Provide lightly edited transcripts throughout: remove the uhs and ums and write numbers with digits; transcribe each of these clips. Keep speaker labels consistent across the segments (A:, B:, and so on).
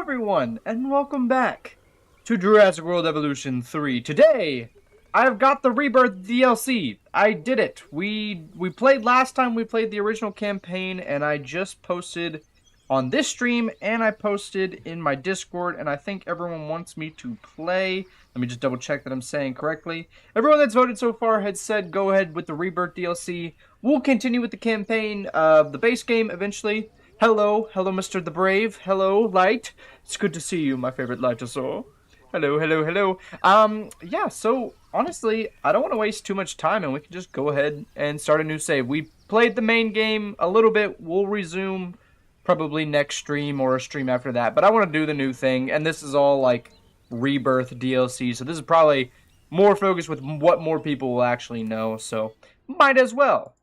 A: everyone, and welcome back to Jurassic World Evolution 3. Today, I've got the REBIRTH DLC. I did it. We played last time, we played the original campaign, and I just posted on this stream, and I posted in my Discord, and I think everyone wants me to play. Let me just double check that I'm saying correctly. Everyone that's voted so far had said go ahead with the REBIRTH DLC. We'll continue with the campaign of the base game eventually. Hello, Mr. the Brave. Hello, Light. It's good to see you, my favorite Lightosaur. Hello. Yeah, so, honestly, I don't want to waste too much time, and we can just go ahead and start a new save. We played the main game a little bit. We'll resume probably next stream or a stream after that, but I want to do the new thing, and this is all, like, REBIRTH DLC, so this is probably more focused with what more people will actually know, so might as well.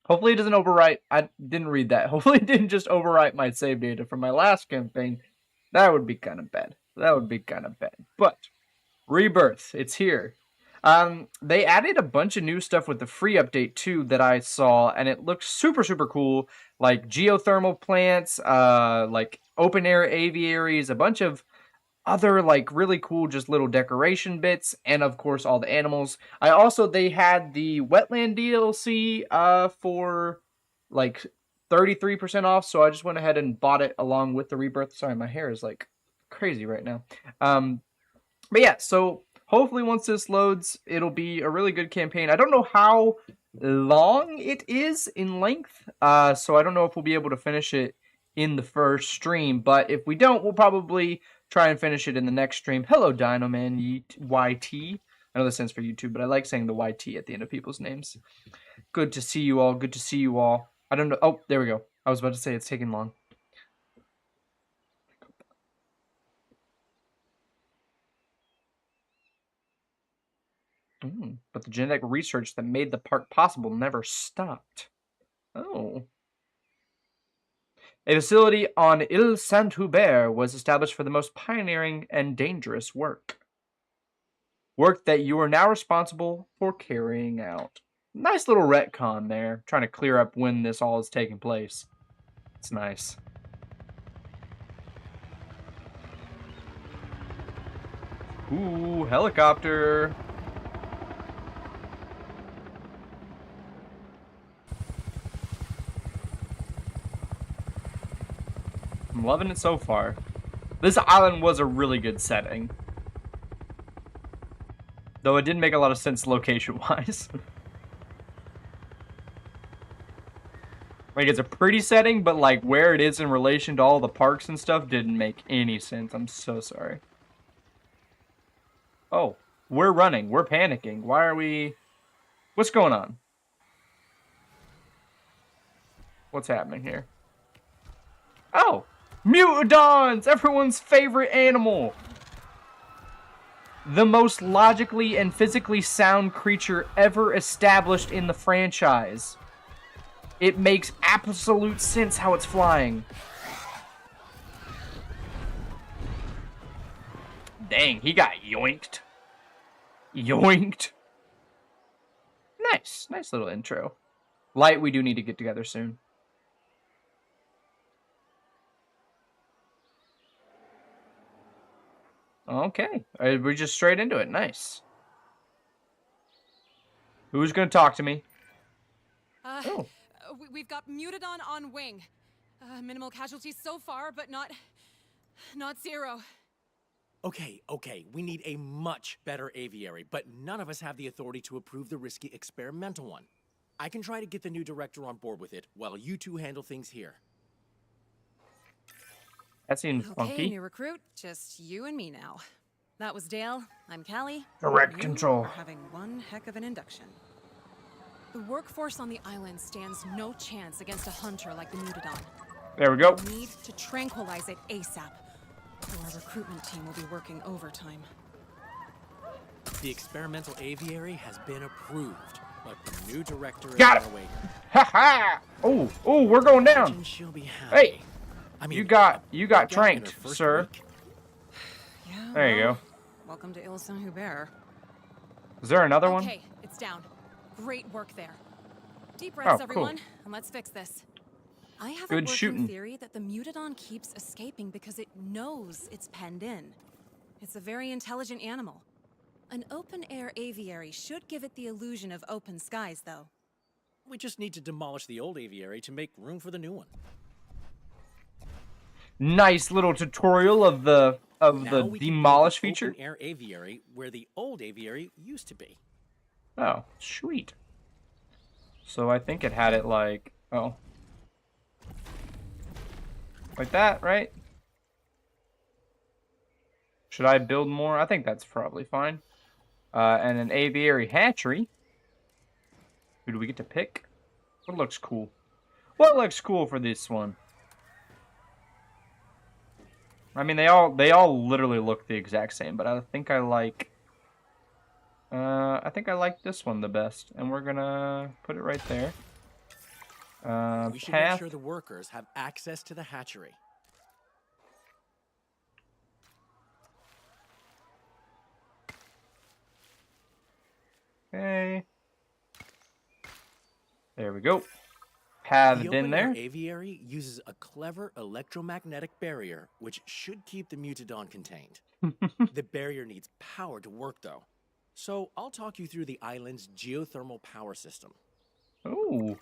A: Hopefully it doesn't overwrite. I didn't read that. Hopefully it didn't just overwrite my save data from my last campaign. That would be kind of bad. But REBIRTH, it's here. They added a bunch of new stuff with the free update too that I saw, and it looks super cool. Like geothermal plants, like open air aviaries, a bunch of other like really cool just little decoration bits, and of course all the animals. They had the wetland DLC for like 33% off, so I just went ahead and bought it along with the REBIRTH. Sorry, my hair is like crazy right now. But yeah, so hopefully once this loads, it'll be a really good campaign. I don't know how long it is in length, so I don't know if we'll be able to finish it in the first stream, but if we don't, we'll probably try and finish it in the next stream. Hello, Dinoman YT. I know that stands for YouTube, but I like saying the YT at the end of people's names. Good to see you all. I don't know. Oh, there we go. I was about to say it's taking long. But the genetic research that made the park possible never stopped. Oh. A facility on Ile Saint-Hubert was established for the most pioneering and dangerous work. Work that you are now responsible for carrying out. Nice little retcon there, trying to clear up when this all is taking place. It's nice. Ooh, helicopter. I'm loving it so far. This island was a really good setting. Though it didn't make a lot of sense location-wise. Like, it's a pretty setting, but, like, where it is in relation to all the parks and stuff didn't make any sense. I'm so sorry. Oh, we're running. We're panicking. Why are we... What's going on? What's happening here? Oh! Mutodons! Everyone's favorite animal! The most logically and physically sound creature ever established in the franchise. It makes absolute sense how it's flying. Dang, he got yoinked. Yoinked. Nice little intro. Light, we do need to get together soon. Okay, we're just straight into it. Nice. Who's gonna talk to me?
B: Oh. We've got Mutodon on wing. Minimal casualties so far, but not zero.
C: Okay, we need a much better aviary, but none of us have the authority to approve the risky experimental one. I can try to get the new director on board with it, while you two handle things here.
A: That seems funky.
B: Okay, new recruit, just you and me now. That was Dale, I'm Callie.
A: Direct
B: You
A: control.
B: are having one heck of an induction. The workforce on the island stands no chance against a hunter like the Mutodon.
A: There we go.
B: We need to tranquilize it ASAP, or our recruitment team will be working overtime.
C: The experimental aviary has been approved, but the new director is
A: Got it.
C: on the way.
A: Ha! Oh, we're going down.
C: She'll be happy.
A: Hey,
C: I mean,
A: you got
C: in her
A: tranked,
C: first
A: sir.
C: week.
B: Yeah,
A: There you go.
B: Welcome to Ile Saint-Hubert.
A: Is there another one?
B: Okay, it's down. Great work there. Deep breaths,
A: Oh, cool.
B: everyone, and let's fix this. I have
A: Good
B: a working
A: shooting.
B: theory that the Mutodon keeps escaping because it knows it's penned in. It's a very intelligent animal. An open-air aviary should give it the illusion of open skies, though.
C: We just need to demolish the old aviary to make room for the new one.
A: Nice little tutorial of the
C: Now we can build
A: demolish
C: the
A: feature.
C: open-air aviary where the old aviary used to be.
A: Oh, sweet. So I think it had it like, oh. Like that, right? Should I build more? I think that's probably fine. And an aviary hatchery. Who do we get to pick? What looks cool? What looks cool for this one? I mean, they all literally look the exact same, but I think I like this one the best, and we're gonna put it right there.
C: We should make
A: Path.
C: sure the workers have access to the hatchery.
A: Okay. There we go. Pathed
C: The
A: in
C: open-air
A: there.
C: aviary uses a clever electromagnetic barrier, which should keep the Mutodon contained. The barrier needs power to work, though. So I'll talk you through the island's geothermal power system.
A: Ooh.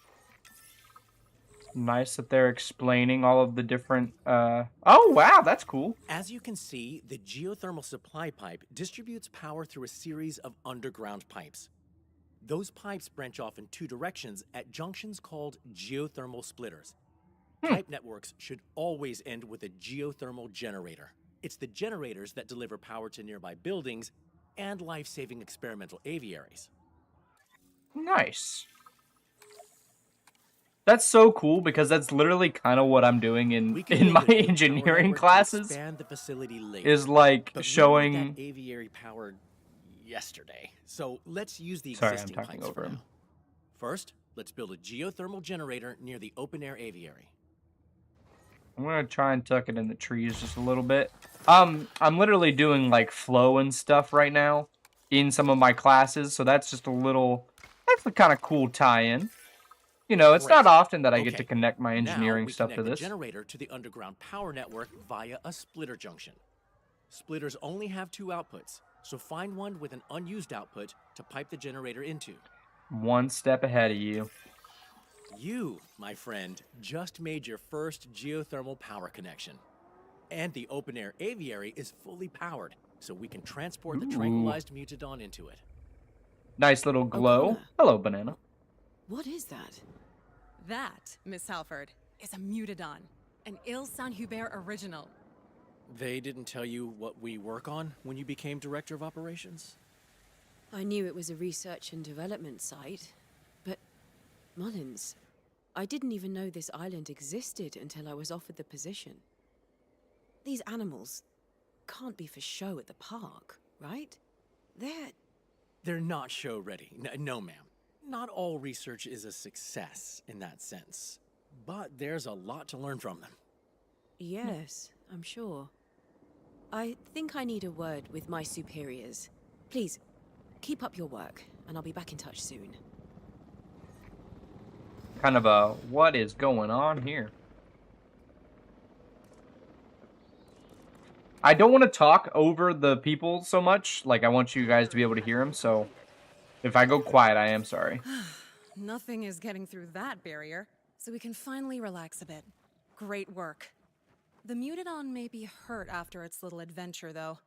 A: Nice that they're explaining all of the different, Oh, wow, that's cool.
C: As you can see, the geothermal supply pipe distributes power through a series of underground pipes. Those pipes branch off in two directions at junctions called geothermal splitters. Pipe networks should always end with a geothermal generator. It's the generators that deliver power to nearby buildings and life-saving experimental aviaries.
A: Nice. That's so cool because that's literally kind of what I'm doing in
C: We can
A: my
C: build a new power
A: engineering
C: network to
A: classes.
C: expand the facility later,
A: Is like
C: but we
A: showing.
C: need that aviary powered yesterday. So let's use the
A: Sorry, I'm
C: existing
A: talking
C: pipes
A: over
C: for
A: him.
C: now. First, let's build a geothermal generator near the open-air aviary.
A: I'm gonna try and tuck it in the trees just a little bit. I'm literally doing like flow and stuff right now in some of my classes, so that's just a little. That's the kind of cool tie-in. You know, it's
C: Great.
A: not often that I get to
C: Okay,
A: connect my engineering
C: now we
A: stuff to
C: connect
A: this.
C: the generator to the underground power network via a splitter junction. Splitters only have two outputs, so find one with an unused output to pipe the generator into.
A: One step ahead of you.
C: You, my friend, just made your first geothermal power connection. And the open-air aviary is fully powered, so we can transport the tranquilized Mutodon into it.
A: Nice little glow.
D: O'Connor.
A: Hello, banana.
D: What is that?
B: That, Miss Halford, is a Mutodon, an Il Saint-Hubert original.
C: They didn't tell you what we work on when you became Director of Operations?
D: I knew it was a research and development site, but Mullins, I didn't even know this island existed until I was offered the position. These animals can't be for show at the park, right?
C: They're not show ready. No, ma'am. Not all research is a success in that sense, but there's a lot to learn from them.
D: Yes, I'm sure. I think I need a word with my superiors. Please, keep up your work, and I'll be back in touch soon.
A: Kind of a what is going on here? I don't want to talk over the people so much. Like, I want you guys to be able to hear them, so if I go quiet, I am sorry.
B: Nothing is getting through that barrier, so we can finally relax a bit. Great work. The Mutodon may be hurt after its little adventure, though.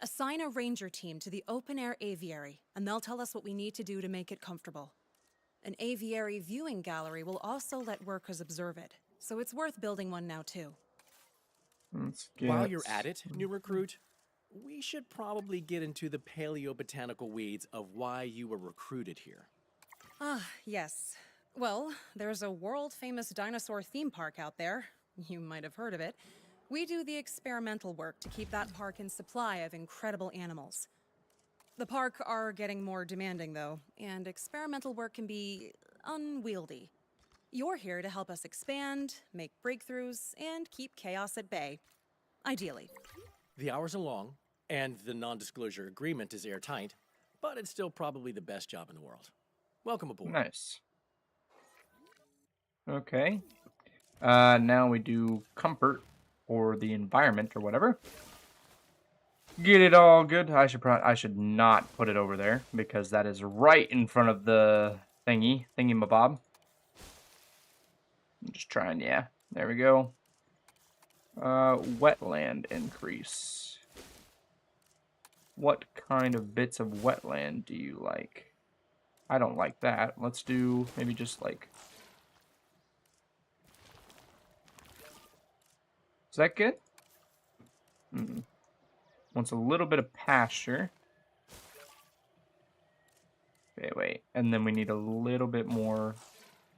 B: Assign a ranger team to the open-air aviary, and they'll tell us what we need to do to make it comfortable. An aviary viewing gallery will also let workers observe it, so it's worth building one now, too.
C: While you're at it, new recruit, we should probably get into the paleobotanical weeds of why you were recruited here.
B: Ah, yes. Well, there's a world-famous dinosaur theme park out there. You might have heard of it. We do the experimental work to keep that park in supply of incredible animals. The park are getting more demanding, though, and experimental work can be unwieldy. You're here to help us expand, make breakthroughs, and keep chaos at bay. Ideally.
C: The hours are long, and the non-disclosure agreement is airtight, but it's still probably the best job in the world. Welcome aboard.
A: Nice. Okay. Now we do comfort or the environment or whatever. Get it all good. I should not put it over there because that is right in front of the thingy-mabob. I'm just trying, yeah. There we go. Wetland increase. What kind of bits of wetland do you like? I don't like that. Let's do maybe just like... Is that good? Wants a little bit of pasture. Okay, wait. And then we need a little bit more...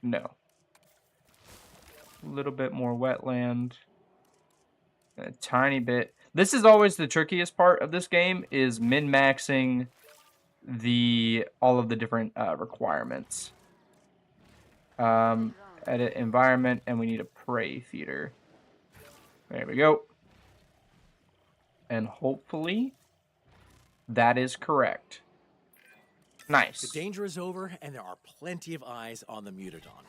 A: No. A little bit more wetland. A tiny bit. This is always the trickiest part of this game, is min-maxing all of the different requirements. Edit environment, and we need a prey feeder. There we go. And hopefully that is correct. Nice.
C: The danger is over, and there are plenty of eyes on the Mutodon.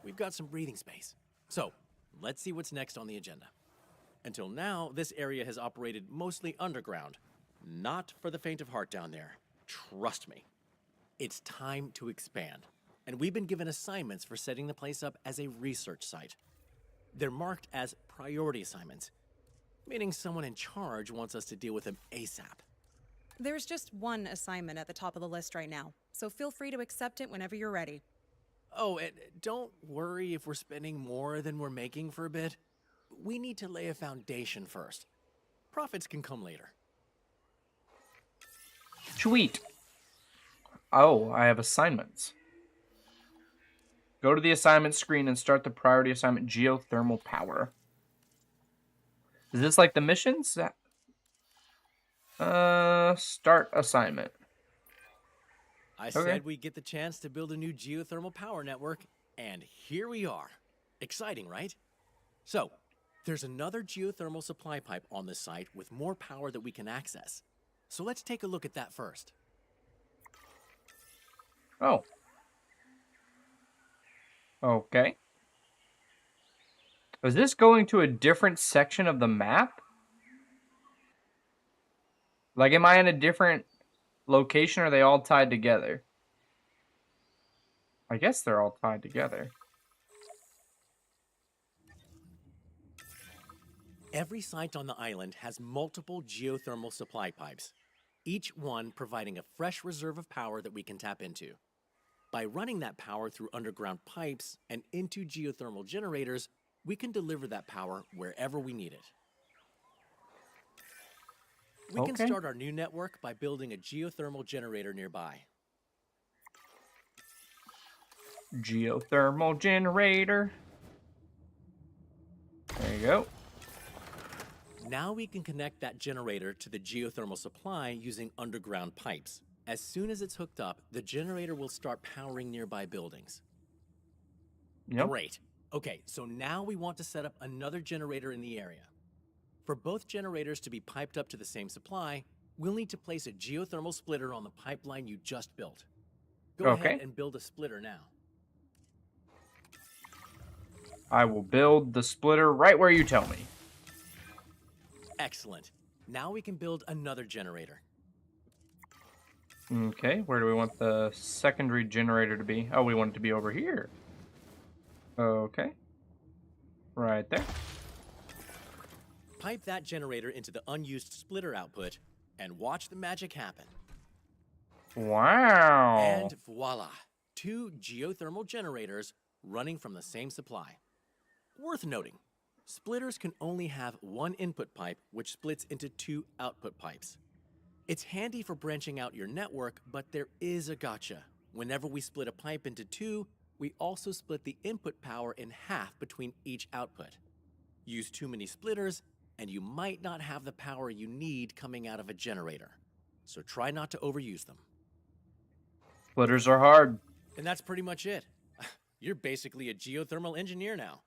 C: We've got some breathing space. So, let's see what's next on the agenda. Until now, this area has operated mostly underground. Not for the faint of heart down there. Trust me. It's time to expand. And we've been given assignments for setting the place up as a research site. They're marked as priority assignments, meaning someone in charge wants us to deal with them ASAP.
B: There's just one assignment at the top of the list right now, so feel free to accept it whenever you're ready.
C: Oh, and don't worry if we're spending more than we're making for a bit. We need to lay a foundation first. Profits can come later.
A: Sweet. Oh, I have assignments. Go to the assignment screen and start the priority assignment, geothermal power. Is this like the missions? Start assignment.
C: I said we'd get the chance to build a new geothermal power network, and here we are. Exciting, right? So, there's another geothermal supply pipe on this site with more power that we can access. So let's take a look at that first.
A: Oh. Okay. Is this going to a different section of the map? Like, am I in a different location, or are they all tied together? I guess they're all tied together.
C: Every site on the island has multiple geothermal supply pipes, each one providing a fresh reserve of power that we can tap into. By running that power through underground pipes and into geothermal generators, we can deliver that power wherever we need it. We can start our new network by building a geothermal generator nearby.
A: Geothermal generator. There you go.
C: Now we can connect that generator to the geothermal supply using underground pipes. As soon as it's hooked up, the generator will start powering nearby buildings.
A: Yep.
C: Great. Okay, so now we want to set up another generator in the area. For both generators to be piped up to the same supply, we'll need to place a geothermal splitter on the pipeline you just built. Go ahead and build a splitter now.
A: I will build the splitter right where you tell me.
C: Excellent. Now we can build another generator.
A: Okay, where do we want the secondary generator to be? Oh, we want it to be over here. Okay. Right there.
C: Pipe that generator into the unused splitter output and watch the magic happen.
A: Wow.
C: And voila, 2 geothermal generators running from the same supply. Worth noting, splitters can only have one input pipe, which splits into 2 output pipes. It's handy for branching out your network, but there is a gotcha. Whenever we split a pipe into 2, we also split the input power in half between each output. Use too many splitters, and you might not have the power you need coming out of a generator. So try not to overuse them.
A: Splitters are hard.
C: And that's pretty much it. You're basically a geothermal engineer now.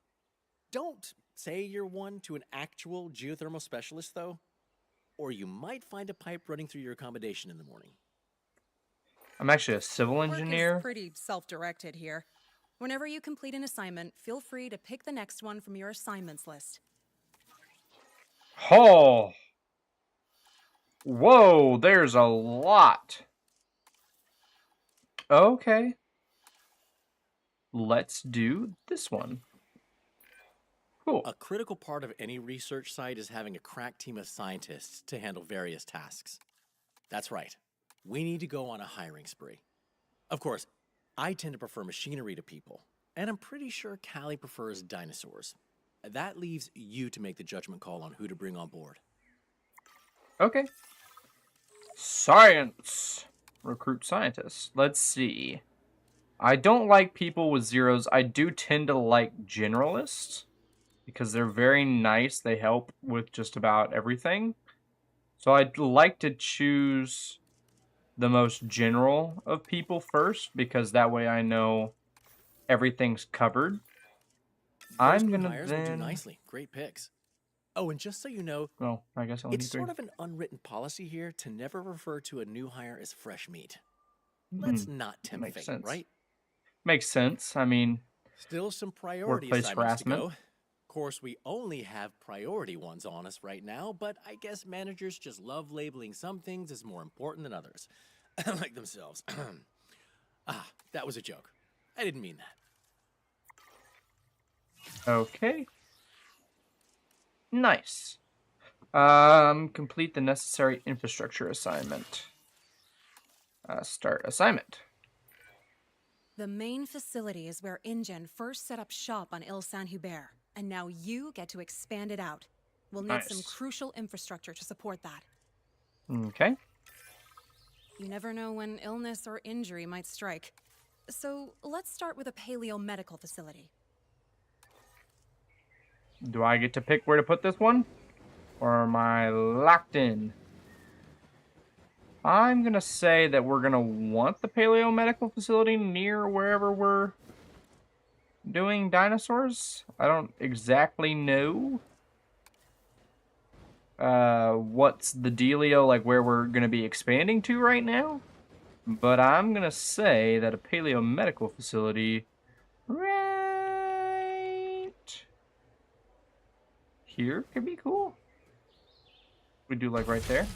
C: Don't say you're one to an actual geothermal specialist, though, or you might find a pipe running through your accommodation in the morning.
A: I'm actually a civil engineer.
B: Work is pretty self-directed here. Whenever you complete an assignment, feel free to pick the next one from your assignments list.
A: Oh. Whoa, there's a lot. Okay. Let's do this one. Cool.
C: A critical part of any research site is having a crack team of scientists to handle various tasks. That's right. We need to go on a hiring spree. Of course, I tend to prefer machinery to people, and I'm pretty sure Callie prefers dinosaurs. That leaves you to make the judgment call on who to bring on board.
A: Okay. Science. Recruit scientists. Let's see. I don't like people with zeros. I do tend to like generalists because they're very nice. They help with just about everything. So I'd like to choose the most general of people first because that way I know everything's covered. I'm gonna
C: hires will do nicely. Great picks. Oh, and just so you know,
A: well, I guess I only
C: it's
A: need three.
C: sort of an unwritten policy here to never refer to a new hire as fresh meat. Let's not tempt
A: Makes
C: fate,
A: sense.
C: right?
A: Makes sense. I mean,
C: Still some priority
A: workplace
C: assignments to
A: harassment.
C: go. Of course, we only have priority ones on us right now, but I guess managers just love labeling some things as more important than others. Like themselves. That was a joke. I didn't mean that.
A: Okay. Nice. Complete the necessary infrastructure assignment. Start assignment.
B: The main facility is where InGen first set up shop on Ile Saint-Hubert, and now you get to expand it out. We'll need some
A: Nice.
B: crucial infrastructure to support that.
A: Okay.
B: You never know when illness or injury might strike. So let's start with a paleo-medical facility.
A: Do I get to pick where to put this one? Or am I locked in? I'm going to say that we're going to want the paleo medical facility near wherever we're doing dinosaurs. I don't exactly know what's the dealio, like where we're going to be expanding to right now. But I'm going to say that a paleo medical facility right here could be cool. We do like right there.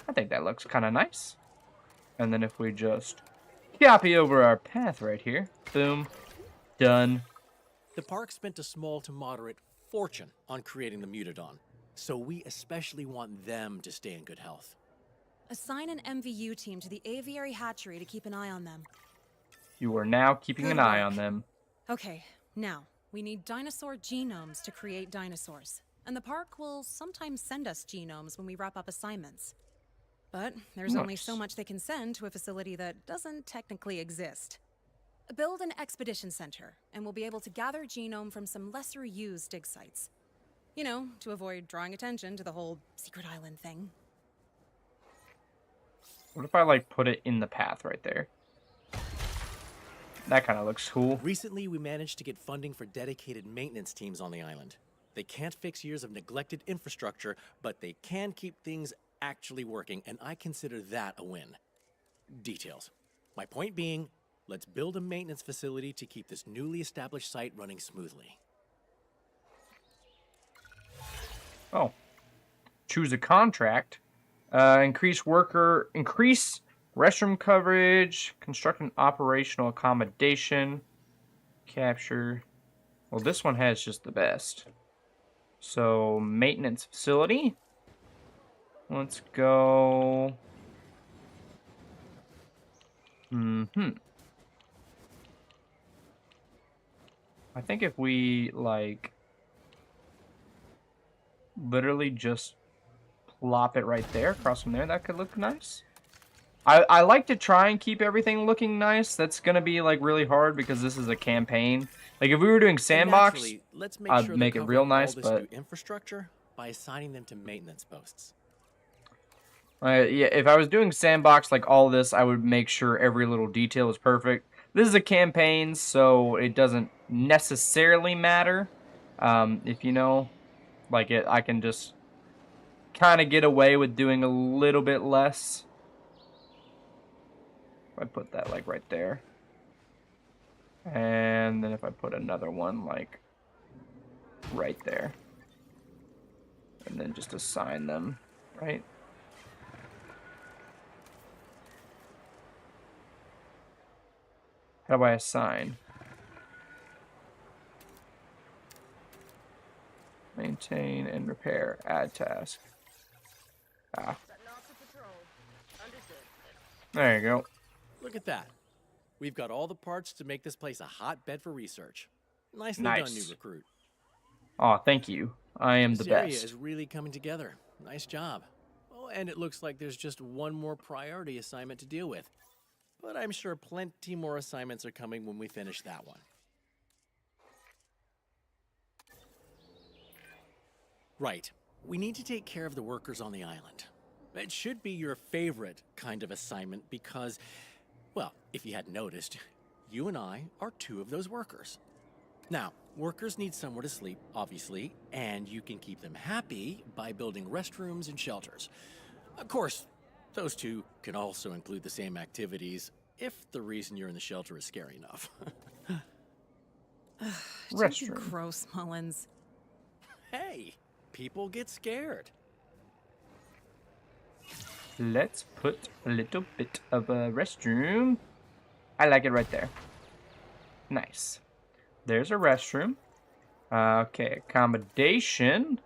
A: I think that looks kind of nice. And then if we just copy over our path right here, boom, done.
C: The park spent a small to moderate fortune on creating the Mutodon, so we especially want them to stay in good health.
B: Assign an MVU team to the aviary hatchery to keep an eye on them.
A: You are now keeping an
B: Good
A: eye
B: work.
A: on them.
B: Okay, now, we need dinosaur genomes to create dinosaurs. And the park will sometimes send us genomes when we wrap up assignments. But there's only so
A: Nice.
B: much they can send to a facility that doesn't technically exist. Build an expedition center, and we'll be able to gather genome from some lesser used dig sites. You know, to avoid drawing attention to the whole secret island thing.
A: What if I like put it in the path right there? That kind of looks cool.
C: Recently, we managed to get funding for dedicated maintenance teams on the island. They can't fix years of neglected infrastructure, but they can keep things actually working, and I consider that a win. Details. My point being, let's build a maintenance facility to keep this newly established site running smoothly.
A: Oh. Choose a contract. Increase restroom coverage, construct an operational accommodation, capture. Well, this one has just the best. So, maintenance facility. Let's go. I think if we, like, literally just plop it right there, across from there, that could look nice. I like to try and keep everything looking nice. That's going to be, like, really hard because this is a campaign. Like, if we were doing
C: And
A: sandbox,
C: naturally, let's make
A: I'd
C: sure
A: make
C: they're
A: it real
C: covering all
A: nice,
C: this
A: but
C: new infrastructure by assigning them to maintenance posts.
A: yeah, if I was doing sandbox like all this, I would make sure every little detail is perfect. This is a campaign, so it doesn't necessarily matter. If you know, like it, I can just kind of get away with doing a little bit less. If I put that like right there. And then if I put another one, like, right there. And then just assign them, right? How do I assign? Maintain and repair. Add task. Ah. There you go.
C: Look at that. We've got all the parts to make this place a hotbed for research. Nicely done, new
A: Nice.
C: recruit.
A: Aw, thank you. I am the
C: This area
A: best.
C: is really coming together. Nice job. Oh, and it looks like there's just one more priority assignment to deal with. But I'm sure plenty more assignments are coming when we finish that one. Right. We need to take care of the workers on the island. It should be your favorite kind of assignment because, well, if you hadn't noticed, you and I are two of those workers. Now, workers need somewhere to sleep, obviously, and you can keep them happy by building restrooms and shelters. Of course, those two can also include the same activities if the reason you're in the shelter is scary enough.
A: Restroom.
B: Gross, Mullins.
C: Hey, people get scared.
A: Let's put a little bit of a restroom. I like it right there. Nice. There's a restroom. Okay, accommodation.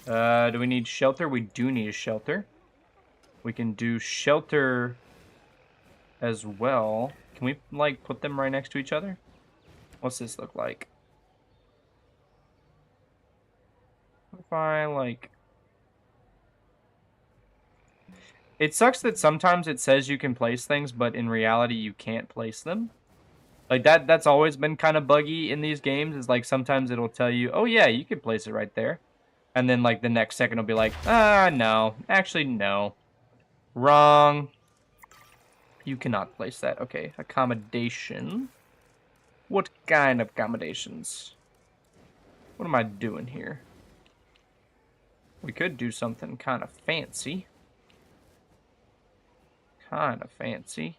A: Do we need shelter? We do need a shelter. We can do shelter as well. Can we, like, put them right next to each other? What's this look like? If I, like... It sucks that sometimes it says you can place things, but in reality you can't place them. Like, that's always been kind of buggy in these games, is like sometimes it'll tell you, oh yeah, you can place it right there. And then like the next second it'll be like, no. Actually, no. Wrong. You cannot place that. Okay, accommodation. What kind of accommodations? What am I doing here? We could do something kind of fancy. Kind of fancy.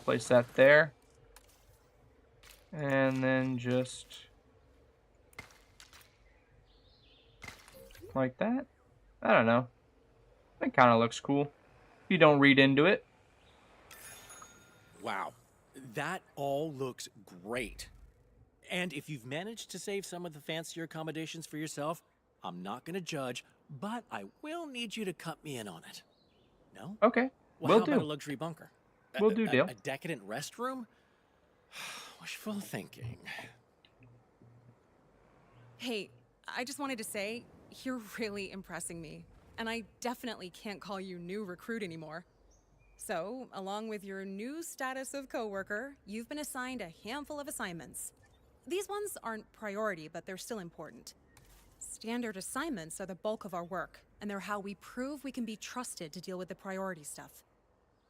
A: Place that there. And then just... like that? I don't know. That kind of looks cool. If you don't read into it.
C: Wow, that all looks great. And if you've managed to save some of the fancier accommodations for yourself, I'm not going to judge, but I will need you to cut me in on it. No?
A: Okay,
C: Well,
A: will
C: how
A: do.
C: about a luxury bunker?
A: Will do, Dale.
C: A decadent restroom? Wishful thinking.
B: Hey, I just wanted to say, you're really impressing me. And I definitely can't call you new recruit anymore. So, along with your new status of coworker, you've been assigned a handful of assignments. These ones aren't priority, but they're still important. Standard assignments are the bulk of our work, and they're how we prove we can be trusted to deal with the priority stuff.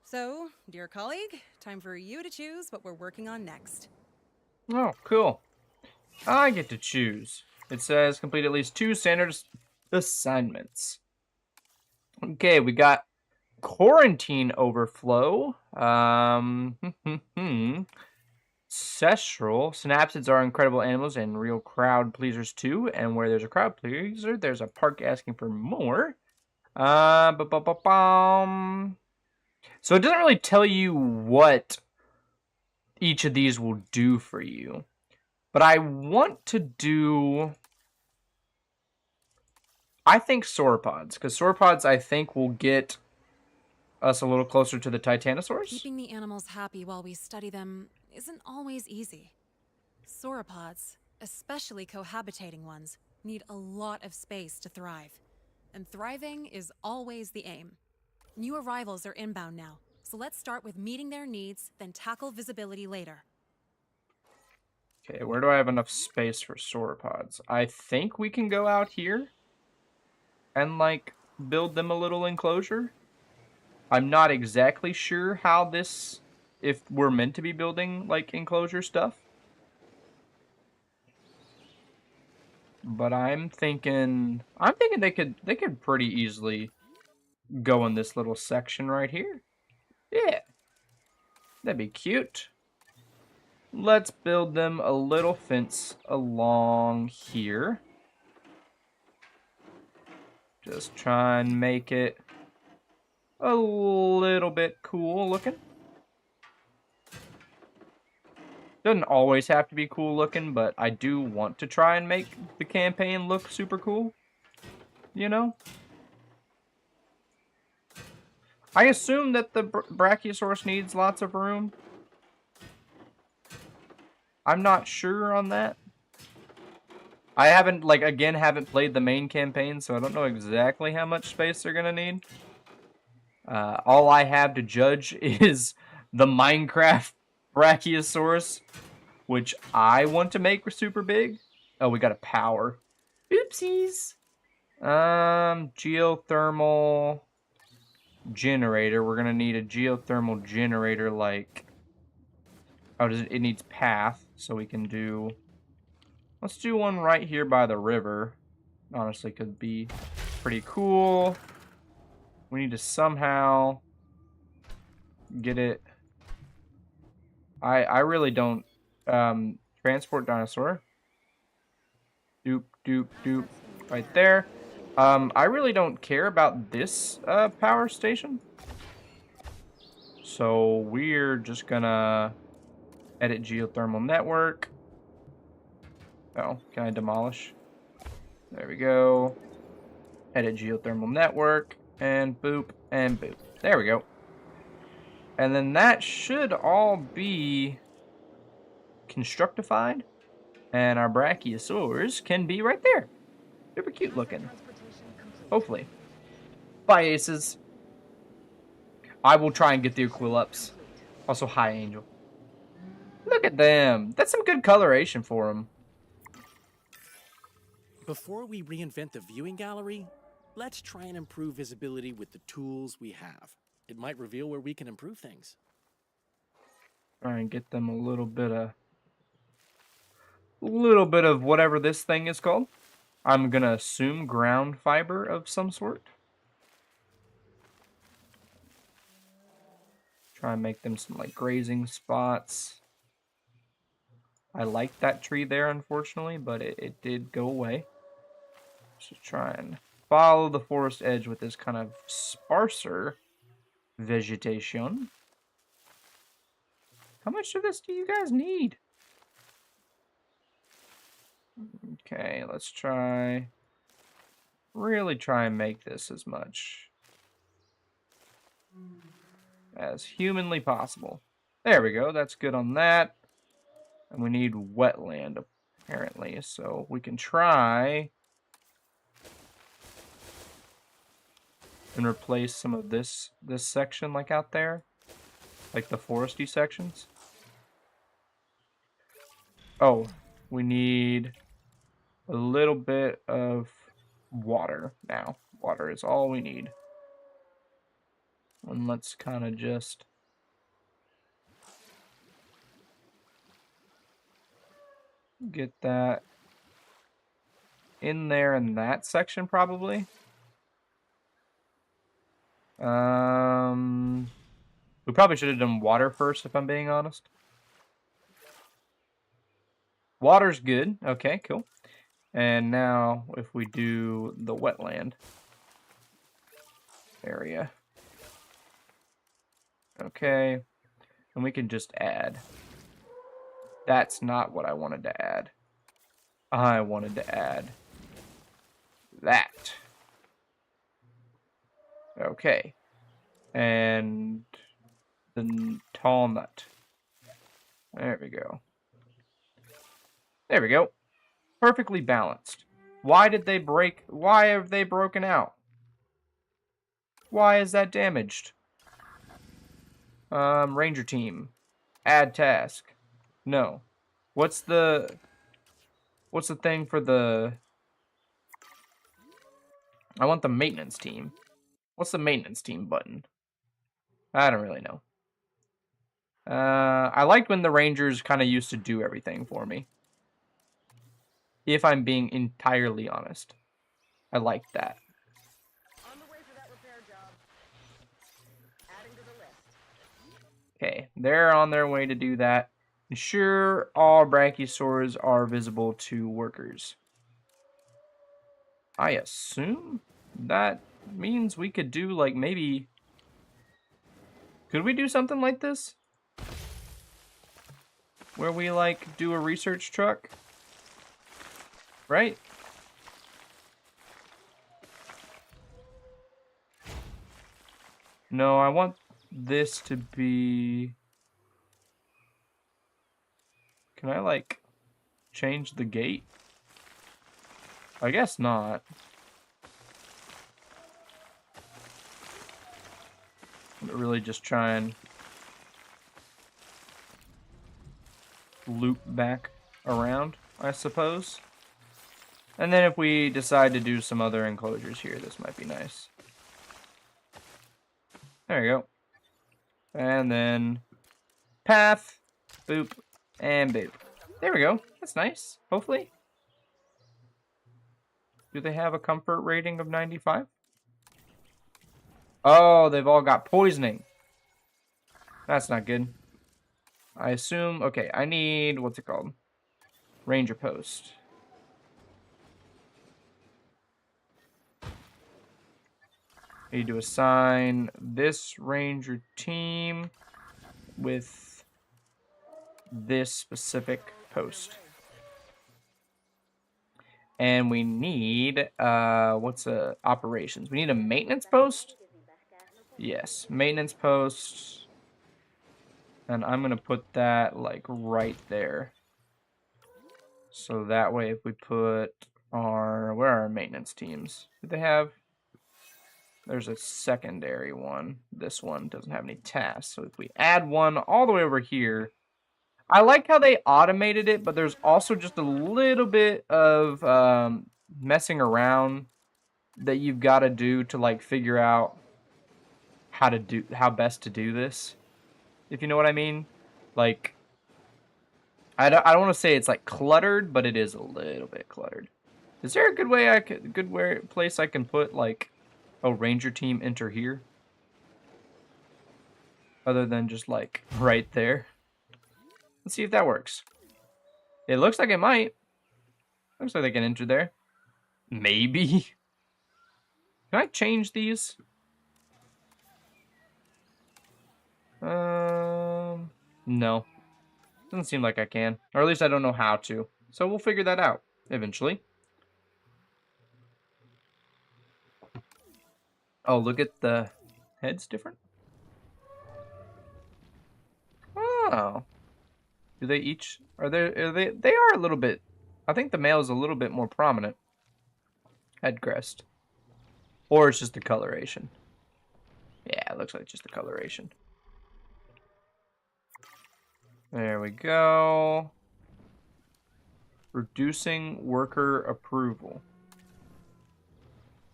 B: So, dear colleague, time for you to choose what we're working on next.
A: Oh, cool. I get to choose. It says complete at least 2 standard assignments. Okay, we got quarantine overflow. Ancestral. Synapsids are incredible animals and real crowd pleasers too. And where there's a crowd pleaser, there's a park asking for more. So it doesn't really tell you what each of these will do for you. But I want to do... I think sauropods, because sauropods I think will get us a little closer to the titanosaurs.
B: Keeping the animals happy while we study them isn't always easy. Sauropods, especially cohabitating ones, need a lot of space to thrive. And thriving is always the aim. New arrivals are inbound now, so let's start with meeting their needs, then tackle visibility later.
A: Okay, where do I have enough space for sauropods? I think we can go out here and, like, build them a little enclosure. I'm not exactly sure how this, if we're meant to be building, like, enclosure stuff. But I'm thinking they could pretty easily go in this little section right here. Yeah. That'd be cute. Let's build them a little fence along here. Just try and make it a little bit cool looking. Doesn't always have to be cool looking, but I do want to try and make the campaign look super cool. You know? I assume that the Brachiosaurus needs lots of room. I'm not sure on that. I haven't, like, again, haven't played the main campaign, so I don't know exactly how much space they're gonna need. All I have to judge is the Minecraft Brachiosaurus, which I want to make super big. Oh, we got a power. Oopsies. Geothermal generator. We're gonna need a geothermal generator, like... Oh, it needs path, so we can do... Let's do one right here by the river. Honestly, could be pretty cool. We need to somehow get it... I really don't... transport dinosaur. Doop, doop, doop. Right there. I really don't care about this power station. So we're just gonna edit geothermal network. Oh, can I demolish? There we go. Edit geothermal network. And boop, and boop. There we go. And then that should all be constructified. And our brachiosaurs can be right there. Super cute looking. Hopefully. Bye, aces. I will try and get the Equilaps. Also, hi, Angel. Look at them. That's some good coloration for them.
C: Before we reinvent the viewing gallery, let's try and improve visibility with the tools we have. It might reveal where we can improve things.
A: Try and get them a little bit of whatever this thing is called. I'm gonna assume ground fiber of some sort. Try and make them some like grazing spots. I like that tree there, unfortunately, but it did go away. So try and follow the forest edge with this kind of sparser vegetation. How much of this do you guys need? Okay, let's really try and make this as much as humanly possible. There we go, that's good on that. And we need wetland, apparently, so we can try and replace some of this section, like out there, like the foresty sections. Oh, we need a little bit of water now. Water is all we need. And let's kind of just get that in there in that section, probably. We probably should have done water first, if I'm being honest. Water's good. Okay, cool. And now, if we do the wetland area. Okay. And we can just add. That's not what I wanted to add. I wanted to add that. Okay. And the tall nut. There we go. There we go. Perfectly balanced. Why did they break? Why have they broken out? Why is that damaged? Ranger team. Add task. No. What's the thing for the... I want the maintenance team. What's the maintenance team button? I don't really know. I liked when the Rangers kind of used to do everything for me. If I'm being entirely honest. I liked that.
E: On the way for that repair job. Adding to the list.
A: Okay, they're on their way to do that. Ensure all brachiosaurs are visible to workers. I assume that means we could do, like, maybe... Could we do something like this? Where we, like, do a research truck? Right? No, I want this to be... Can I, like, change the gate? I guess not. I'm really just try and loop back around, I suppose. And then if we decide to do some other enclosures here, this might be nice. There you go. And then path, boop, and boop. There we go. That's nice, hopefully. Do they have a comfort rating of 95? Oh, they've all got poisoning. That's not good. I assume, okay, I need, what's it called? Ranger post. I need to assign this ranger team with this specific post. And we need, operations? We need a maintenance post? Yes, maintenance post. And I'm going to put that, like, right there. So that way if we put our, where are our maintenance teams? Do they have? There's a secondary one. This one doesn't have any tasks. So if we add one all the way over here, I like how they automated it, but there's also just a little bit of messing around that you've got to do to, like, figure out how best to do this. If you know what I mean. Like, I don't want to say it's, like, cluttered, but it is a little bit cluttered. Is there a good place I can put, like, a ranger team enter here? Other than just, like, right there. Let's see if that works. It looks like it might. Looks like they can enter there. Maybe. Can I change these? No. Doesn't seem like I can. Or at least I don't know how to. So we'll figure that out eventually. Oh, look at the heads different. Oh. Do they each they are a little bit, I think the male is a little bit more prominent. Head crest. Or it's just the coloration. Yeah, it looks like just the coloration. There we go. Reducing worker approval.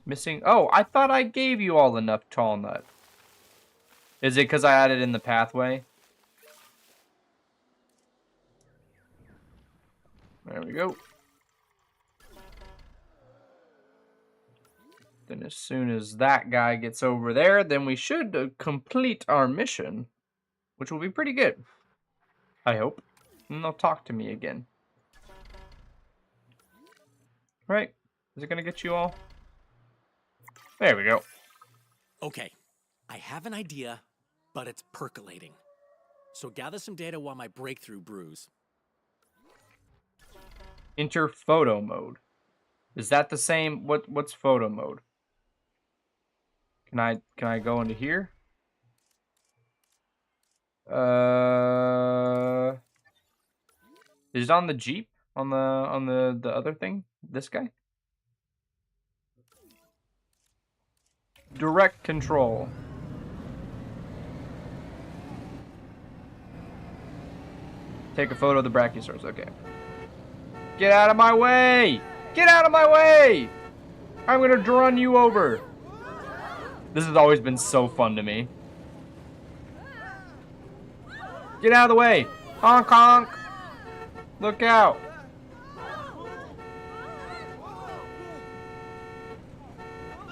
A: Missing. Oh, I thought I gave you all enough tall nut. Is it because I added in the pathway? There we go. Then as soon as that guy gets over there, then we should complete our mission. Which will be pretty good. I hope. And they'll talk to me again. Right. Is it going to get you all? There we go.
C: Okay, I have an idea, but it's percolating. So gather some data while my breakthrough brews.
A: Enter photo mode. Is that the same? What's photo mode? Can I go into here? Is it on the Jeep? On the other thing? This guy? Direct control. Take a photo of the brachiosaurs. Okay. Get out of my way! Get out of my way! I'm gonna run you over. This has always been so fun to me. Get out of the way! Honk honk! Look out!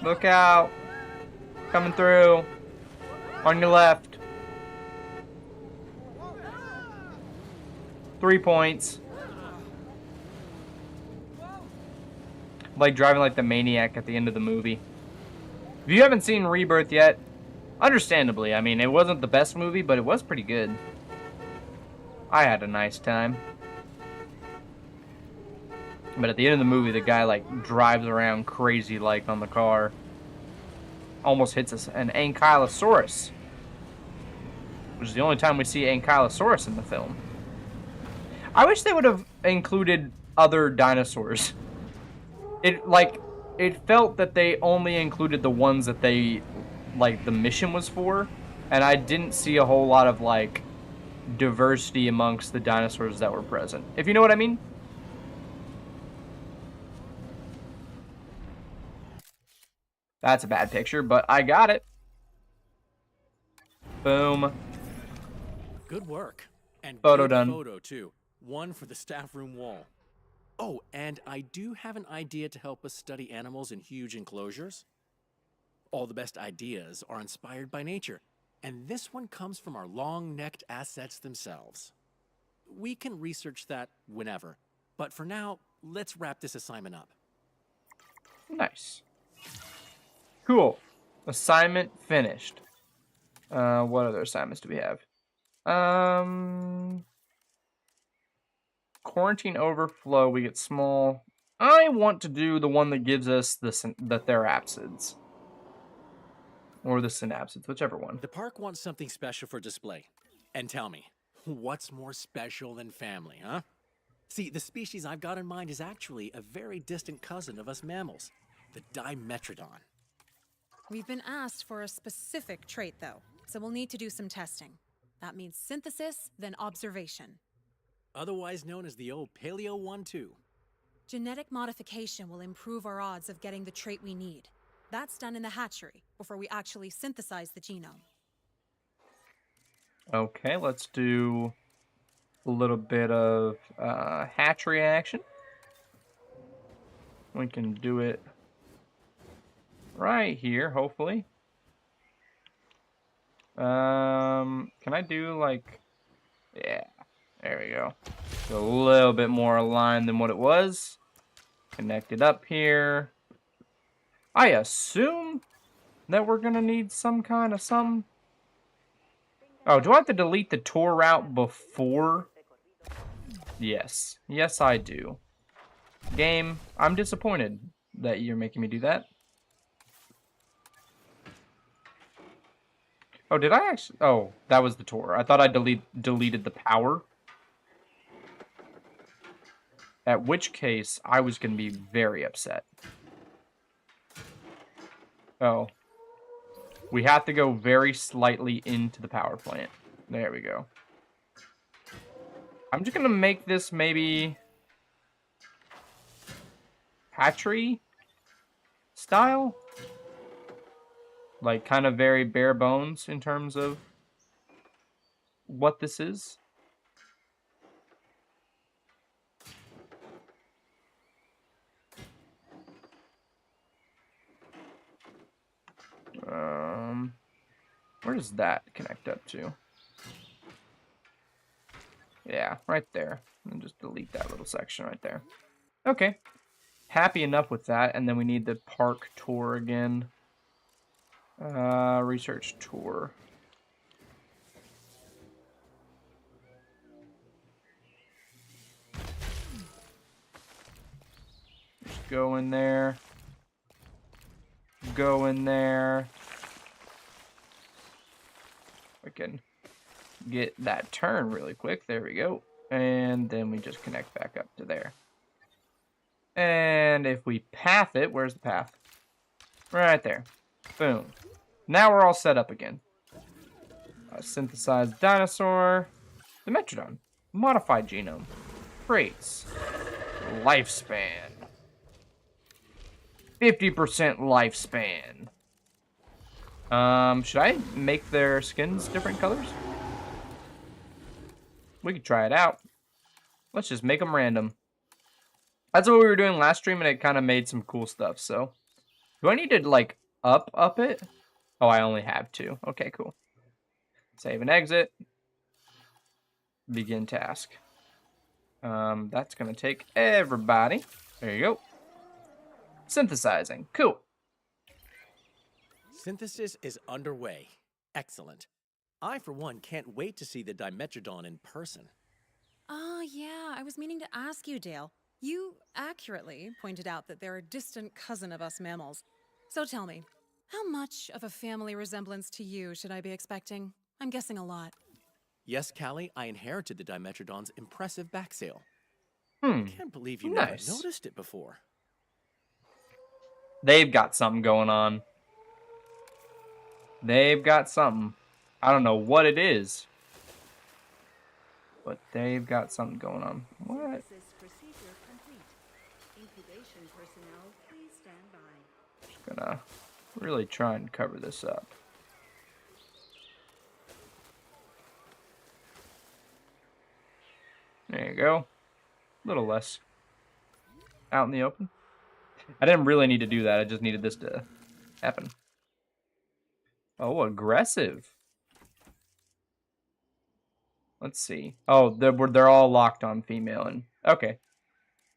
A: Look out! Coming through. On your left. 3 points. Like driving like the maniac at the end of the movie. If you haven't seen Rebirth yet, understandably, I mean, it wasn't the best movie, but it was pretty good. I had a nice time. But at the end of the movie, the guy, like, drives around crazy, like, on the car. Almost hits an Ankylosaurus. Which is the only time we see Ankylosaurus in the film. I wish they would have included other dinosaurs. It felt that they only included the ones that they, like, the mission was for. And I didn't see a whole lot of, like, diversity amongst the dinosaurs that were present. If you know what I mean? That's a bad picture, but I got it. Boom.
C: Good work. And
A: Photo
C: good
A: done.
C: Photo, too. One for the staff room wall. Oh, and I do have an idea to help us study animals in huge enclosures. All the best ideas are inspired by nature, and this one comes from our long-necked assets themselves. We can research that whenever, but for now, let's wrap this assignment up.
A: Nice. Cool. Assignment finished. What other assignments do we have? Quarantine overflow, we get small. I want to do the one that gives us the therapsids. Or the synapsids, whichever one.
C: The park wants something special for display. And tell me, what's more special than family, huh? See, the species I've got in mind is actually a very distant cousin of us mammals, the Dimetrodon.
B: We've been asked for a specific trait, though, so we'll need to do some testing. That means synthesis, then observation.
C: Otherwise known as the old Paleo 1-2.
B: Genetic modification will improve our odds of getting the trait we need. That's done in the hatchery, before we actually synthesize the genome.
A: Okay, let's do a little bit of hatchery action. We can do it right here, hopefully. Can I do like... Yeah, there we go. A little bit more aligned than what it was. Connect it up here. I assume that we're gonna need some kind of some... Oh, do I have to delete the tour route before? Yes. Yes, I do. Game, I'm disappointed that you're making me do that. Oh, did I actually... Oh, that was the tour. I thought I deleted the power. At which case, I was going to be very upset. Oh. We have to go very slightly into the power plant. There we go. I'm just going to make this maybe... hatchery style? Like, kind of very bare bones in terms of what this is. Where does that connect up to? Yeah, right there. And just delete that little section right there. Okay. Happy enough with that. And then we need the park tour again. Research tour. Just go in there. Go in there. We can get that turn really quick. There we go. And then we just connect back up to there. And if we path it, where's the path? Right there. Boom. Now we're all set up again. Synthesized dinosaur. Dimetrodon. Modified genome. Traits. Lifespan. 50% lifespan. Should I make their skins different colors? We could try it out. Let's just make them random. That's what we were doing last stream, and it kind of made some cool stuff, so. Do I need to, like, up it? Oh, I only have 2. Okay, cool. Save and exit. Begin task. That's gonna take everybody. There you go. Synthesizing. Cool.
C: Synthesis is underway. Excellent. I, for one, can't wait to see the Dimetrodon in person.
B: Oh, yeah, I was meaning to ask you, Dale. You accurately pointed out that they're a distant cousin of us mammals. So tell me, how much of a family resemblance to you should I be expecting? I'm guessing a lot.
C: Yes, Callie, I inherited the Dimetrodon's impressive back sail.
A: Hmm.
C: Can't believe you
A: Nice.
C: never noticed it before.
A: They've got something going on. They've got something. I don't know what it is, but they've got something going on. What?
E: Procedure complete. Incubation personnel, please stand by.
A: Just gonna really try and cover this up. There you go. A little less out in the open. I didn't really need to do that. I just needed this to happen. Oh, aggressive. Let's see. Oh, they're all locked on female. And okay.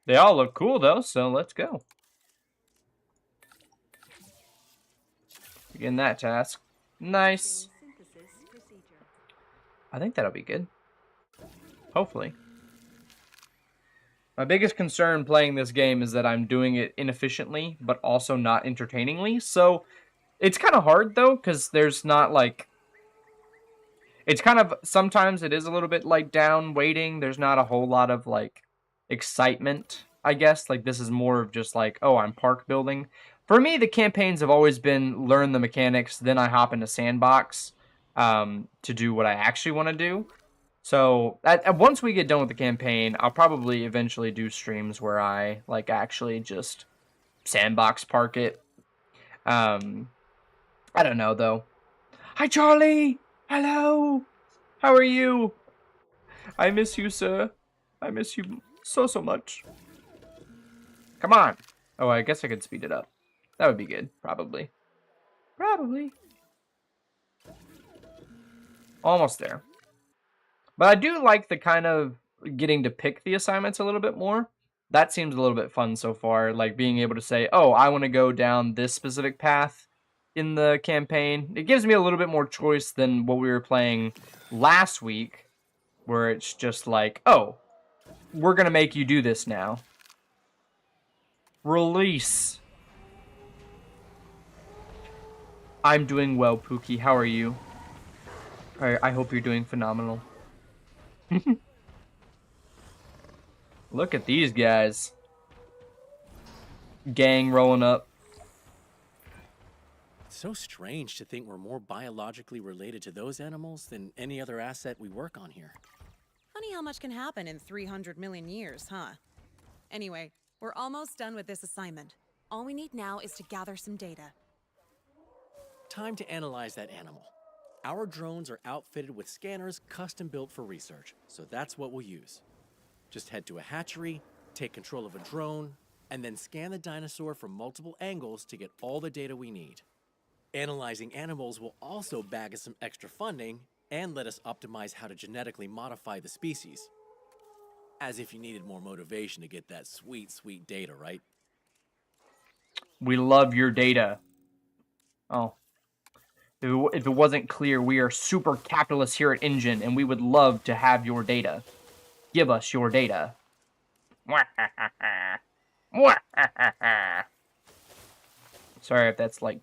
A: They all look cool, though, so let's go. Begin that task. Nice.
E: Synthesis procedure.
A: I think that'll be good. Hopefully. My biggest concern playing this game is that I'm doing it inefficiently, but also not entertainingly. So, it's kind of hard, though, because there's not, like... It's kind of... Sometimes it is a little bit, like, down waiting. There's not a whole lot of, like, excitement, I guess. Like, this is more of just, like, oh, I'm park building. For me, the campaigns have always been learn the mechanics, then I hop into sandbox to do what I actually want to do. So, once we get done with the campaign, I'll probably eventually do streams where I, like, actually just sandbox park it. I don't know, though. Hi, Charlie! Hello! How are you? I miss you, sir. I miss you so much. Come on! Oh, I guess I could speed it up. That would be good, probably. Probably. Almost there. But I do like the kind of getting to pick the assignments a little bit more. That seems a little bit fun so far. Like being able to say, oh, I want to go down this specific path in the campaign. It gives me a little bit more choice than what we were playing last week, where it's just like, oh, we're going to make you do this now. Release. I'm doing well, Pookie. How are you? I hope you're doing phenomenal. Look at these guys. Gang rolling up.
C: It's so strange to think we're more biologically related to those animals than any other asset we work on here.
B: Funny how much can happen in 300 million years, huh? Anyway, we're almost done with this assignment. All we need now is to gather some data.
C: Time to analyze that animal. Our drones are outfitted with scanners custom built for research, so that's what we'll use. Just head to a hatchery, take control of a drone, and then scan the dinosaur from multiple angles to get all the data we need. Analyzing animals will also bag us some extra funding and let us optimize how to genetically modify the species. As if you needed more motivation to get that sweet, sweet data, right?
A: We love your data. Oh. If it wasn't clear, we are super capitalists here at Engine, and we would love to have your data. Give us your data. Sorry if that's, like,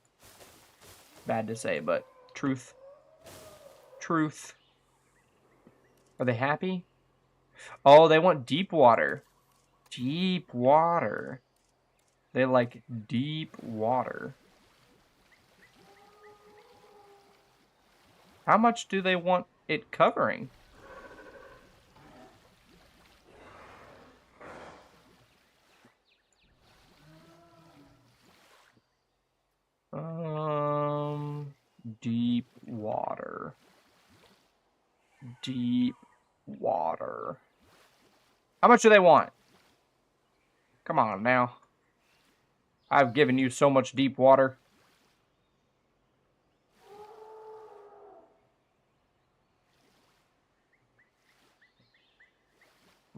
A: bad to say, but truth. Truth. Are they happy? Oh, they want deep water. Deep water. They like deep water. How much do they want it covering? Deep water. Deep water. How much do they want? Come on now. I've given you so much deep water.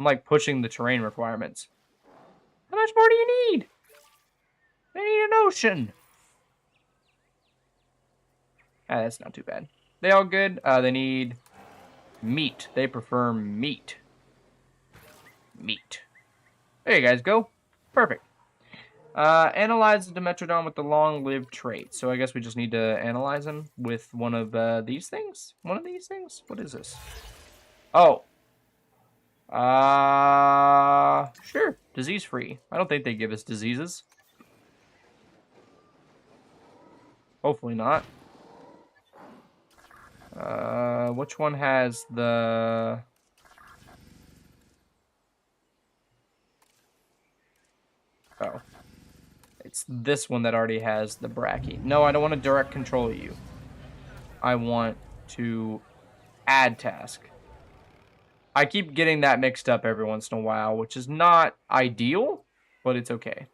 A: I'm like pushing the terrain requirements. How much more do you need? I need an ocean. Ah, that's not too bad. They all good? They need meat. They prefer meat. Meat. There you guys go. Perfect. Analyze the Dimetrodon with the long-lived trait. So I guess we just need to analyze him with one of these things? One of these things? What is this? Oh. Sure. Disease-free. I don't think they give us diseases. Hopefully not. Which one has the... Oh. It's this one that already has the brachy. No, I don't want to direct control you. I want to add task. I keep getting that mixed up every once in a while, which is not ideal, but it's okay.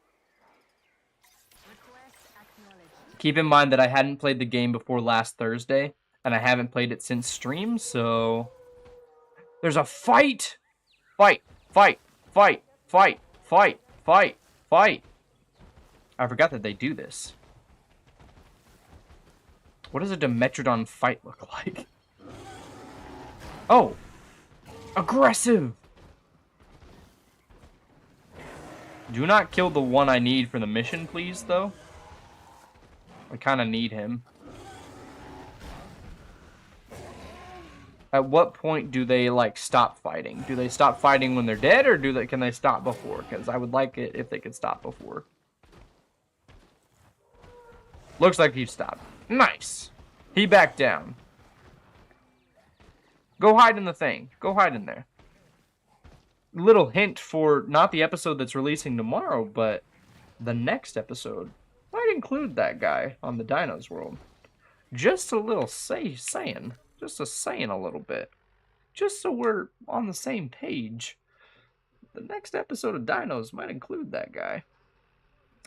A: Keep in mind that I hadn't played the game before last Thursday, and I haven't played it since stream, so... There's a fight! Fight! Fight! Fight! Fight! Fight! Fight! Fight! I forgot that they do this. What does a Dimetrodon fight look like? Oh! Aggressive! Do not kill the one I need for the mission, please, though. I kind of need him. At what point do they, like, stop fighting? Do they stop fighting when they're dead, or can they stop before? Because I would like it if they could stop before. Looks like he stopped. Nice. He backed down. Go hide in the thing. Go hide in there. Little hint for not the episode that's releasing tomorrow, but the next episode might include that guy on the Dinos world. Just a little saying. Just saying a little bit. Just so we're on the same page. The next episode of Dinos might include that guy.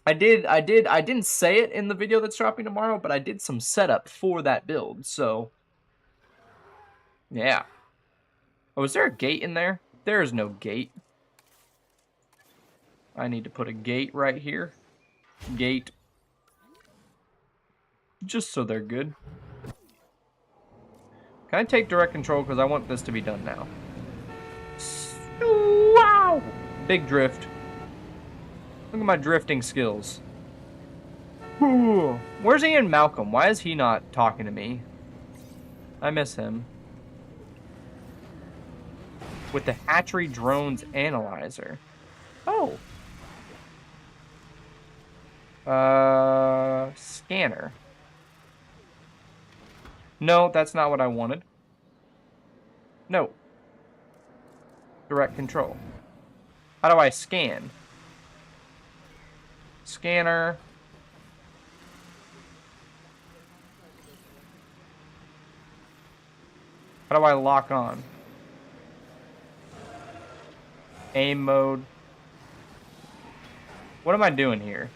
A: I didn't say it in the video that's dropping tomorrow, but I did some setup for that build, so... Yeah. Oh, is there a gate in there? There is no gate. I need to put a gate right here. Gate. Just so they're good. Can I take direct control? Because I want this to be done now. Wow! Big drift. Look at my drifting skills. Ooh. Where's Ian Malcolm? Why is he not talking to me? I miss him. With the hatchery drones analyzer. Oh. Scanner. No, that's not what I wanted. No. Direct control. How do I scan? Scanner. How do I lock on? Aim mode. What am I doing here?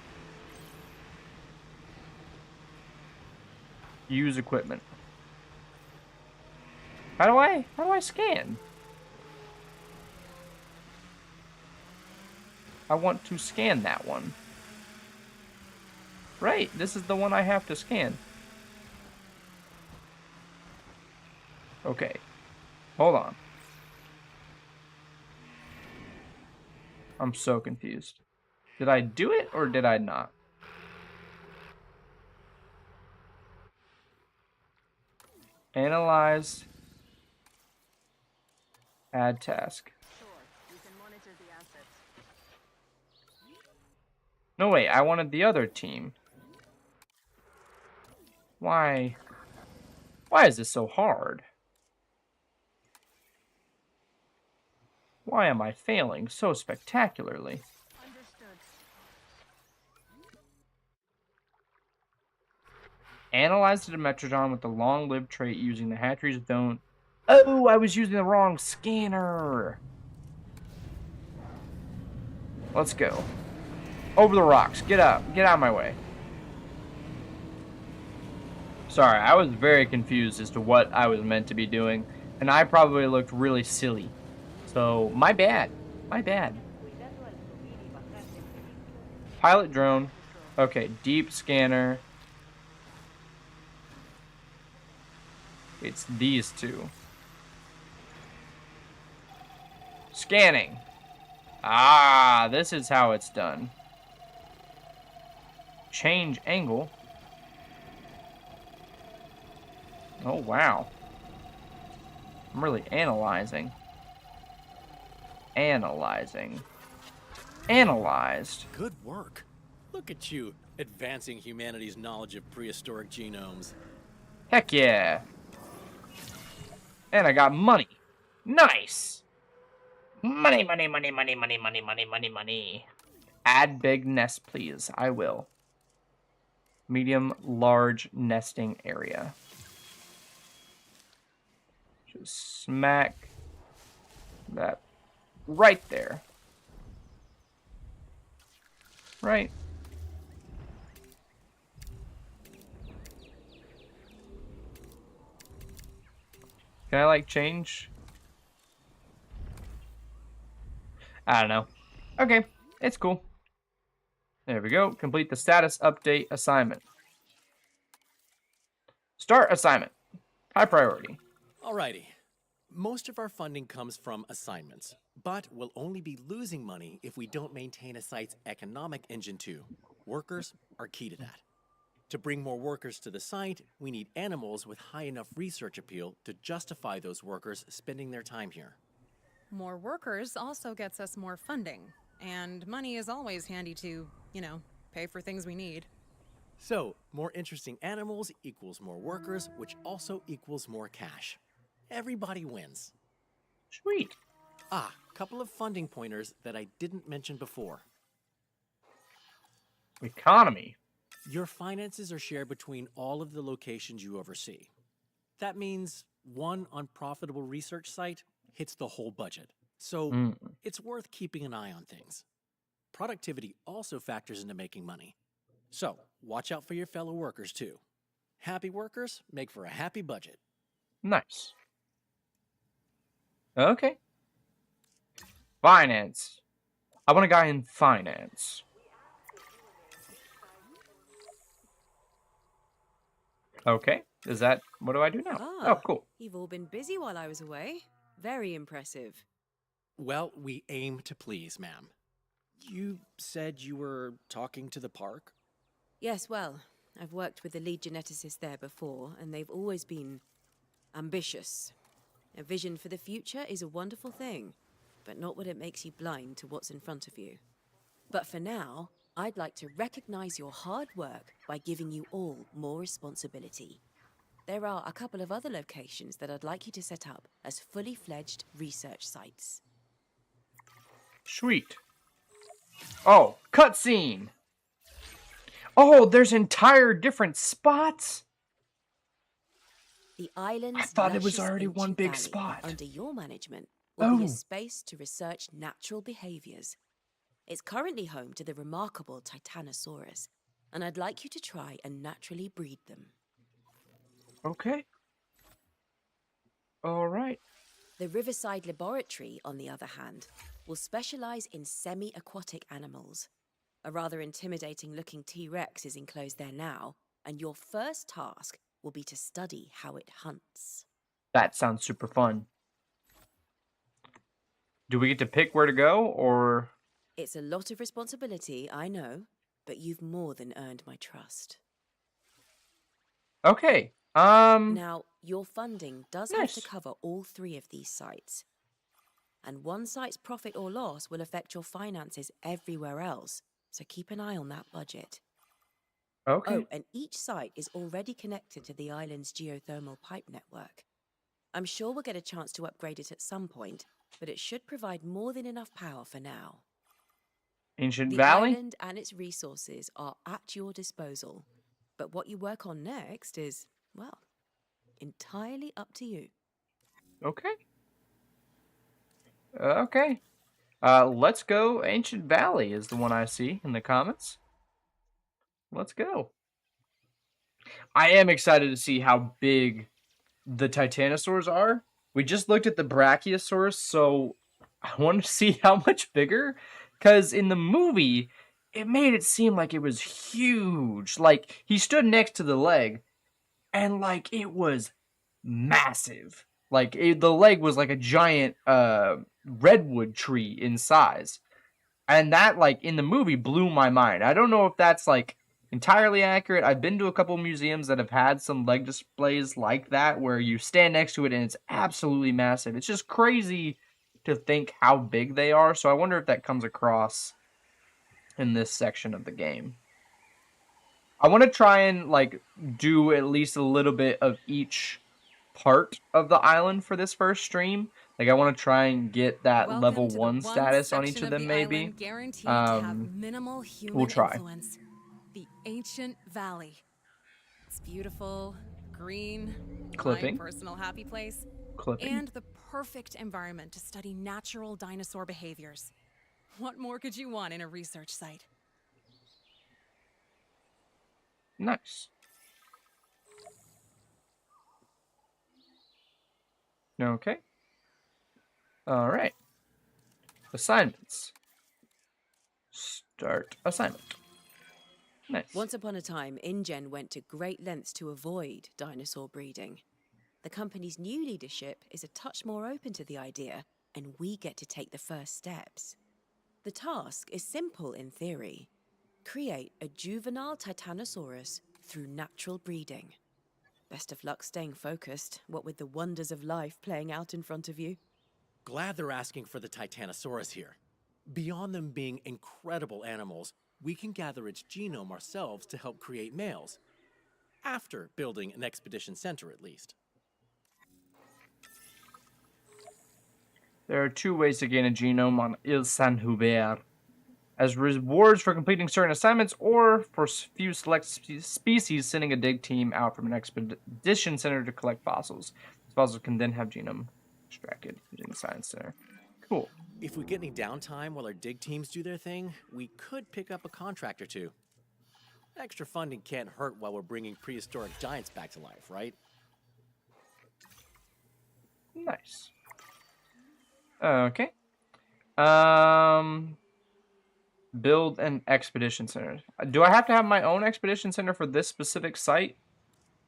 A: Use equipment. How do I scan? I want to scan that one. Right, this is the one I have to scan. Okay. Hold on. I'm so confused. Did I do it or did I not? Analyze. Add task.
E: Sure, you can monitor the assets.
A: No, wait, I wanted the other team. Why? Why is this so hard? Why am I failing so spectacularly?
E: Understood.
A: Analyze the Dimetrodon with the long-lived trait using the hatchery's don't. Oh, I was using the wrong scanner. Let's go. Over the rocks. Get up. Get out of my way. Sorry, I was very confused as to what I was meant to be doing, and I probably looked really silly. So, my bad. My bad. Pilot drone. Okay, deep scanner. It's these two. Scanning. Ah, this is how it's done. Change angle. Oh, wow. I'm really analyzing. Analyzing. Analyzed.
C: Good work. Look at you, advancing humanity's knowledge of prehistoric genomes.
A: Heck yeah. And I got money. Nice. Money, money, money, money, money, money, money, money, money. Add big nest, please. I will. Medium, large nesting area. Just smack that right there. Right. Can I, like, change? I don't know. Okay, it's cool. There we go. Complete the status update assignment. Start assignment. High priority.
C: Alrighty. Most of our funding comes from assignments, but we'll only be losing money if we don't maintain a site's economic engine too. Workers are key to that. To bring more workers to the site, we need animals with high enough research appeal to justify those workers spending their time here.
B: More workers also gets us more funding, and money is always handy to, you know, pay for things we need.
C: So, more interesting animals equals more workers, which also equals more cash. Everybody wins.
A: Sweet.
C: Couple of funding pointers that I didn't mention before.
A: Economy.
C: Your finances are shared between all of the locations you oversee. That means one unprofitable research site hits the whole budget. So it's worth keeping an eye on things. Productivity also factors into making money. So watch out for your fellow workers too. Happy workers make for a happy budget.
A: Nice. Okay. Finance. I want a guy in finance. Okay. Is that... What do I do now? Oh, cool.
D: You've all been busy while I was away. Very impressive.
C: Well, we aim to please, ma'am. You said you were talking to the park?
D: Yes, well, I've worked with the lead geneticist there before, and they've always been ambitious. A vision for the future is a wonderful thing, but not when it makes you blind to what's in front of you. But for now, I'd like to recognize your hard work by giving you all more responsibility. There are a couple of other locations that I'd like you to set up as fully fledged research sites.
A: Sweet. Oh, cutscene. Oh, there's entire different spots?
D: The island's
A: I thought it was
D: luscious
A: already one
D: ancient
A: big
D: valley
A: spot.
D: under your management will be a
A: Oh.
D: space to research natural behaviors. It's currently home to the remarkable Titanosaurus, and I'd like you to try and naturally breed them.
A: Okay. All right.
D: The Riverside Laboratory, on the other hand, will specialize in semi-aquatic animals. A rather intimidating-looking T-Rex is enclosed there now, and your first task will be to study how it hunts.
A: That sounds super fun. Do we get to pick where to go, or...
D: It's a lot of responsibility, I know, but you've more than earned my trust.
A: Okay.
D: Now, your funding does have to
A: Yes.
D: cover all three of these sites. And one site's profit or loss will affect your finances everywhere else, so keep an eye on that budget.
A: Okay.
D: Oh, and each site is already connected to the island's geothermal pipe network. I'm sure we'll get a chance to upgrade it at some point, but it should provide more than enough power for now.
A: Ancient
D: The
A: Valley?
D: island and its resources are at your disposal, but what you work on next is, well, entirely up to you.
A: Okay. Okay. Let's go. Ancient Valley is the one I see in the comments. Let's go. I am excited to see how big the Titanosaurs are. We just looked at the Brachiosaurus, so I want to see how much bigger, because in the movie, it made it seem like it was huge. Like, he stood next to the leg, and, like, it was massive. Like, the leg was like a giant redwood tree in size. And that, like, in the movie blew my mind. I don't know if that's, like, entirely accurate. I've been to a couple museums that have had some leg displays like that, where you stand next to it and it's absolutely massive. It's just crazy to think how big they are, so I wonder if that comes across in this section of the game. I want to try and, like, do at least a little bit of each part of the island for this first stream. Like, I want to try and get that
B: Welcome
A: level
B: to the
A: 1 status on each
B: section
A: of them,
B: the
A: maybe.
B: island guaranteed to have minimal human
A: We'll try.
B: influence. The Ancient Valley. It's beautiful, green,
A: Clipping.
B: my personal happy place,
A: Clipping.
B: and the perfect environment to study natural dinosaur behaviors. What more could you want in a research site?
A: Nice. Okay. All right. Assignments. Start assignment. Nice.
D: Once upon a time, InGen went to great lengths to avoid dinosaur breeding. The company's new leadership is a touch more open to the idea, and we get to take the first steps. The task is simple in theory. Create a juvenile Titanosaurus through natural breeding. Best of luck staying focused, what with the wonders of life playing out in front of you.
C: Glad they're asking for the Titanosaurus here. Beyond them being incredible animals, we can gather its genome ourselves to help create males. After building an expedition center, at least.
A: There are 2 ways to gain a genome on Ile Saint-Hubert. As rewards for completing certain assignments, or for few select species, sending a dig team out from an expedition center to collect fossils. These fossils can then have genome extracted using the science center. Cool.
C: If we get any downtime while our dig teams do their thing, we could pick up a contract or two. Extra funding can't hurt while we're bringing prehistoric giants back to life, right?
A: Nice. Okay. Build an expedition center. Do I have to have my own expedition center for this specific site?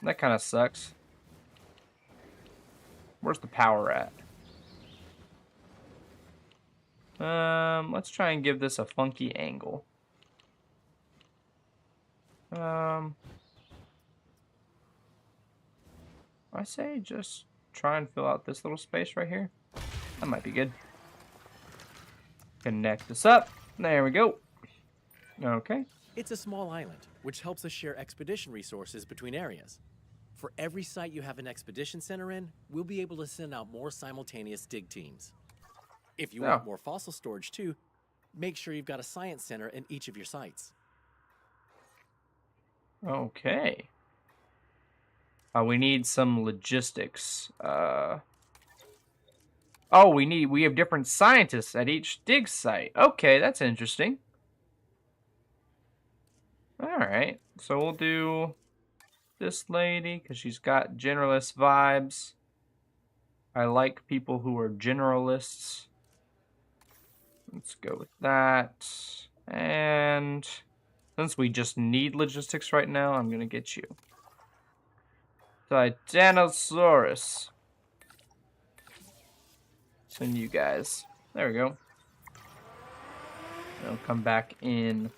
A: That kind of sucks. Where's the power at? Let's try and give this a funky angle. I say just try and fill out this little space right here. That might be good. Connect this up. There we go. Okay.
C: It's a small island, which helps us share expedition resources between areas. For every site you have an expedition center in, we'll be able to send out more simultaneous dig teams. If you want more fossil storage too, make sure you've got a science center in each of your sites.
A: Okay. We need some logistics. Oh, we have different scientists at each dig site. Okay, that's interesting. Alright, so we'll do this lady, because she's got generalist vibes. I like people who are generalists. Let's go with that. And since we just need logistics right now, I'm going to get you. Titanosaurus. Send you guys. There we go. I'll come back in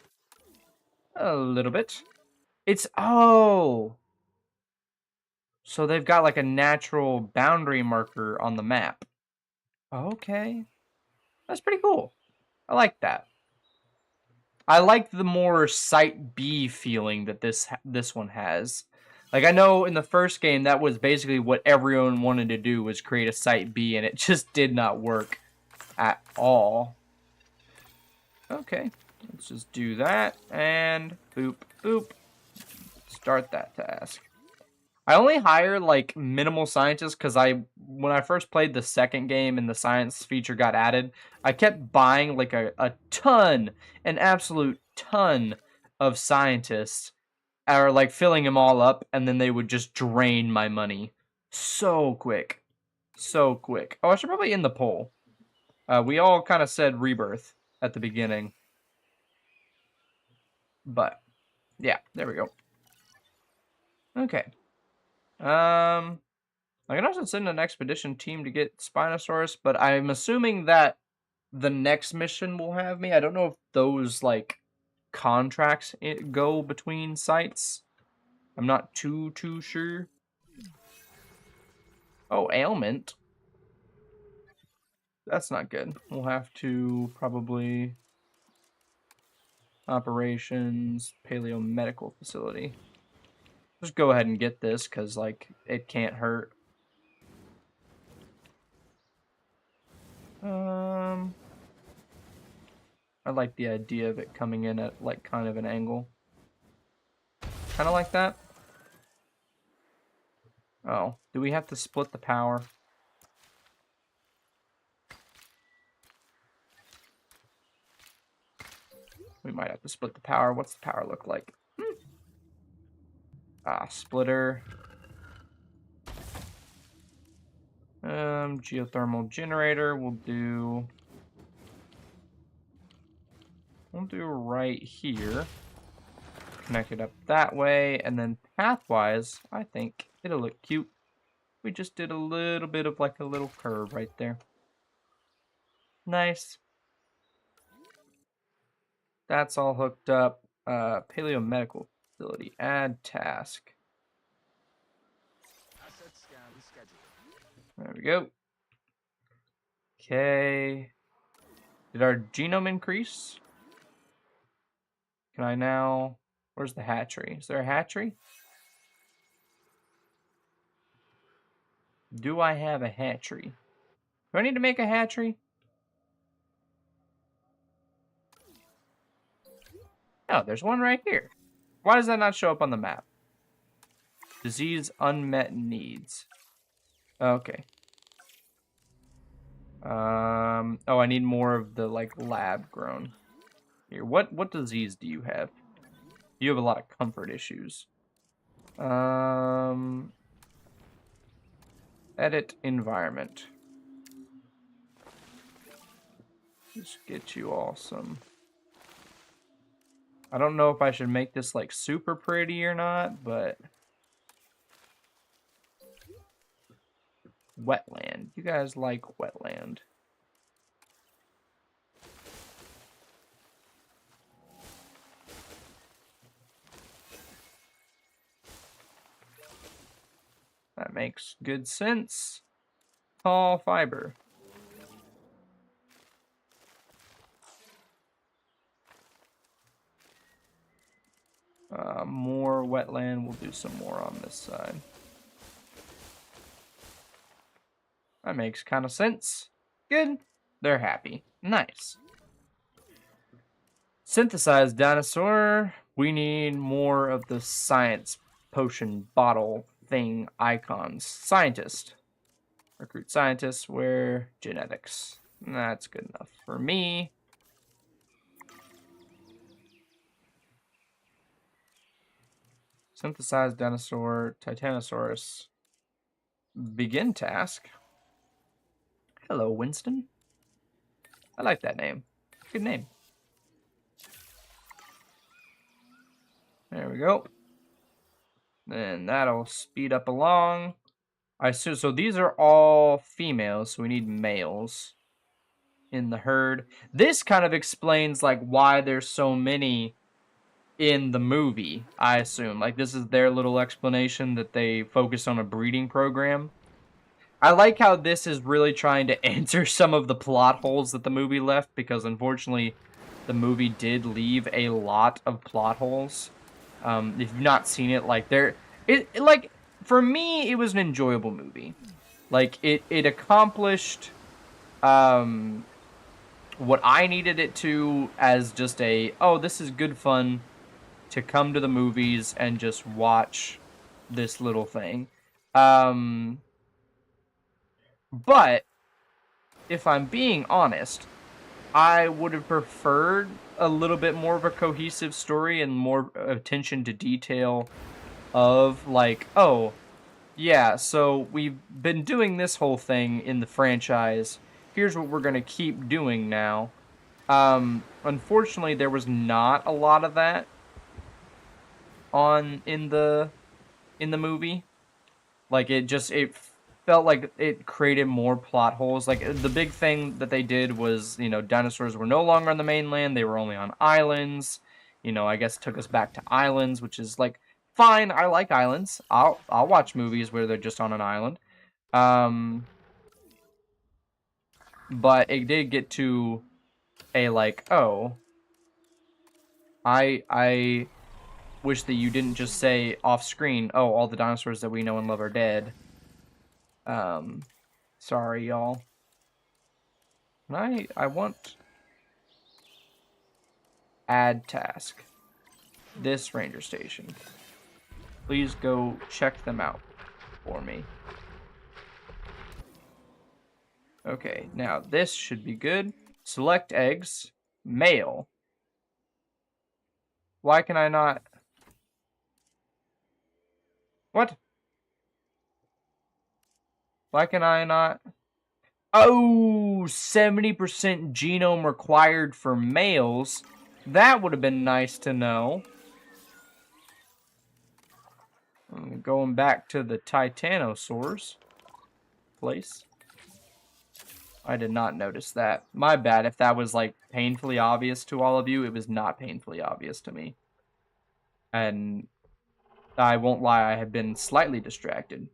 A: a little bit. Oh! So they've got like a natural boundary marker on the map. Okay. That's pretty cool. I like that. I like the more Site B feeling that this one has. Like, I know in the first game, that was basically what everyone wanted to do, was create a Site B, and it just did not work at all. Okay, let's just do that, and boop, boop. Start that task. I only hire, like, minimal scientists because when I first played the second game and the science feature got added, I kept buying, like, a ton, an absolute ton of scientists, or, like, filling them all up, and then they would just drain my money so quick. So quick. Oh, I should probably end the poll. We all kind of said Rebirth at the beginning. But, yeah, there we go. Okay. I can also send an expedition team to get Spinosaurus, but I'm assuming that the next mission will have me. I don't know if those, like, contracts go between sites. I'm not too sure. Oh, ailment. That's not good. We'll have to probably... Operations, Paleo Medical Facility. Just go ahead and get this, because, like, it can't hurt. I like the idea of it coming in at, like, kind of an angle. Kind of like that. Oh, do we have to split the power? We might have to split the power. What's the power look like? Splitter. Geothermal generator. We'll do right here. Connect it up that way, and then pathwise, I think it'll look cute. We just did a little bit of like a little curve right there. Nice. That's all hooked up. Paleo Medical Facility. Add task.
F: Asset scan scheduled.
A: There we go. Okay. Did our genome increase? Can I now... Where's the hatchery? Is there a hatchery? Do I have a hatchery? Do I need to make a hatchery? Oh, there's one right here. Why does that not show up on the map? Disease unmet needs. Okay. Oh, I need more of the like lab grown. Here, what disease do you have? You have a lot of comfort issues. Edit environment. Just get you all some. I don't know if I should make this like super pretty or not, but wetland. You guys like wetland. That makes good sense. Tall fiber. More wetland. We'll do some more on this side. That makes kind of sense. Good. They're happy. Nice. Synthesized dinosaur. We need more of the science potion bottle thing icons. Scientist. Recruit scientists. Where genetics. That's good enough for me. Synthesized dinosaur, Titanosaurus. Begin task. Hello, Winston. I like that name. Good name. There we go. And that'll speed up along. I assume, so these are all females, so we need males in the herd. This kind of explains like why there's so many in the movie, I assume. Like, this is their little explanation that they focus on a breeding program. I like how this is really trying to answer some of the plot holes that the movie left, because unfortunately, the movie did leave a lot of plot holes. If you've not seen it, like, like, for me, it was an enjoyable movie. Like, it accomplished, what I needed it to as just a, oh, this is good fun to come to the movies and just watch this little thing. But, if I'm being honest, I would have preferred a little bit more of a cohesive story and more attention to detail of, like, oh, yeah, so we've been doing this whole thing in the franchise. here's what we're gonna keep doing now. Unfortunately, there was not a lot of that in the movie. Like, it felt like it created more plot holes. Like, the big thing that they did was, you know, dinosaurs were no longer on the mainland, they were only on islands. You know, I guess it took us back to islands, which is, like, fine. I like islands. I'll watch movies where they're just on an island. But it did get to a, like, oh, I wish that you didn't just say off screen, oh, all the dinosaurs that we know and love are dead. Sorry, y'all. I want add task. This ranger station. Please go check them out for me. Okay, now this should be good. Select eggs. Male. Why can I not? What? Why can I not? Oh, 70% genome required for males. That would have been nice to know. I'm going back to the Titanosaurs place. I did not notice that. My bad if that was, like, painfully obvious to all of you. It was not painfully obvious to me. And I won't lie, I have been slightly distracted.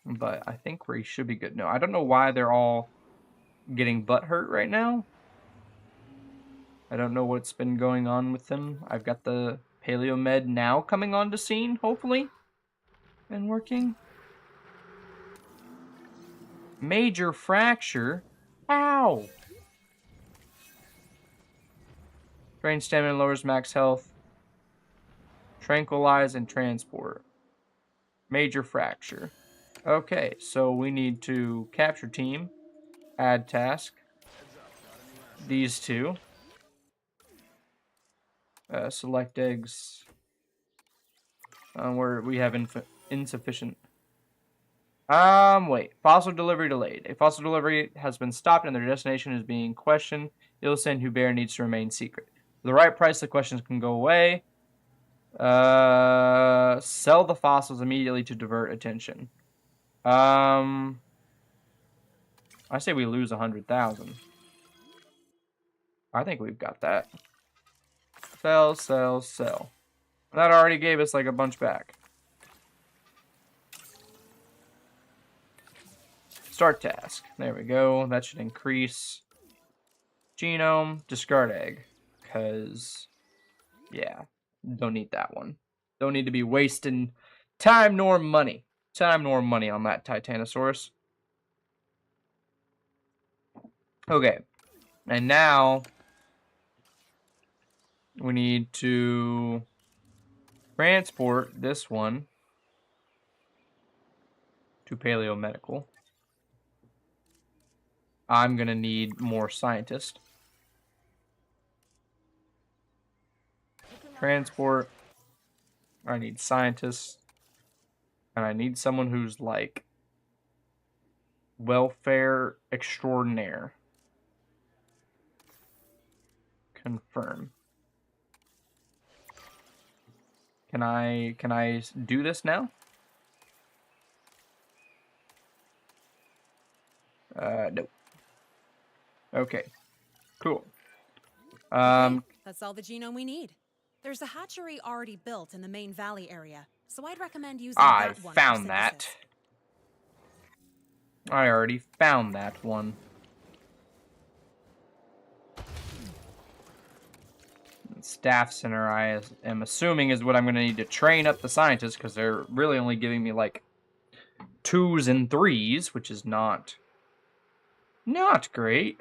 A: But I think we should be good. No, I don't know why they're all getting butthurt right now. I don't know what's been going on with them. I've got the Paleomed now coming onto scene, hopefully. And working. Major fracture? Ow! Drain stamina, lowers max health. Tranquilize and transport. Major fracture. Okay, so we need to capture team, add task, these two, select eggs, where we have insufficient. Wait, fossil delivery delayed. A fossil delivery has been stopped and their destination is being questioned. Ilsen Hubert needs to remain secret. For the right price, the questions can go away. Sell the fossils immediately to divert attention. I say we lose 100,000. I think we've got that. Sell, sell, sell. That already gave us like a bunch back. Start task. There we go. That should increase. Genome, discard egg. Because, yeah, don't need that one. Don't need to be wasting time nor money. Time nor money on that Titanosaurus. Okay. And now we need to transport this one to Paleomedical. I'm going to need more scientists. Transport. I need scientists. And I need someone who's like welfare extraordinaire. Confirm. Can I do this now? Nope. Okay. Cool.
B: Okay, that's all the genome we need. There's a hatchery already built in the main valley area, so I'd recommend using
A: I
B: that one.
A: found that. I already found that one. Staff center, I am assuming, is what I'm going to need to train up the scientists, because they're really only giving me like 2s and 3s, which is not great.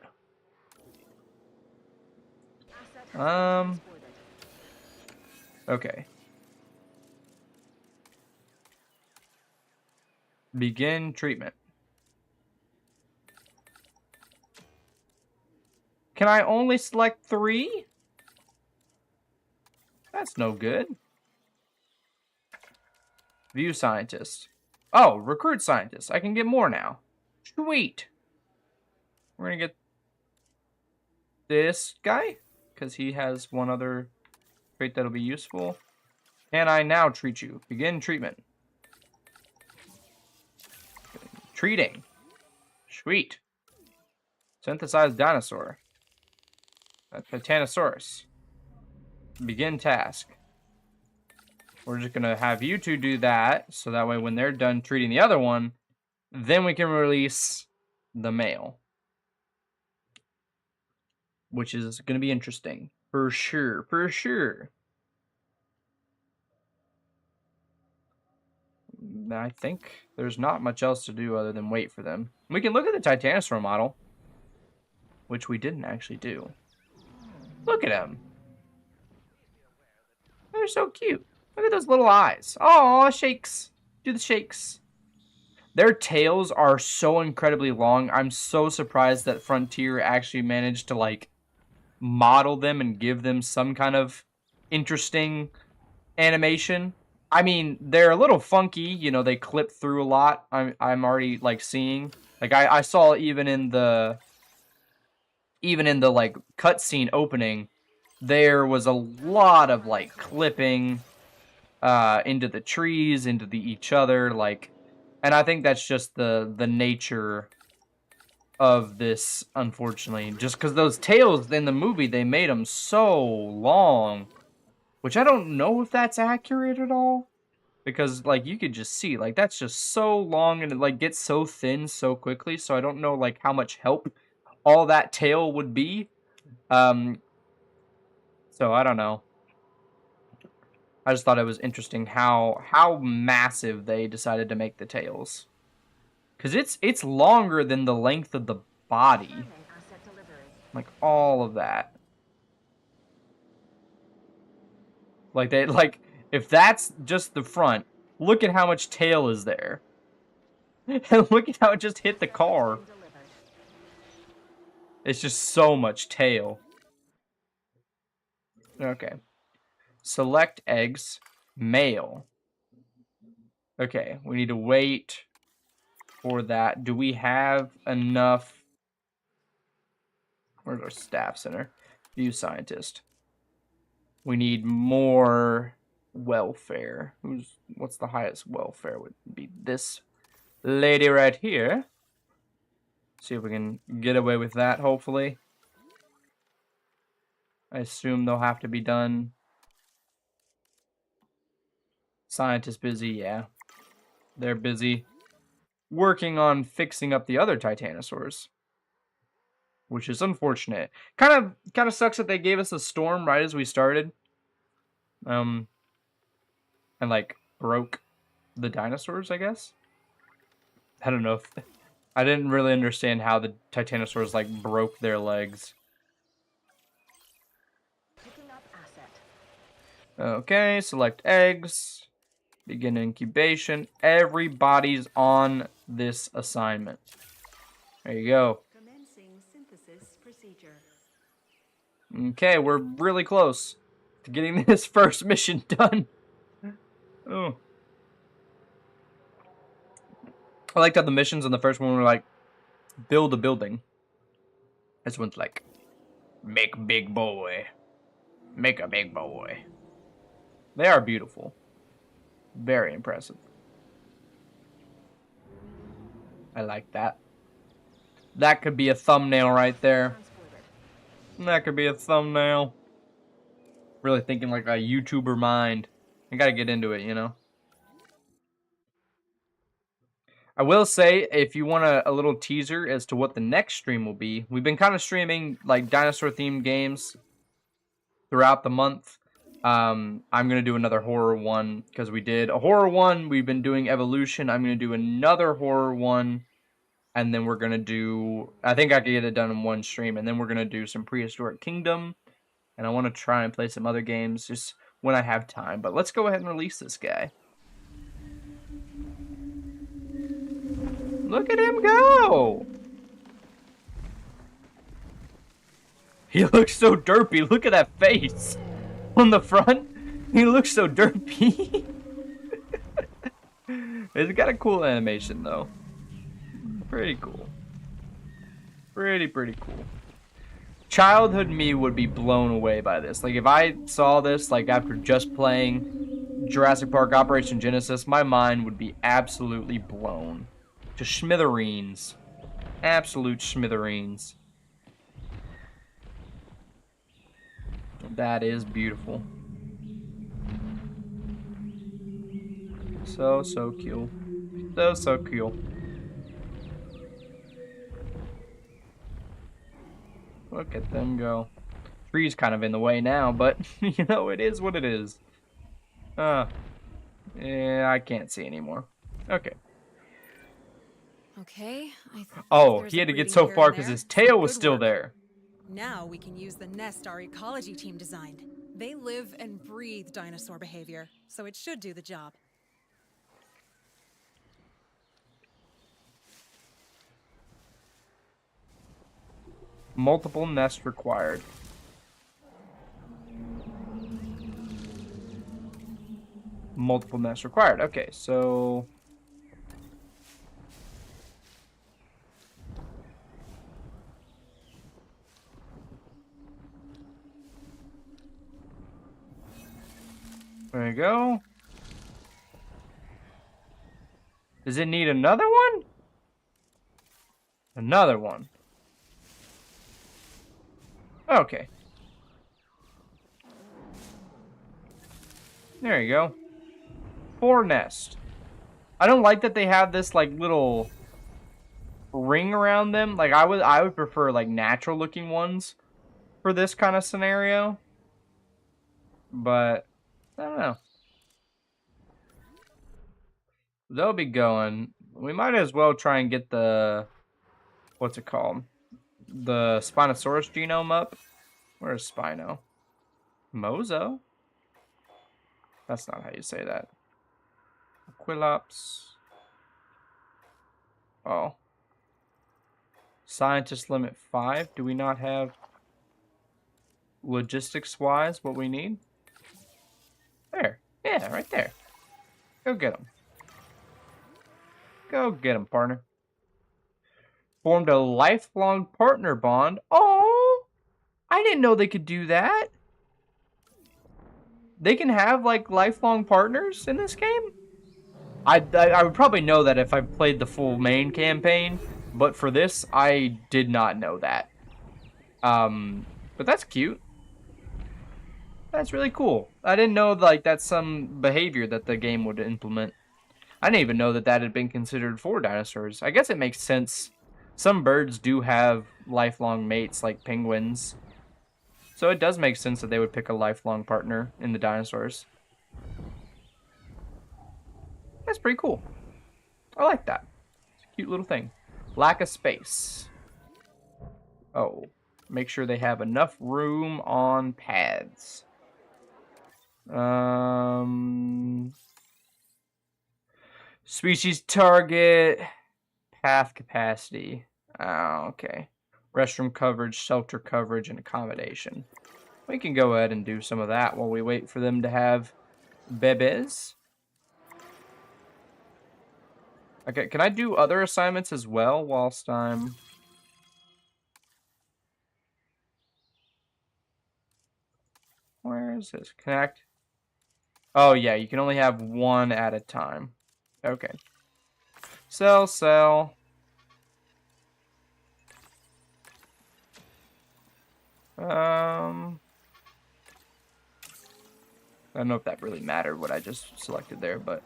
A: Okay. Begin treatment. Can I only select 3? That's no good. View scientist. Oh, recruit scientists. I can get more now. Sweet. We're gonna get this guy, because he has one other trait that'll be useful. Can I now treat you? Begin treatment. Treating. Sweet. Synthesized dinosaur. A Titanosaurus. Begin task. We're just gonna have you two do that, so that way when they're done treating the other one, then we can release the male. Which is gonna be interesting. For sure, for sure. I think there's not much else to do other than wait for them. We can look at the Titanosaur model, which we didn't actually do. Look at them. They're so cute. Look at those little eyes. Oh, shakes. Do the shakes. Their tails are so incredibly long. I'm so surprised that Frontier actually managed to, like, model them and give them some kind of interesting animation. I mean, they're a little funky. You know, they clip through a lot. I'm already, like, seeing. Like, I saw even in the like cutscene opening, there was a lot of like clipping into the trees, into each other, like, and I think that's just the nature of this, unfortunately, just because those tails in the movie, they made them so long, which I don't know if that's accurate at all, because like you could just see like that's just so long and it like gets so thin so quickly, so I don't know like how much help all that tail would be. So I don't know. I just thought it was interesting how massive they decided to make the tails. Cause it's longer than the length of the body. Like all of that. Like they if that's just the front, look at how much tail is there. And look at how it just hit the car. It's just so much tail. Okay. Select eggs. Male. Okay, we need to wait for that. Do we have enough? Where's our staff center? View scientist. We need more welfare. What's the highest welfare? Would be this lady right here. See if we can get away with that, hopefully. I assume they'll have to be done. Scientist busy, yeah. They're busy working on fixing up the other Titanosaurs, which is unfortunate. Kind of sucks that they gave us a storm right as we started. And like broke the dinosaurs, I guess. I don't know if I didn't really understand how the Titanosaurs like broke their legs. Okay, select eggs. Begin incubation. Everybody's on this assignment. There you go.
E: Commencing synthesis procedure.
A: Okay, we're really close to getting this first mission done. Oh. I liked how the missions on the first one were like, build a building. This one's like, make big boy. Make a big boy. They are beautiful. Very impressive. I like that. That could be a thumbnail right there. That could be a thumbnail. Really thinking like a YouTuber mind. I gotta get into it, you know? I will say, if you want a little teaser as to what the next stream will be, we've been kind of streaming like dinosaur-themed games throughout the month. I'm going to do another horror one, because we did a horror one, we've been doing Evolution, I'm going to do another horror one, and then we're going to do, I think I could get it done in one stream, and then we're going to do some Prehistoric Kingdom, and I want to try and play some other games, just when I have time, but let's go ahead and release this guy. Look at him go! He looks so derpy, look at that face! On the front, he looks so derpy. It's got a cool animation though. Pretty cool. Pretty cool. Childhood me would be blown away by this. Like if I saw this like after just playing Jurassic Park Operation Genesis, my mind would be absolutely blown to smithereens. Absolute smithereens. That is beautiful. So cool. So cool. Look at them go. Tree's kind of in the way now, but you know, it is what it is. Yeah, I can't see anymore. Okay.
B: Okay, I think
A: Oh,
B: there's
A: he
B: a
A: had to get
B: breeding
A: so
B: here
A: far
B: and
A: because
B: there.
A: his tail was
B: Good
A: still
B: work.
A: there.
B: Now we can use the nest our ecology team designed. They live and breathe dinosaur behavior, so it should do the job.
A: Multiple nests required. Multiple nests required. Okay, so... There you go. Does it need another one? Another one. Okay. There you go. 4 nest. I don't like that they have this like little ring around them. Like I would prefer like natural looking ones for this kind of scenario. But I don't know. They'll be going. We might as well try and get the what's it called? The Spinosaurus genome up. Where's Spino? Mozo? That's not how you say that. Aquilops. Oh. Scientist limit 5. Do we not have logistics-wise what we need? There. Yeah, right there. Go get him. Go get him, partner. Formed a lifelong partner bond. Oh! I didn't know they could do that. They can have, like, lifelong partners in this game? I would probably know that if I played the full main campaign, but for this, I did not know that. But that's cute. That's really cool. I didn't know, like, that's some behavior that the game would implement. I didn't even know that that had been considered for dinosaurs. I guess it makes sense. Some birds do have lifelong mates, like penguins. So it does make sense that they would pick a lifelong partner in the dinosaurs. That's pretty cool. I like that. It's a cute little thing. Lack of space. Oh. Make sure they have enough room on pads. Species target. Path capacity. Oh, okay. Restroom coverage, shelter coverage, and accommodation. We can go ahead and do some of that while we wait for them to have bebes. Okay, can I do other assignments as well whilst I'm... Where is this? Connect. Oh, yeah, you can only have one at a time. Okay. Sell. I don't know if that really mattered what I just selected there, but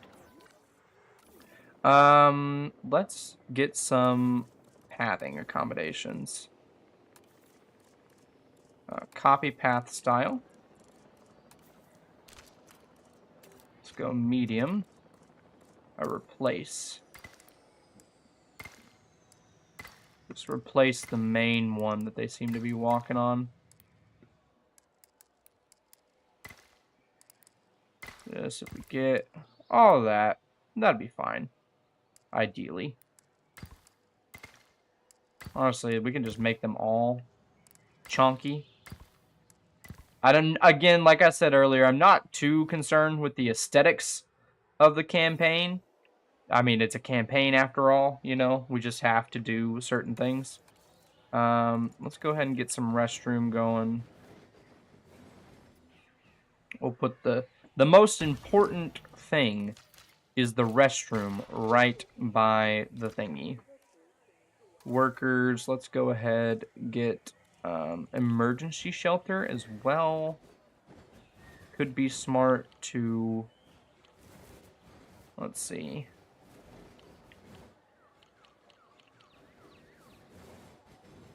A: let's get some pathing accommodations. Copy path style. Let's go medium. Replace. Let's replace the main one that they seem to be walking on. This, if we get all of that, that'd be fine. Ideally. Honestly, we can just make them all chunky. Again, like I said earlier, I'm not too concerned with the aesthetics of the campaign. I mean, it's a campaign after all, you know? We just have to do certain things. Let's go ahead and get some restroom going. We'll put the most important thing is the restroom right by the thingy. Workers, let's go ahead, get emergency shelter as well. Could be smart to, let's see.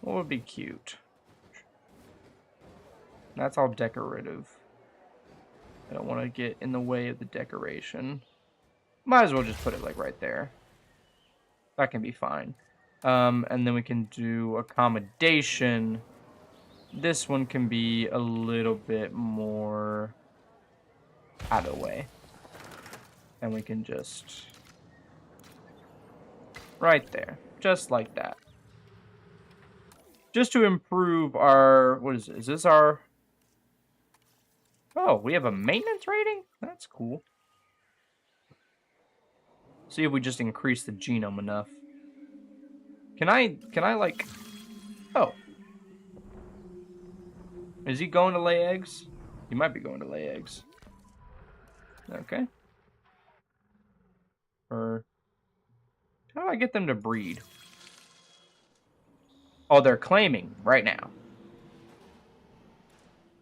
A: What would be cute? That's all decorative. I don't want to get in the way of the decoration. Might as well just put it like right there. That can be fine. And then we can do accommodation. This one can be a little bit more out of the way. And we can just... right there. Just like that. Just to improve our... what is it? Is this our... oh, we have a maintenance rating? That's cool. See if we just increase the genome enough. Can I like... oh. Is he going to lay eggs? He might be going to lay eggs. Okay. Or... how do I get them to breed? Oh, they're claiming right now.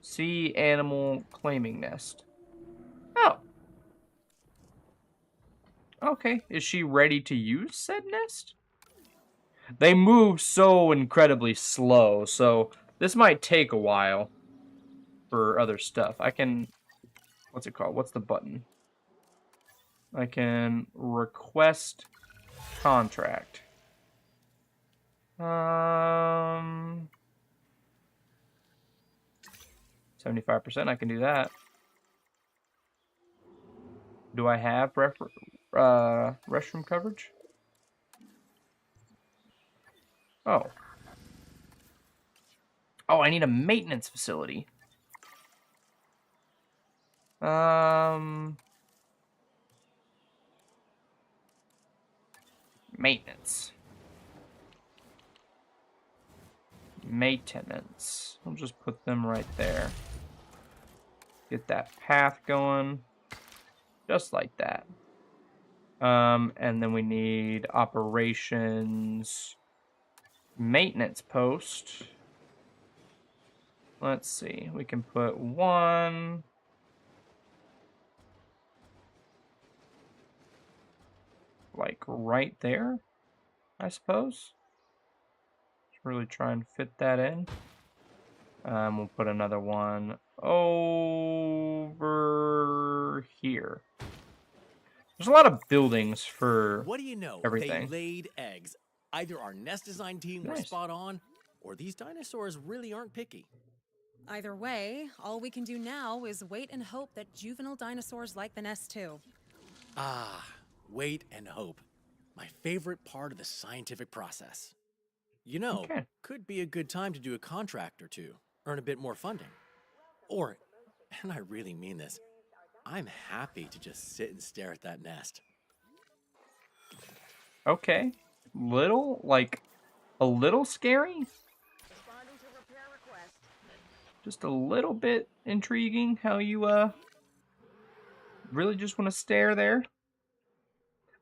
A: Sea animal claiming nest. Oh. Okay. Is she ready to use said nest? They move so incredibly slow, so this might take a while for other stuff. I can... what's it called? What's the button? I can request contract. 75%, I can do that. Do I have restroom coverage? Oh. Oh, I need a maintenance facility. Maintenance. Maintenance. I'll just put them right there. Get that path going. Just like that. And then we need operations maintenance post. Let's see. We can put one. Like right there, I suppose. Let's really try and fit that in. We'll put another one over here. There's a lot of buildings for
C: What do you know?
A: everything.
C: They laid eggs. Either our nest design team was
A: Nice.
C: spot on, or these dinosaurs really aren't picky.
B: Either way, all we can do now is wait and hope that juvenile dinosaurs like the nest too.
C: Ah, wait and hope. My favorite part of the scientific process. You know,
A: Okay.
C: could be a good time to do a contract or two, earn a bit more funding. Or, and I really mean this, I'm happy to just sit and stare at that nest.
A: Okay. Little, like, a little scary.
E: Responding to repair request.
A: Just a little bit intriguing how you, really just want to stare there.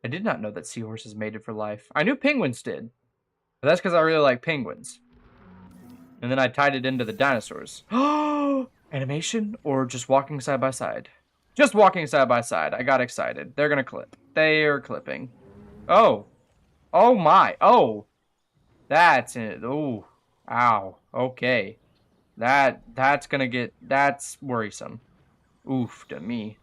A: I did not know that seahorses mated for life. I knew penguins did. But that's because I really like penguins. And then I tied it into the dinosaurs. Animation or just walking side by side? Just walking side by side. I got excited. They're going to clip. They are clipping. Oh. Oh my. Oh. That's it. Oh. Ow. Okay. That's going to get... that's worrisome. Oof to me.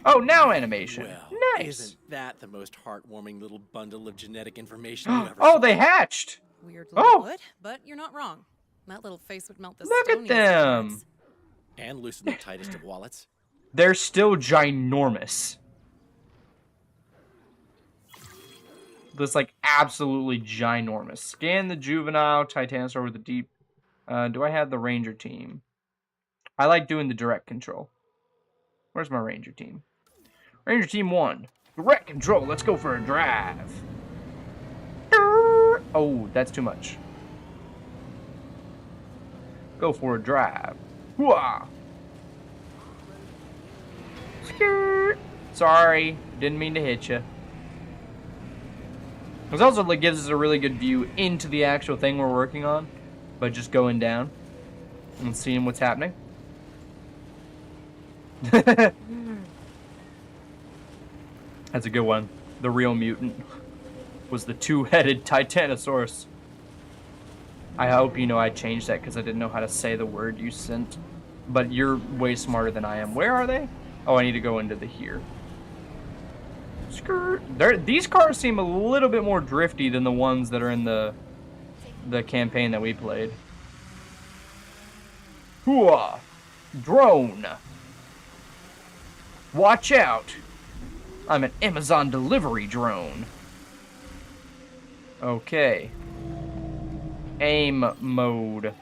A: Oh, now animation.
C: Well,
A: Nice.
C: isn't that the most heartwarming little bundle of genetic information you ever
A: Oh,
C: saw?
A: they hatched.
B: Weird
A: Oh!
B: little wood, but you're not wrong. That little face would melt the
A: Look at
B: stoniest of
A: them.
B: heads.
C: And loosen the tightest of wallets.
A: They're still ginormous. This like absolutely ginormous. Scan the juvenile Titanosaur with the deep. Do I have the Ranger team? I like doing the direct control. Where's my Ranger team? Ranger team 1. Direct control, let's go for a drive. Oh, that's too much. Go for a drive. Hooah! Skirt. Sorry, didn't mean to hit you. This also gives us a really good view into the actual thing we're working on, by just going down and seeing what's happening. That's a good one. The real mutant was the two-headed Titanosaurus. I hope you know I changed that because I didn't know how to say the word you sent. But you're way smarter than I am. Where are they? Oh, I need to go into the here. Skirt. These cars seem a little bit more drifty than the ones that are in the campaign that we played. Hooah! Drone! Watch out! I'm an Amazon delivery drone. Okay. Aim mode.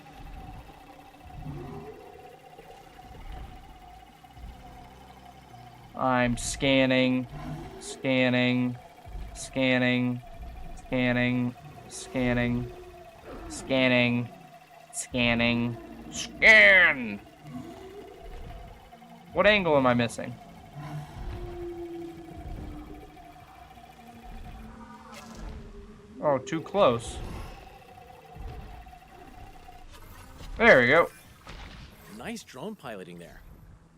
A: I'm scanning, scanning, scanning, scanning, scanning, scanning, scanning, scan! What angle am I missing? Oh, too close. There we go.
C: Nice drone piloting there.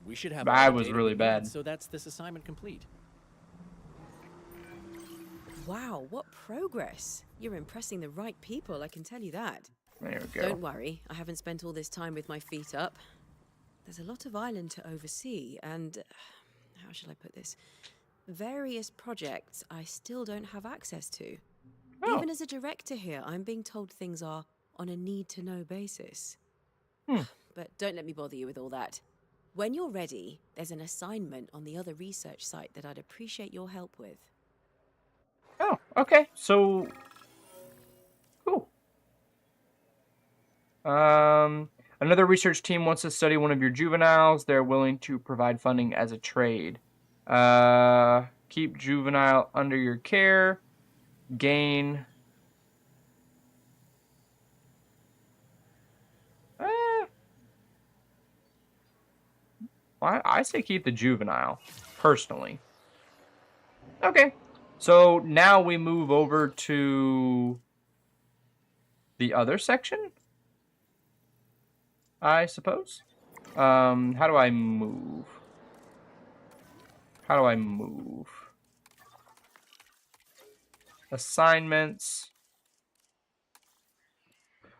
C: We should have.
A: That
C: all the
A: was
C: data
A: really
C: we need,
A: bad.
C: So that's this assignment complete.
D: Wow, what progress. You're impressing the right people, I can tell you that.
A: There we go.
D: Don't worry, I haven't spent all this time with my feet up. There's a lot of island to oversee, and how shall I put this? Various projects I still don't have access to.
A: Oh.
D: Even as a director here, I'm being told things are on a need-to-know basis. But don't let me bother you with all that. When you're ready, there's an assignment on the other research site that I'd appreciate your help with.
A: Oh, okay. So, cool. Another research team wants to study one of your juveniles. They're willing to provide funding as a trade. Keep juvenile under your care. Gain. I say keep the juvenile, personally. Okay. So now we move over to the other section, I suppose. How do I move? How do I move? Assignments.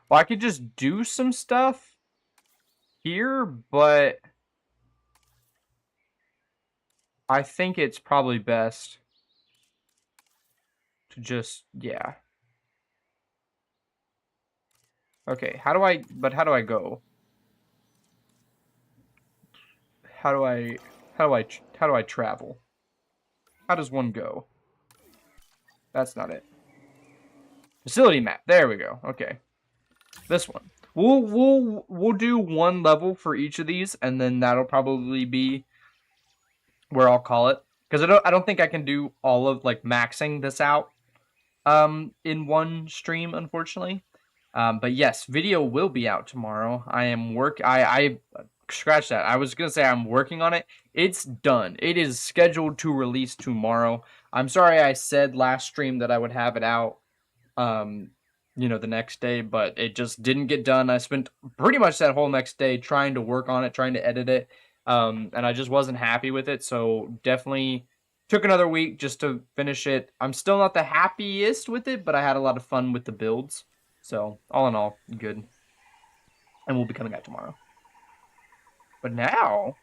A: Well, I could just do some stuff here, but I think it's probably best to just, yeah. Okay, how do I go? How do I travel? How does one go? That's not it. Facility map. There we go. Okay. This one. We'll do one level for each of these, and then that'll probably be where I'll call it. Because I don't think I can do all of like maxing this out in one stream, unfortunately. But yes, video will be out tomorrow. I scratch that. I was gonna say I'm working on it. It's done. It is scheduled to release tomorrow. I'm sorry I said last stream that I would have it out the next day, but it just didn't get done. I spent pretty much that whole next day trying to work on it, trying to edit it. And I just wasn't happy with it, so definitely took another week just to finish it. I'm still not the happiest with it, but I had a lot of fun with the builds. So, all in all, good. And we'll be coming out tomorrow. But now...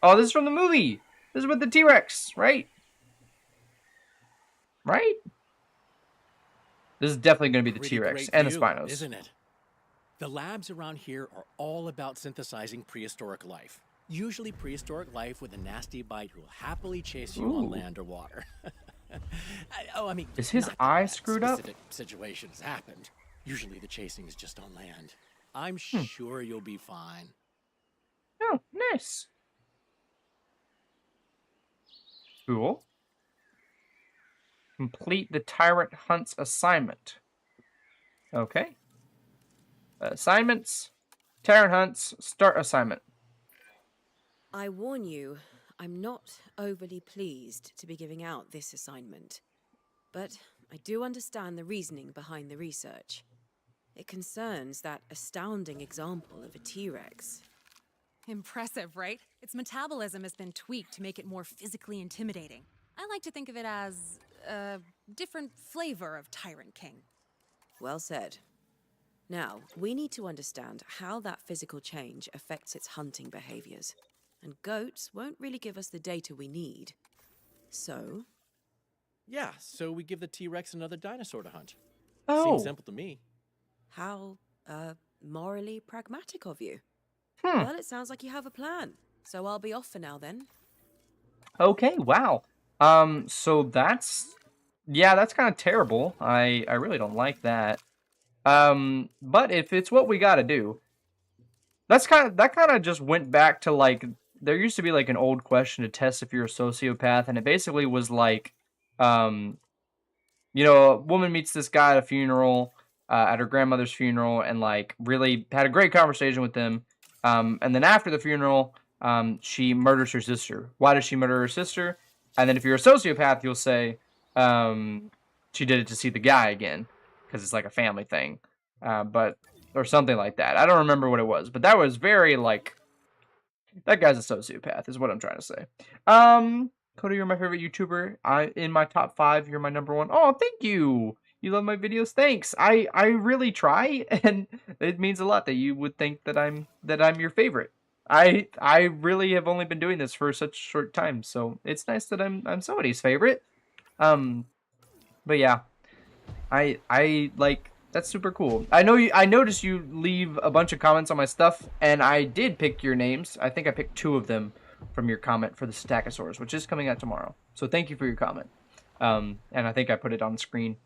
A: Oh, this is from the movie! This is with the T-Rex, right? Right? This is definitely going to be the
C: Pretty
A: T-Rex
C: great
A: and the
C: view,
A: Spinos.
C: isn't it? The labs around here are all about synthesizing prehistoric life. Usually prehistoric life with a nasty bite who will happily chase you on land or water. I mean,
A: is his
C: not
A: eye
C: that
A: screwed up?
C: Specific situations happened. Usually the chasing is just on land. I'm sure you'll be fine.
A: Oh, nice. Cool. Complete the Tyrant Hunts assignment. Okay. Assignments. Tyrant Hunts. Start assignment.
D: I warn you, I'm not overly pleased to be giving out this assignment. But I do understand the reasoning behind the research. It concerns that astounding example of a T-Rex.
B: Impressive, right? Its metabolism has been tweaked to make it more physically intimidating. I like to think of it as a different flavor of Tyrant King.
D: Well said. Now, we need to understand how that physical change affects its hunting behaviors. And goats won't really give us the data we need. So?
C: Yeah, so we give the T-Rex another dinosaur to hunt.
A: Oh.
C: Seems simple to me.
D: How, morally pragmatic of you.
A: Hmm.
D: Well, it sounds like you have a plan. So I'll be off for now then.
A: Okay, wow. So that's... Yeah, that's kind of terrible. I really don't like that. But if it's what we gotta do... That kind of just went back to, like... There used to be, like, an old question to test if you're a sociopath, and it basically was like... You know, a woman meets this guy at a funeral, at her grandmother's funeral, and, like, really had a great conversation with him. And then after the funeral, she murders her sister. Why does she murder her sister? And then if you're a sociopath, you'll say, she did it to see the guy again, because it's like a family thing. Or something like that. I don't remember what it was, but that was very, like, that guy's a sociopath, is what I'm trying to say. Cody, you're my favorite YouTuber. In my top 5, you're my number 1. Oh, thank you. You love my videos. Thanks. I really try, and it means a lot that you would think that I'm your favorite. I really have only been doing this for such a short time, so it's nice that I'm somebody's favorite. But yeah, I like, that's super cool. I noticed you leave a bunch of comments on my stuff, and I did pick your names. I think I picked 2 of them from your comment for the Stegosaurus, which is coming out tomorrow. So thank you for your comment. And I think I put it on screen.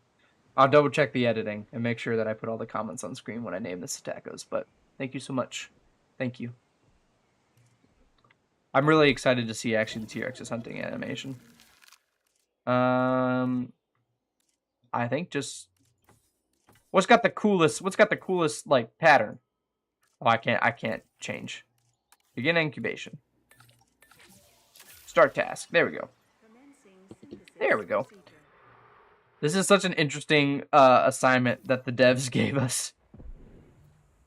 A: I'll double check the editing and make sure that I put all the comments on screen when I name the Stegosaurus. But thank you so much. Thank you. I'm really excited to see actually the T-Rex's hunting animation. I think just what's got the coolest like pattern? Oh, I can't change. Begin incubation. Start task. There we go. There we go. This is such an interesting assignment that the devs gave us.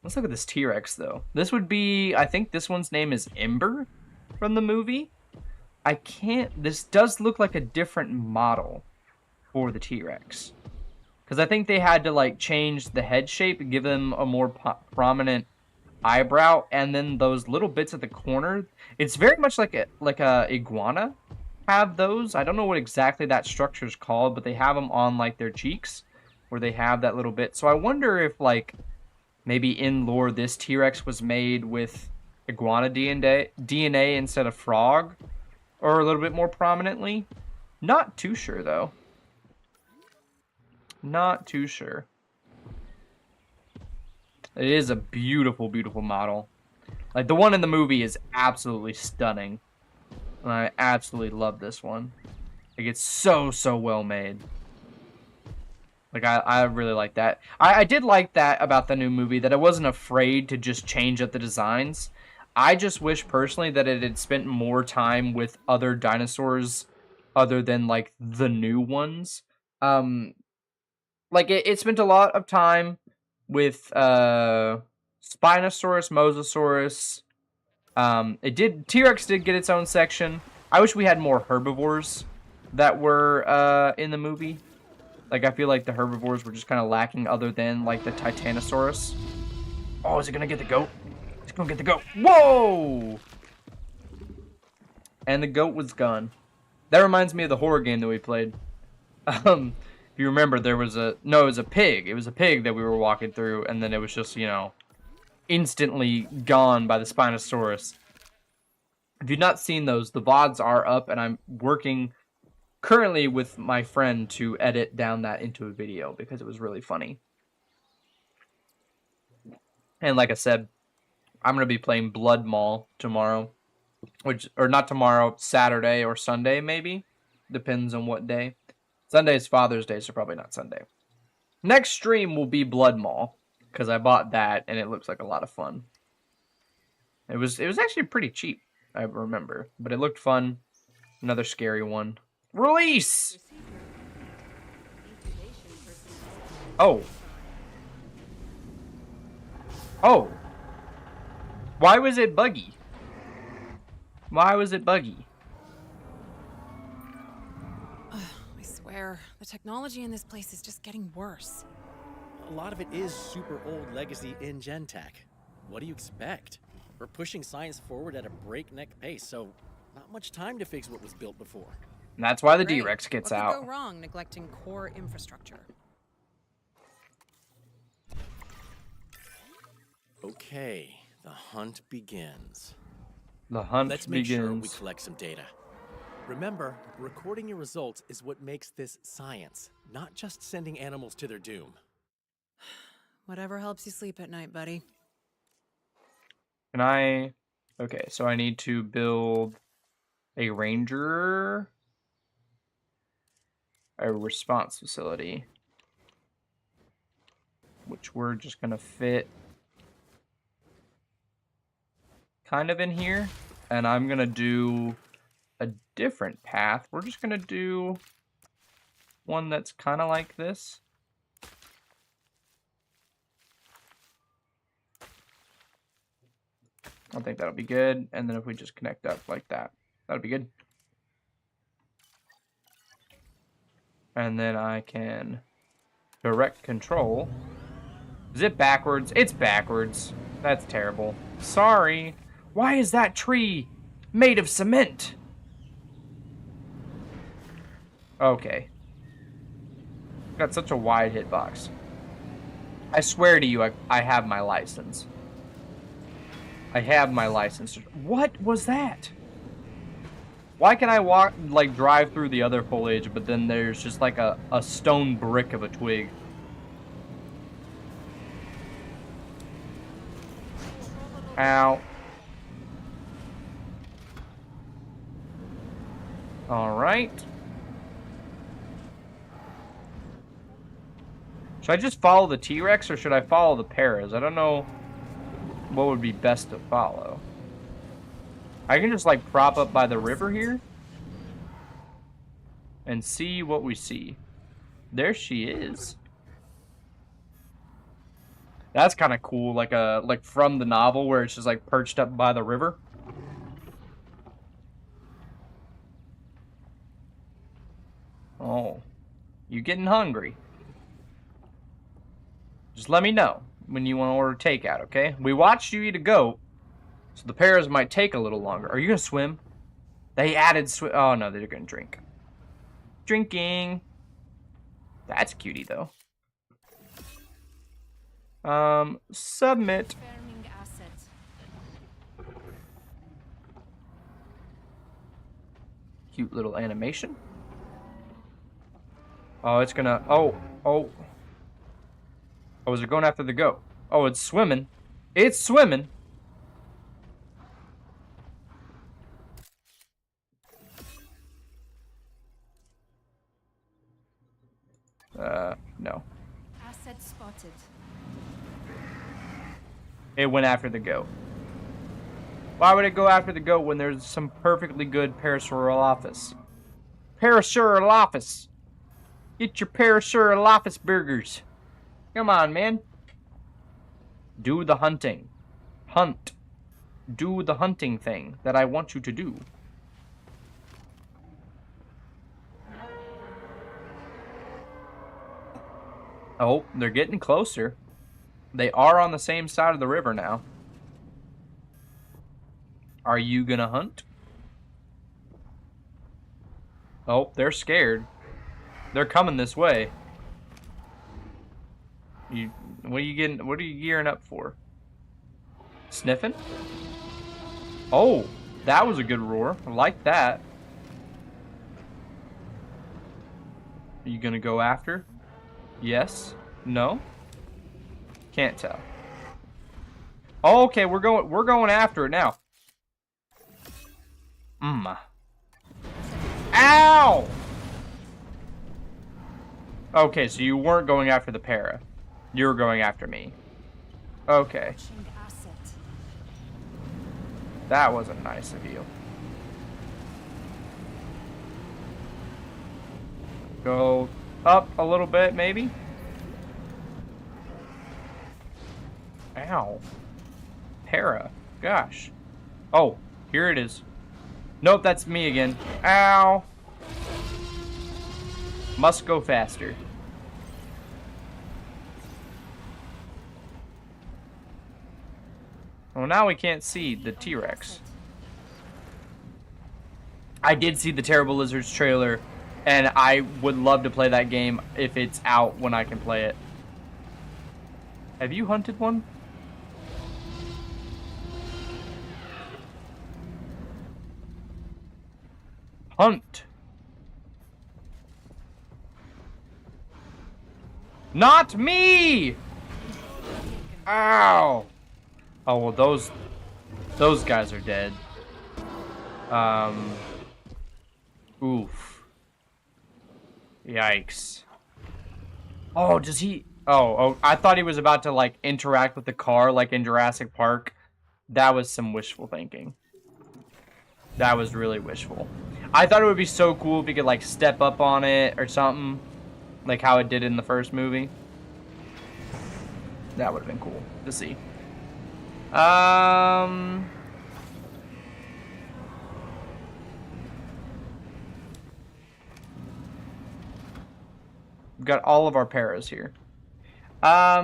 A: Let's look at this T-Rex though. This would be, I think this one's name is Ember from the movie. This does look like a different model for the T-Rex. Because I think they had to like change the head shape and give them a more prominent eyebrow, and then those little bits at the corner. It's very much like a iguana have those. I don't know what exactly that structure is called, but they have them on like their cheeks where they have that little bit. So I wonder if like maybe in lore this T-Rex was made with iguana DNA instead of frog, or a little bit more prominently. Not too sure though. Not too sure. It is a beautiful, beautiful model. Like, the one in the movie is absolutely stunning. And I absolutely love this one. Like, it's so, so well made. Like, I really like that. I did like that about the new movie, that it wasn't afraid to just change up the designs. I just wish, personally, that it had spent more time with other dinosaurs other than, like, the new ones. Like, it spent a lot of time with Spinosaurus, Mosasaurus. T-Rex did get its own section. I wish we had more herbivores that were in the movie. Like, I feel like the herbivores were just kind of lacking, other than like the Titanosaurus. Oh, is it gonna get the goat? It's gonna get the goat. Whoa! And the goat was gone. That reminds me of the horror game that we played. If you remember, it was a pig. It was a pig that we were walking through, and then it was just, you know, instantly gone by the Spinosaurus. If you've not seen those, the VODs are up, and I'm working currently with my friend to edit down that into a video, because it was really funny. And like I said, I'm going to be playing Blood Mall tomorrow. Or not tomorrow, Saturday or Sunday, maybe. Depends on what day. Sunday's Father's Day, so probably not Sunday. Next stream will be Blood Mall, because I bought that, and it looks like a lot of fun. It was actually pretty cheap, I remember, but it looked fun. Another scary one. Release! Oh. Oh. Why was it buggy? Why was it buggy?
B: I swear, the technology in this place is just getting worse.
C: A lot of it is super old legacy in Gen Tech. What do you expect? We're pushing science forward at a breakneck pace, so not much time to fix what was built before.
A: And that's why the
B: Great.
A: D-Rex gets
B: What
A: out.
B: could go wrong neglecting core infrastructure?
C: Okay, the hunt begins.
A: The hunt
C: Let's make
A: begins.
C: sure we collect some data. Remember, recording your results is what makes this science, not just sending animals to their doom.
B: Whatever helps you sleep at night, buddy.
A: Can I... Okay, so I need to build a ranger... a response facility. Which we're just gonna fit... kind of in here. And I'm gonna do a different path. We're just gonna do one that's kind of like this. I think that'll be good. And then if we just connect up like that, that'll be good. And then I can direct control. Is it backwards? It's backwards. That's terrible. Sorry. Why is that tree made of cement? Okay. Got such a wide hitbox. I swear to you, I have my license. I have my license. What was that? Why can I walk, like, drive through the other foliage, but then there's just like a stone brick of a twig? Ow. Alright. Should I just follow the T-Rex or should I follow the Paras? I don't know what would be best to follow. I can just like prop up by the river here and see what we see. There she is. That's kind of cool, like from the novel where it's just like perched up by the river. Oh, you getting hungry? Just let me know when you want to order takeout, okay? We watched you eat a goat, so the Paras might take a little longer. Are you gonna swim? They added swim. Oh no, they're gonna drink. Drinking. That's cutie though. Submit. Cute little animation. Oh, it's gonna. Oh. Oh, is it going after the goat? Oh, it's swimming. It's swimming. No.
G: Asset spotted.
A: It went after the goat. Why would it go after the goat when there's some perfectly good Parasaurolophus? Parasaurolophus! Get your Parasaurolophus burgers. Come on, man. Do the hunting. Hunt. Do the hunting thing that I want you to do. Oh, they're getting closer. They are on the same side of the river now. Are you gonna hunt? Oh, they're scared. They're coming this way. What are you gearing up for? Sniffing? Oh, that was a good roar. I like that. Are you gonna go after? Yes? No? Can't tell. Oh, okay, we're going after it now. Ow! Okay, so you weren't going after the para. You were going after me. Okay.
B: Chained asset.
A: That wasn't nice of you. Go up a little bit, maybe? Ow. Para. Gosh. Oh, here it is. Nope, that's me again. Ow. Must go faster. Well, now we can't see the T-Rex. I did see the Terrible Lizards trailer, and I would love to play that game if it's out when I can play it. Have you hunted one? Hunt. Not me! Ow! Oh, well, those guys are dead. Oof. Yikes. Oh, does he... Oh, I thought he was about to, like, interact with the car like in Jurassic Park. That was some wishful thinking. That was really wishful. I thought it would be so cool if he could, like, step up on it or something. Like how it did in the first movie. That would have been cool to see. We've got all of our paras here. Yeah.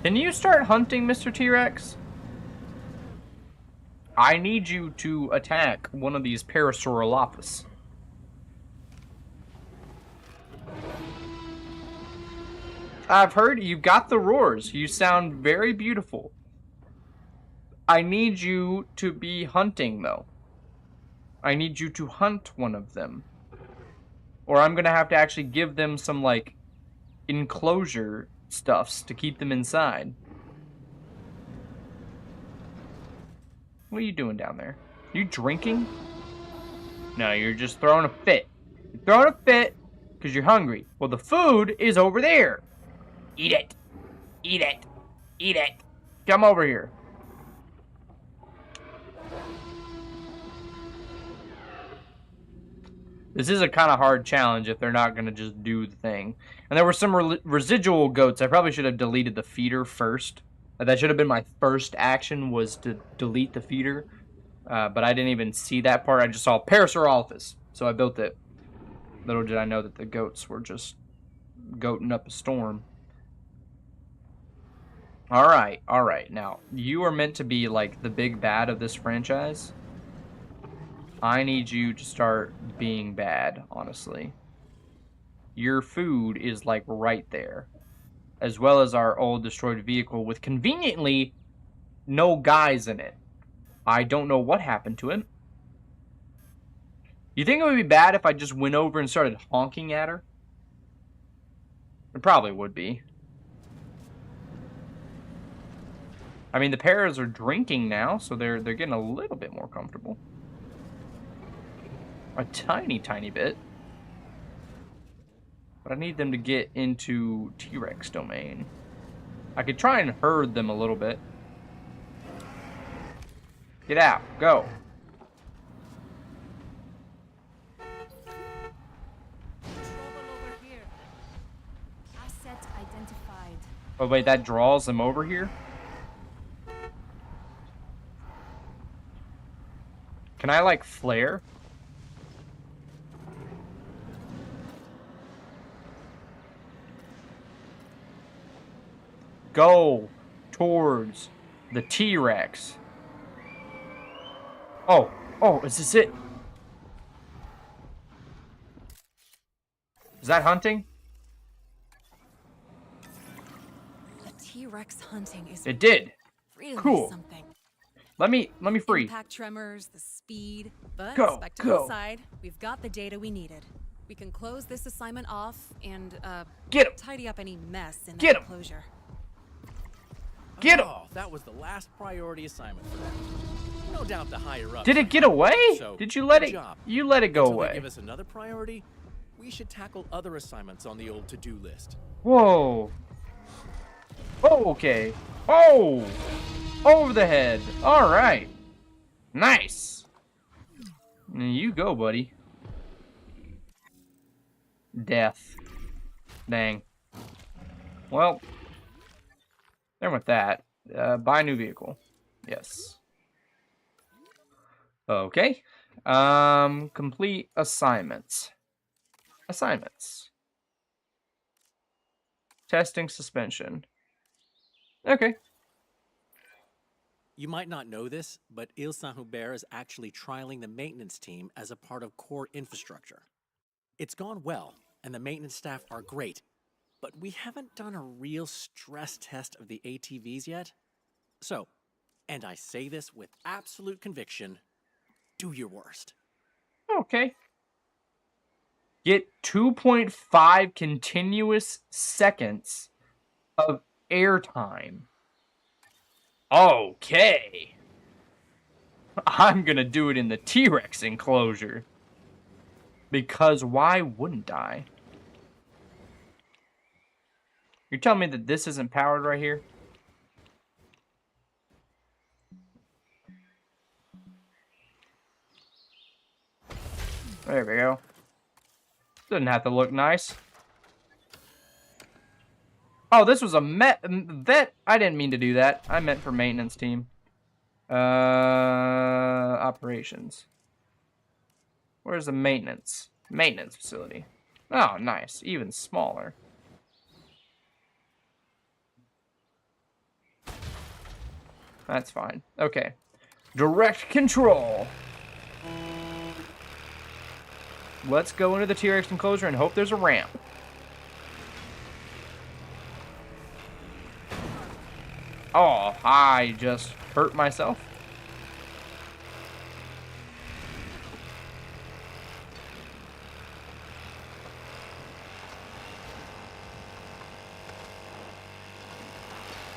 A: Can you start hunting, Mr. T-Rex? I need you to attack one of these Parasaurolophus. I've heard you've got the roars. You sound very beautiful. I need you to be hunting, though. I need you to hunt one of them. Or I'm gonna have to actually give them some, like, enclosure stuffs to keep them inside. What are you doing down there? You drinking? No, you're just throwing a fit. You're throwing a fit because you're hungry. Well, the food is over there. Eat it. Eat it. Eat it. Come over here. This is a kind of hard challenge if they're not going to just do the thing. And there were some residual goats. I probably should have deleted the feeder first. That should have been my first action, was to delete the feeder. But I didn't even see that part. I just saw Parasaurolophus, so I built it. Little did I know that the goats were just goating up a storm. Alright, alright. Now, you are meant to be, like, the big bad of this franchise. I need you to start being bad, honestly. Your food is, like, right there. As well as our old destroyed vehicle with, conveniently, no guys in it. I don't know what happened to him. You think it would be bad if I just went over and started honking at her? It probably would be. I mean, the paras are drinking now, so they're getting a little bit more comfortable. A tiny, tiny bit. But I need them to get into T-Rex domain. I could try and herd them a little bit. Get out. Go.
B: Trouble over here. Asset identified.
A: Oh, wait, that draws them over here? Can I, like, flare? Go towards the T-Rex. Oh, is this it? Is that hunting?
B: The T-Rex hunting is
A: It did.
B: really
A: Cool.
B: something.
A: Let me free.
B: Impact tremors, the speed, but
A: Go,
B: spectacle
A: go.
B: aside, we've got the data we needed. We can close this assignment off and
A: Get him.
B: tidy up any mess in
A: Get
B: that
A: 'em.
B: enclosure.
A: Get him.
C: Oh, that was the last priority assignment for that. No doubt the higher up.
A: Did it get away?
C: So,
A: Did you let
C: good
A: it?
C: job.
A: You let it go
C: Until they
A: away.
C: give us another priority, we should tackle other assignments on the old to-do list.
A: Whoa. Oh, okay. Oh! Over the head. All right. Nice. You go, buddy. Death. Dang. Well, there went that. Buy a new vehicle. Yes. Okay. Complete assignments. Assignments. Testing suspension. Okay.
C: You might not know this, but Ile Saint-Hubert is actually trialing the maintenance team as a part of core infrastructure. It's gone well, and the maintenance staff are great, but we haven't done a real stress test of the ATVs yet. So, and I say this with absolute conviction, do your worst.
A: Okay. Get 2.5 continuous seconds of airtime. Okay. I'm gonna do it in the T-Rex enclosure. Because why wouldn't I? You're telling me that this isn't powered right here? There we go. Doesn't have to look nice. Oh, this was a vet. I didn't mean to do that. I meant for maintenance team. Operations. Where's the maintenance? Maintenance facility. Oh, nice. Even smaller. That's fine. Okay. Direct control. Let's go into the T-Rex enclosure and hope there's a ramp. Oh, I just hurt myself.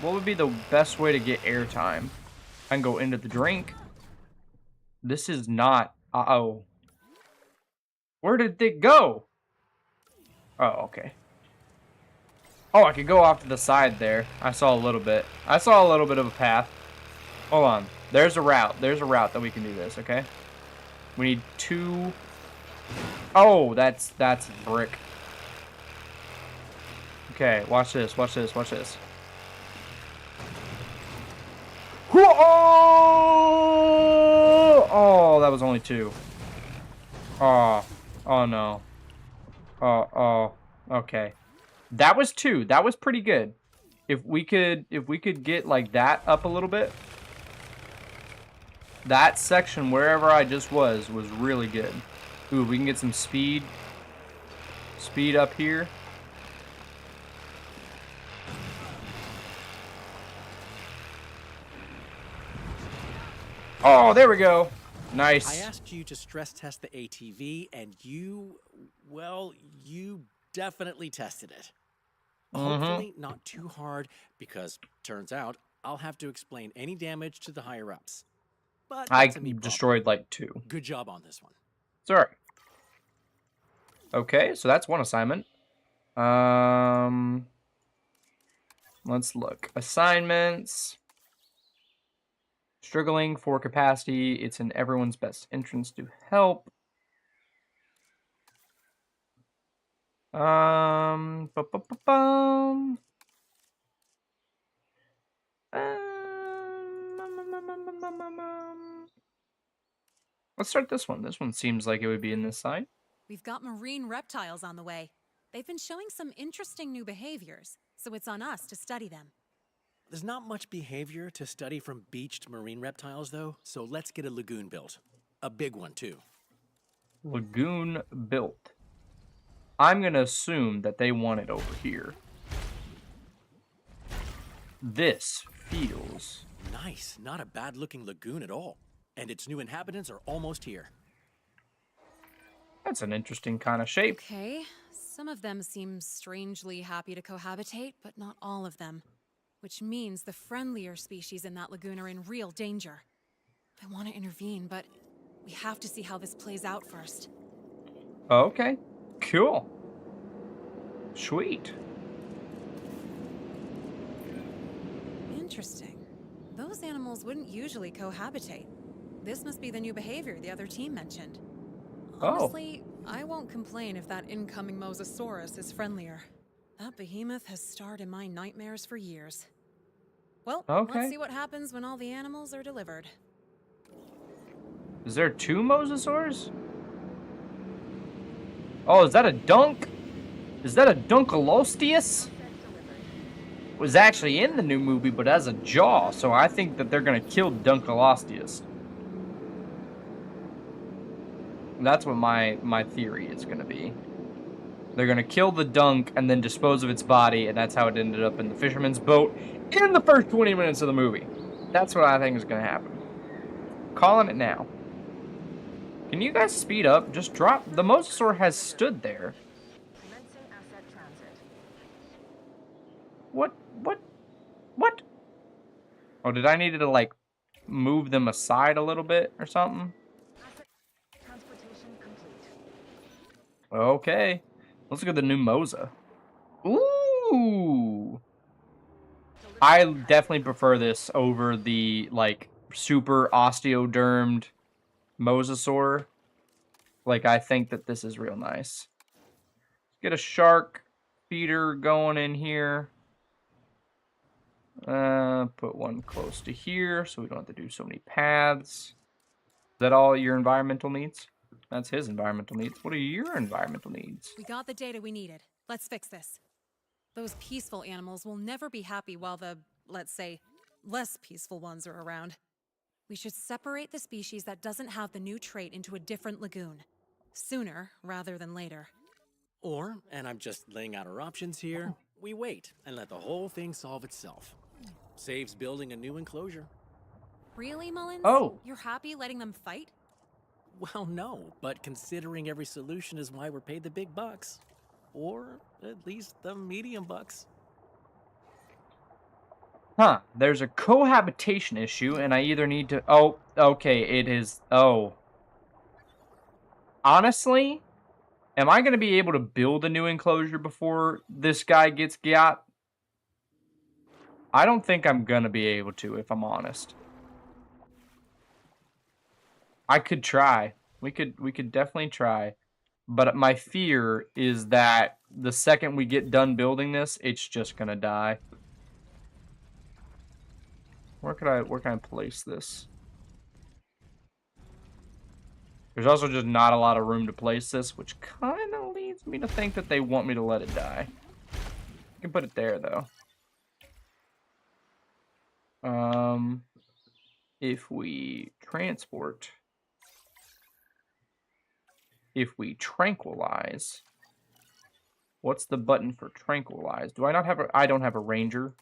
A: What would be the best way to get airtime? I can go into the drink. This is not... Uh-oh. Where did it go? Oh, okay. Oh, I could go off to the side there. I saw a little bit. I saw a little bit of a path. Hold on. There's a route. There's a route that we can do this, okay? We need 2... Oh, that's brick. Okay, watch this, watch this, watch this. Oh, that was only 2. Oh, oh no. Oh, okay. That was 2. That was pretty good. If we could get like that up a little bit. That section wherever I just was really good. Ooh, we can get some speed. Speed up here. Oh, there we go. Nice.
C: I asked you to stress test the ATV, and you definitely tested it. Hopefully not too hard, because turns out I'll have to explain any damage to the higher-ups. But
A: I
C: that's a me problem.
A: destroyed like 2.
C: Good job on this one.
A: Sorry. Okay, so that's one assignment. Let's look. Assignments. Struggling for capacity. It's in everyone's best interest to help. Let's start this one. This one seems like it would be in this side.
B: We've got marine reptiles on the way. They've been showing some interesting new behaviors, so it's on us to study them.
C: There's not much behavior to study from beached marine reptiles, though, so let's get a lagoon built. A big one, too.
A: Lagoon built. I'm going to assume that they want it over here. This feels...
C: Nice. Not a bad-looking lagoon at all. And its new inhabitants are almost here.
A: That's an interesting kind of shape.
B: Okay, some of them seem strangely happy to cohabitate, but not all of them. Which means the friendlier species in that lagoon are in real danger. I want to intervene, but we have to see how this plays out first.
A: Okay. Cool. Sweet.
B: Interesting. Those animals wouldn't usually cohabitate. This must be the new behavior the other team mentioned. Honestly, I won't complain if that incoming Mosasaurus is friendlier. That behemoth has starred in my nightmares for years. Well,
A: Okay.
B: let's see what happens when all the animals are delivered.
A: Is there 2 mosasaurs? Oh, is that a dunk? Is that a Dunkleosteus? Was actually in the new movie, but as a jaw, so I think that they're gonna kill Dunkleosteus. That's what my theory is gonna be. They're gonna kill the dunk and then dispose of its body, and that's how it ended up in the fisherman's boat in the first 20 minutes of the movie. That's what I think is gonna happen. Calling it now. Can you guys speed up? Just drop. The mosasaur has stood there.
E: Commencing asset transit.
A: What? Oh, did I need to, like, move them aside a little bit or something?
E: Asset transportation complete.
A: Okay. Let's look at the new Mosa. Ooh. I definitely prefer this over the, like, super osteodermed mosasaur. Like, I think that this is real nice. Get a shark feeder going in here. Put one close to here so we don't have to do so many paths. Is that all your environmental needs? That's his environmental needs. What are your environmental needs?
B: We got the data we needed. Let's fix this. Those peaceful animals will never be happy while the, let's say, less peaceful ones are around. We should separate the species that doesn't have the new trait into a different lagoon. Sooner rather than later.
C: Or, and I'm just laying out our options here, we wait and let the whole thing solve itself. Saves building a new enclosure.
B: Really, Mullins?
A: Oh.
B: You're happy letting them fight?
C: Well, no, but considering every solution is why we're paid the big bucks. Or at least the medium bucks.
A: Huh. There's a cohabitation issue, and I either need to... Oh, okay, it is... Oh. Honestly, am I going to be able to build a new enclosure before this guy gets got? I don't think I'm going to be able to, if I'm honest. I could try. We could definitely try. But my fear is that the second we get done building this, it's just going to die. Where can I place this? There's also just not a lot of room to place this, which kind of leads me to think that they want me to let it die. I can put it there, though. If we transport, if we tranquilize, what's the button for tranquilize? Do I not have a, I don't have a ranger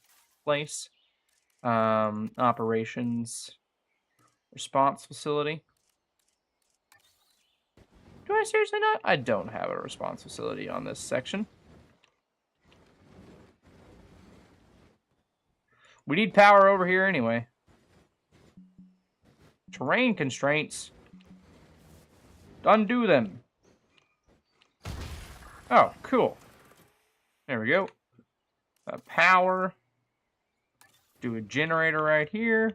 A: place. Operations, response facility. Do I seriously not? I don't have a response facility on this section. We need power over here anyway. Terrain constraints. Undo them. Oh, cool. There we go. Power. Do a generator right here.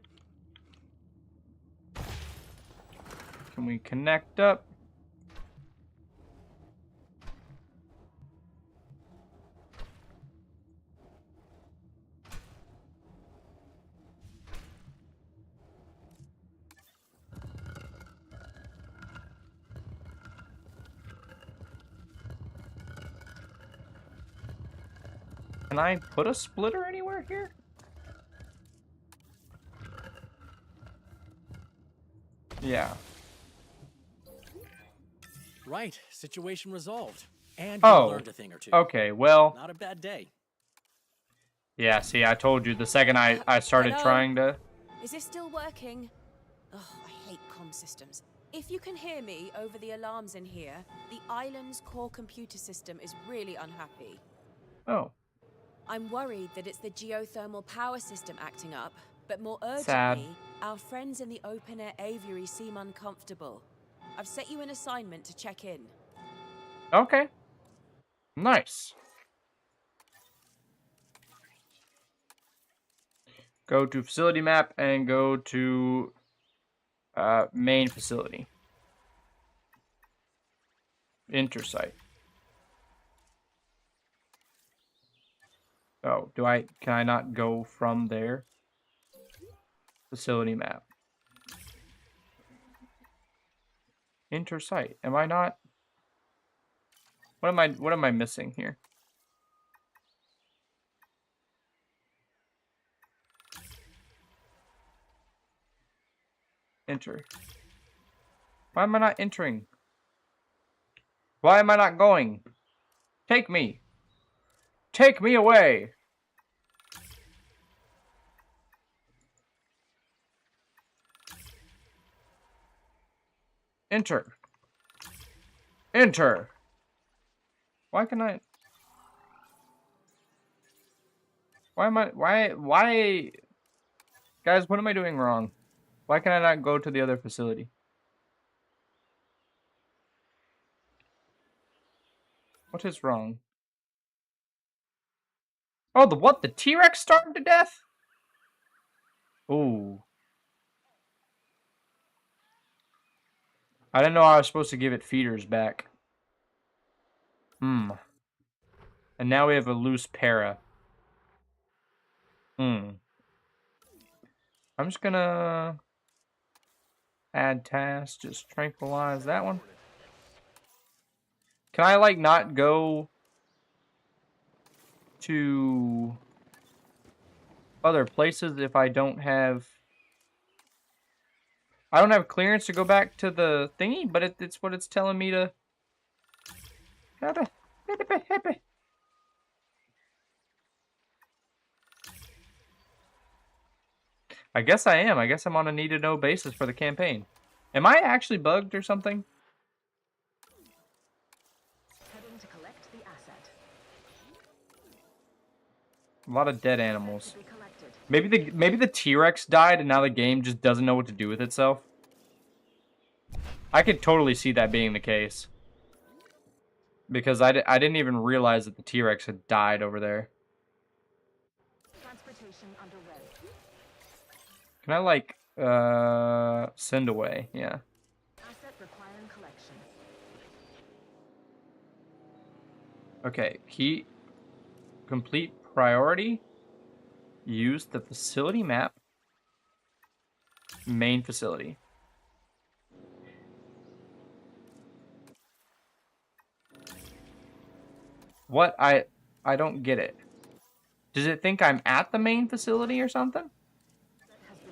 A: Can we connect up? Can I put a splitter anywhere here? Yeah.
C: Right, situation resolved. And
A: Oh,
C: you learned a thing or two.
A: Okay, well,
C: Not a bad day.
A: yeah, see, I told you the second I started
D: Hello?
A: trying to...
D: Is this still working? Oh, I hate comm systems. If you can hear me over the alarms in here, the island's core computer system is really unhappy.
A: Oh,
D: I'm worried that it's the geothermal power system acting up, But more
A: Sad.
D: urgently, our friends in the open-air aviary seem uncomfortable. I've set you an assignment to check in.
A: Okay. Nice. Go to facility map and go to main facility. Enter site. Oh, can I not go from there? Facility map. Enter site. Am I not? What am I missing here? Enter. Why am I not entering? Why am I not going? Take me. Take me away. Enter. Enter. Why can I? Why? Guys, what am I doing wrong? Why can I not go to the other facility? What is wrong? Oh, the what? The T-Rex starved to death? Ooh. I didn't know I was supposed to give it feeders back. And now we have a loose para. I'm just gonna add task, just tranquilize that one. Can I like not go to other places if I don't have clearance to go back to the thingy, but it's what it's telling me to. I guess I am. I guess I'm on a need-to-know basis for the campaign. Am I actually bugged or something?
E: Heading to collect the asset.
A: A lot of dead animals.
E: To be collected.
A: Maybe the T-Rex died and now the game just doesn't know what to do with itself. I could totally see that being the case. Because I didn't even realize that the T-Rex had died over there.
E: Transportation underway.
A: Can I like send away? Yeah.
E: Asset requiring collection.
A: Okay, key complete priority. Use the facility map. Main facility. What? I don't get it. Does it think I'm at the main facility or something?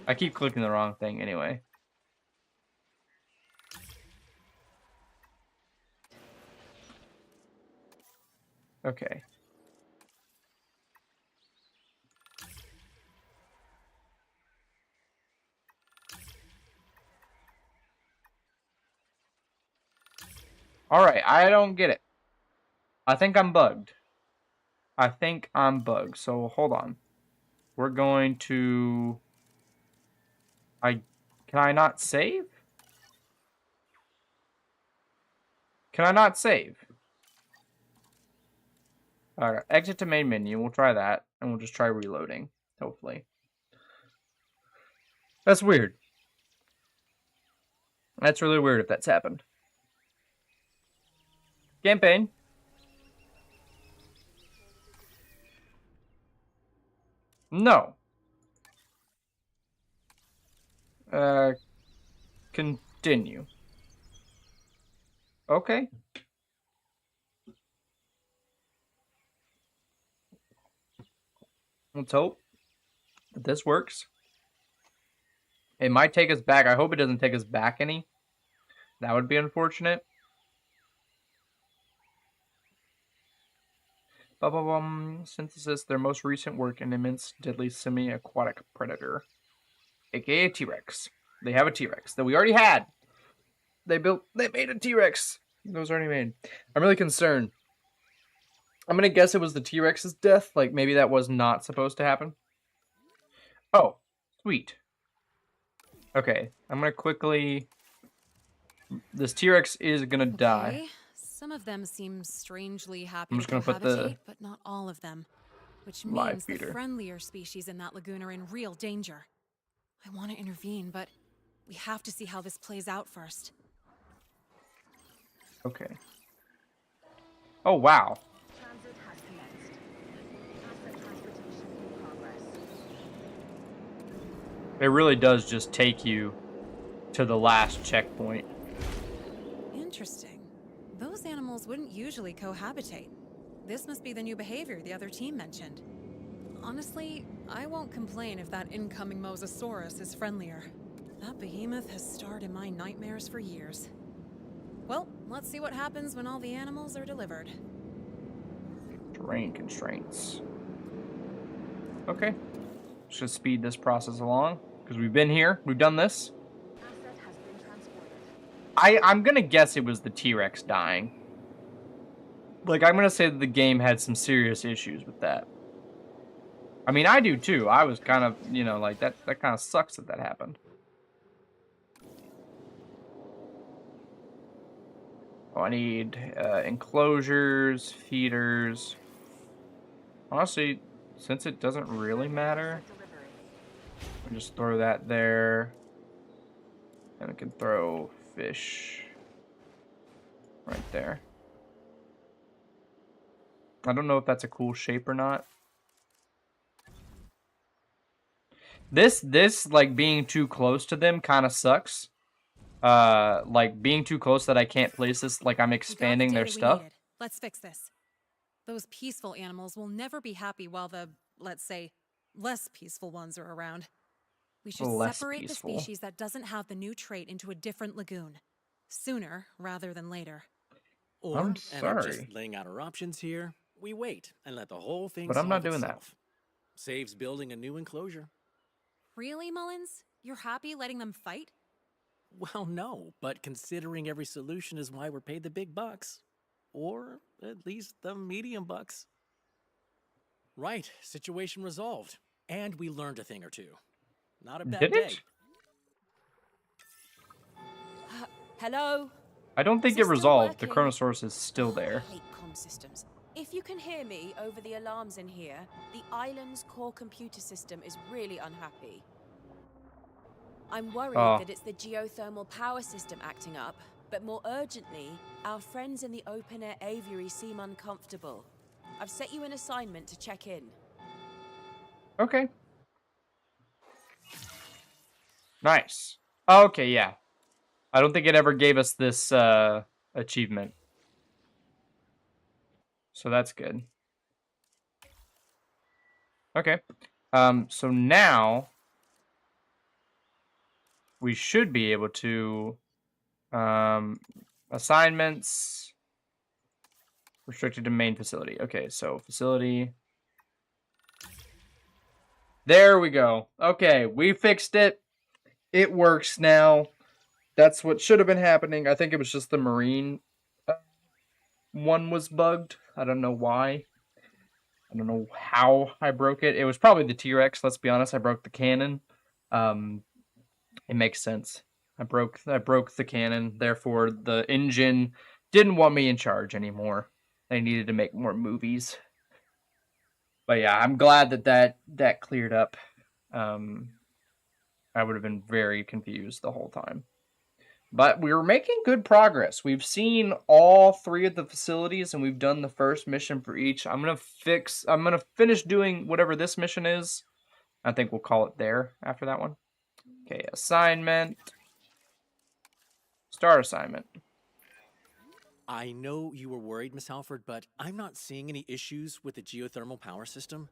A: I keep clicking the wrong thing anyway. Okay. Alright, I don't get it. I think I'm bugged. So hold on. We're going to... Can I not save? Can I not save? Alright, exit to main menu. We'll try that. And we'll just try reloading. Hopefully. That's weird. That's really weird if that's happened. Campaign. No. Continue. Okay. Let's hope that this works. It might take us back. I hope it doesn't take us back any. That would be unfortunate. Synthesis, their most recent work, an immense, deadly semi-aquatic predator. AKA T-Rex. They have a T-Rex that we already had. They made a T-Rex. That was already made. I'm really concerned. I'm gonna guess it was the T-Rex's death. Like, maybe that was not supposed to happen. Oh. Sweet. Okay, I'm gonna quickly... This T-Rex is gonna die.
B: Okay, some of them seem strangely happy
A: I'm
B: to
A: just gonna put the
B: cohabitate, but not all of them. Which
A: live
B: means the
A: feeder.
B: friendlier species in that lagoon are in real danger. I want to intervene, but we have to see how this plays out first.
A: Okay. Oh, wow.
E: Transit has commenced. Asset transportation in progress.
A: It really does just take you to the last checkpoint.
B: Interesting. Those animals wouldn't usually cohabitate. This must be the new behavior the other team mentioned. Honestly, I won't complain if that incoming Mosasaurus is friendlier. That behemoth has starred in my nightmares for years. Well, let's see what happens when all the animals are delivered.
A: Terrain constraints. Okay. Should speed this process along, because we've been here. We've done this.
E: Asset has been transported.
A: I'm gonna guess it was the T-Rex dying. Like, I'm gonna say that the game had some serious issues with that. I mean, I do too. I was kind of, you know, like, that kind of sucks that happened. Oh, I need enclosures, feeders. Honestly, since it doesn't really matter,
E: Delivery.
A: I'll just throw that there. And I can throw fish right there. I don't know if that's a cool shape or not. This like being too close to them kind of sucks. Like being too close that I can't place this, like I'm
B: We got the
A: expanding their
B: data we
A: stuff.
B: needed. Let's fix this. Those peaceful animals will never be happy while the, let's say, less peaceful ones are around. We should
A: Less
B: separate
A: peaceful.
B: the species that doesn't have the new trait into a different lagoon. Sooner rather than later.
C: Or,
A: I'm
C: and I'm
A: sorry.
C: just laying out our options here, we wait and let the whole thing
A: But I'm not
C: solve
A: doing that.
C: itself. Saves building a new enclosure.
B: Really, Mullins? You're happy letting them fight?
C: Well, no, but considering every solution is why we're paid the big bucks. Or at least the medium bucks. Right, situation resolved. And we learned a thing or two. Not a bad
A: Did
C: day.
A: it?
D: Hello?
A: I don't think
D: Is
A: it
D: it still
A: resolved. The
D: working?
A: Chronosaurus is still there.
D: I hate comm systems. If you can hear me over the alarms in here, the island's core computer system is really unhappy. I'm worried
A: Oh.
D: that it's the geothermal power system acting up, but more urgently, our friends in the open-air aviary seem uncomfortable. I've set you an assignment to check in.
A: Okay. Nice. Okay, yeah. I don't think it ever gave us this achievement. So that's good. Okay. So now we should be able to assignments restricted to main facility. Okay, so facility. There we go. Okay, we fixed it. It works now. That's what should have been happening. I think it was just the marine one was bugged. I don't know why. I don't know how I broke it. It was probably the T-Rex, let's be honest. I broke the cannon. It makes sense. I broke the cannon. Therefore, the engine didn't want me in charge anymore. They needed to make more movies. But yeah, I'm glad that cleared up. I would have been very confused the whole time. But we were making good progress. We've seen all 3 of the facilities, and we've done the first mission for each. I'm gonna finish doing whatever this mission is. I think we'll call it there after that one. Okay, assignment. Start assignment.
C: I know you were worried, Miss Halford, but I'm not seeing any issues with the geothermal power system.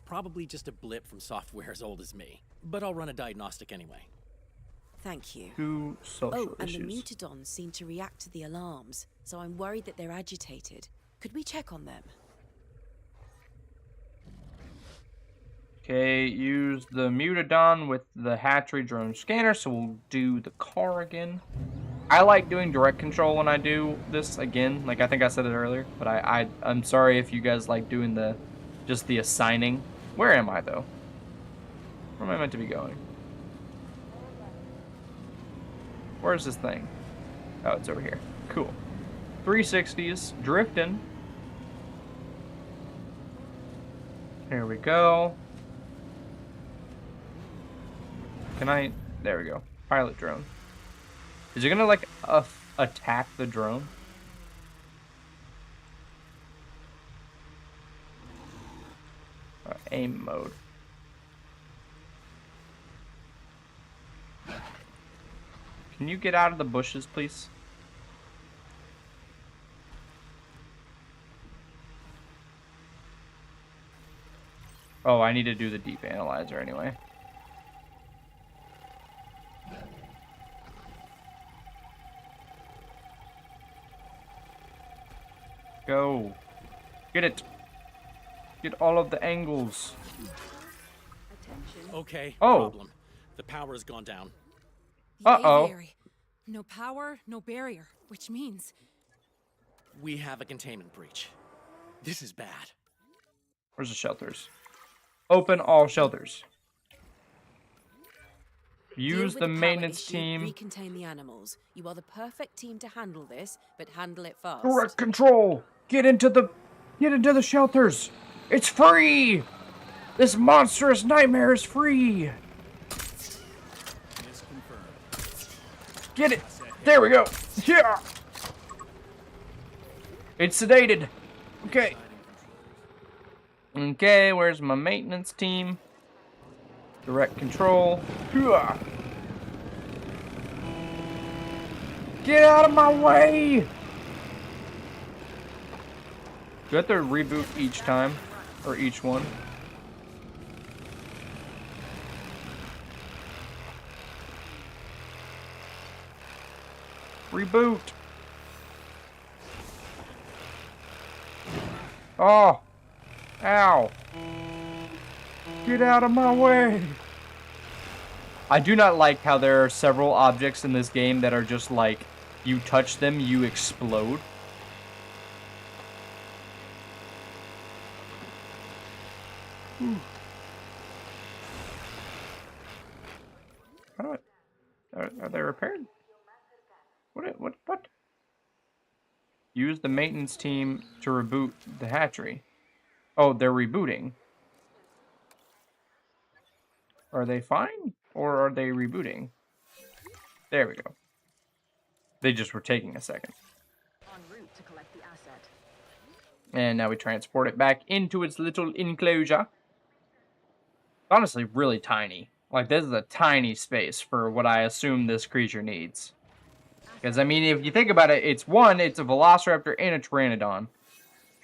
C: Probably just a blip from software as old as me. But I'll run a diagnostic anyway.
D: Thank you.
A: 2 social
D: Oh, and
A: issues.
D: the mutadons seem to react to the alarms, so I'm worried that they're agitated. Could we check on them?
A: Okay, use the Mutadon with the hatchery drone scanner, so we'll do the car again. I like doing direct control when I do this again. Like, I think I said it earlier, but I'm sorry if you guys like doing just the assigning. Where am I, though? Where am I meant to be going? Where's this thing? Oh, it's over here. Cool. 360s, drifting. Here we go. Can I? There we go. Pilot drone. Is it gonna like attack the drone? Aim mode. Can you get out of the bushes, please? Oh, I need to do the deep analyzer anyway. Go. Get it. Get all of the angles.
C: Okay,
A: Oh.
C: problem. The power has gone down.
B: The
A: Uh-oh.
B: aviary. No power, no barrier, which means
C: We have a containment breach. This is bad.
A: Where's the shelters? Open all shelters.
D: Deal
A: Use
D: with
A: the
D: power
A: maintenance
D: issue,
A: team.
D: Recontain the animals. You are the perfect team to handle this, but handle it fast.
A: Direct control. Get into the shelters. It's free. This monstrous nightmare is free. Get it. There we go. Yeah. It's sedated. Okay. Okay, where's my maintenance team? Direct control. Hooah. Get out of my way! Do I have to reboot each time? Or each one? Reboot! Oh! Ow! Get out of my way! I do not like how there are several objects in this game that are just like, you touch them, you explode. How do are they repaired? What? Use the maintenance team to reboot the hatchery. Oh, they're rebooting. Are they fine? Or are they rebooting? There we go. They just were taking a second.
E: En route to collect the asset.
A: And now we transport it back into its little enclosure. Honestly, really tiny. Like, this is a tiny space for what I assume this creature needs. Because, I mean, if you think about it, it's a velociraptor and a pteranodon.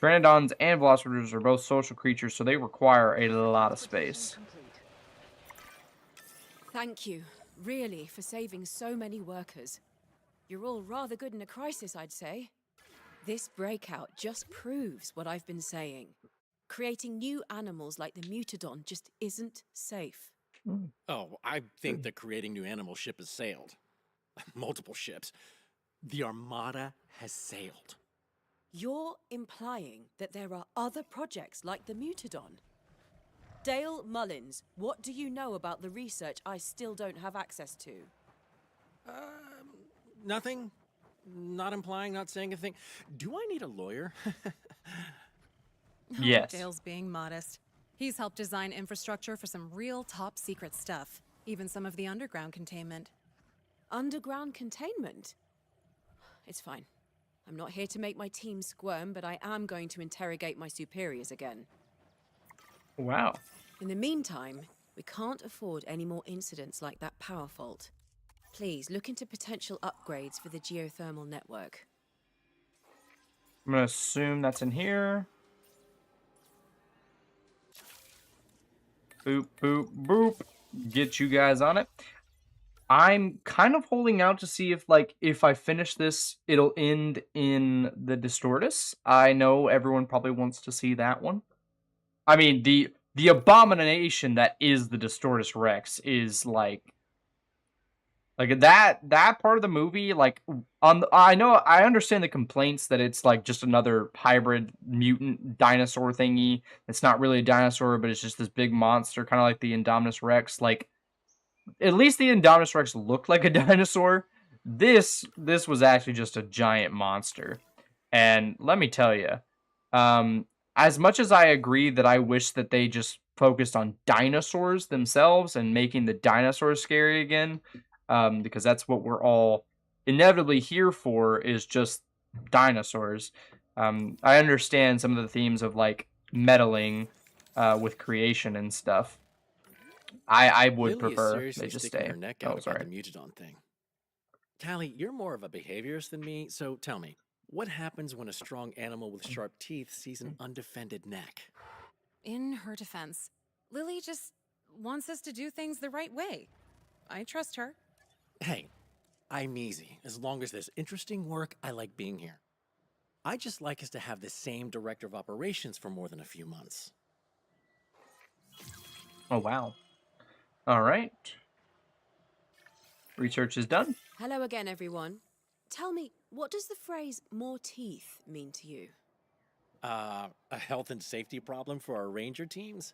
A: Pteranodons and velociraptors are both social creatures, so they require a lot of space.
D: Thank you, really, for saving so many workers. You're all rather good in a crisis, I'd say. This breakout just proves what I've been saying. Creating new animals like the Mutodon just isn't safe.
C: Oh, I think the creating new animal ship has sailed. Multiple ships. The Armada has sailed.
D: You're implying that there are other projects like the Mutodon? Dale Mullins, what do you know about the research I still don't have access to?
C: Nothing. Not implying, not saying a thing. Do I need a lawyer?
A: Yes.
B: Dale's being modest. He's helped design infrastructure for some real top secret stuff, even some of the underground containment.
D: Underground containment? It's fine. I'm not here to make my team squirm, but I am going to interrogate my superiors again.
A: Wow.
D: In the meantime, we can't afford any more incidents like that power fault. Please look into potential upgrades for the geothermal network.
A: I'm going to assume that's in here. Boop, boop, boop. Get you guys on it. I'm kind of holding out to see if I finish this, it'll end in the Distortus. I know everyone probably wants to see that one. I mean, the abomination that is the Distortus Rex is like Like that part of the movie, like I know I understand the complaints that it's like just another hybrid mutant dinosaur thingy. It's not really a dinosaur, but it's just this big monster, kind of like the Indominus Rex. Like at least the Indominus Rex looked like a dinosaur. This was actually just a giant monster. And let me tell you, as much as I agree that I wish that they just focused on dinosaurs themselves and making the dinosaurs scary again, because that's what we're all inevitably here for, is just dinosaurs. I understand some of the themes of like meddling with creation and stuff. I would
C: Lily is
A: prefer
C: seriously
A: they just
C: sticking
A: stay.
C: her neck
A: Oh,
C: out about
A: sorry.
C: the mutadon thing. Callie, you're more of a behaviorist than me, so tell me, what happens when a strong animal with sharp teeth sees an undefended neck?
B: In her defense, Lily just wants us to do things the right way. I trust her.
C: Hey, I'm easy. As long as there's interesting work, I like being here. I just like us to have the same director of operations for more than a few months.
A: Oh, wow. All right. Research is done.
D: Hello again, everyone. Tell me, what does the phrase more teeth mean to you?
C: A health and safety problem for our ranger teams?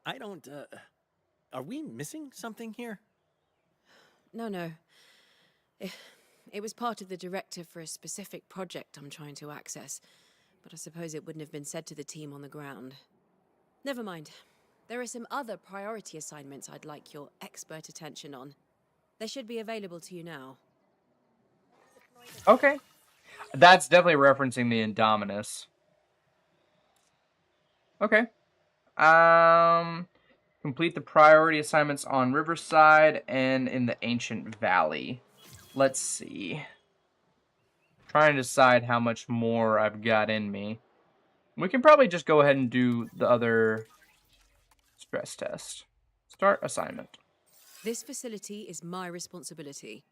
C: I don't, are we missing something here?
D: No. It was part of the directive for a specific project I'm trying to access, but I suppose it wouldn't have been said to the team on the ground. Never mind. There are some other priority assignments I'd like your expert attention on. They should be available to you now.
A: Okay. That's definitely referencing the Indominus. Okay. Complete the priority assignments on Riverside and in the Ancient Valley. Let's see. Trying to decide how much more I've got in me. We can probably just go ahead and do the other stress test. Start assignment.
D: This facility is my responsibility,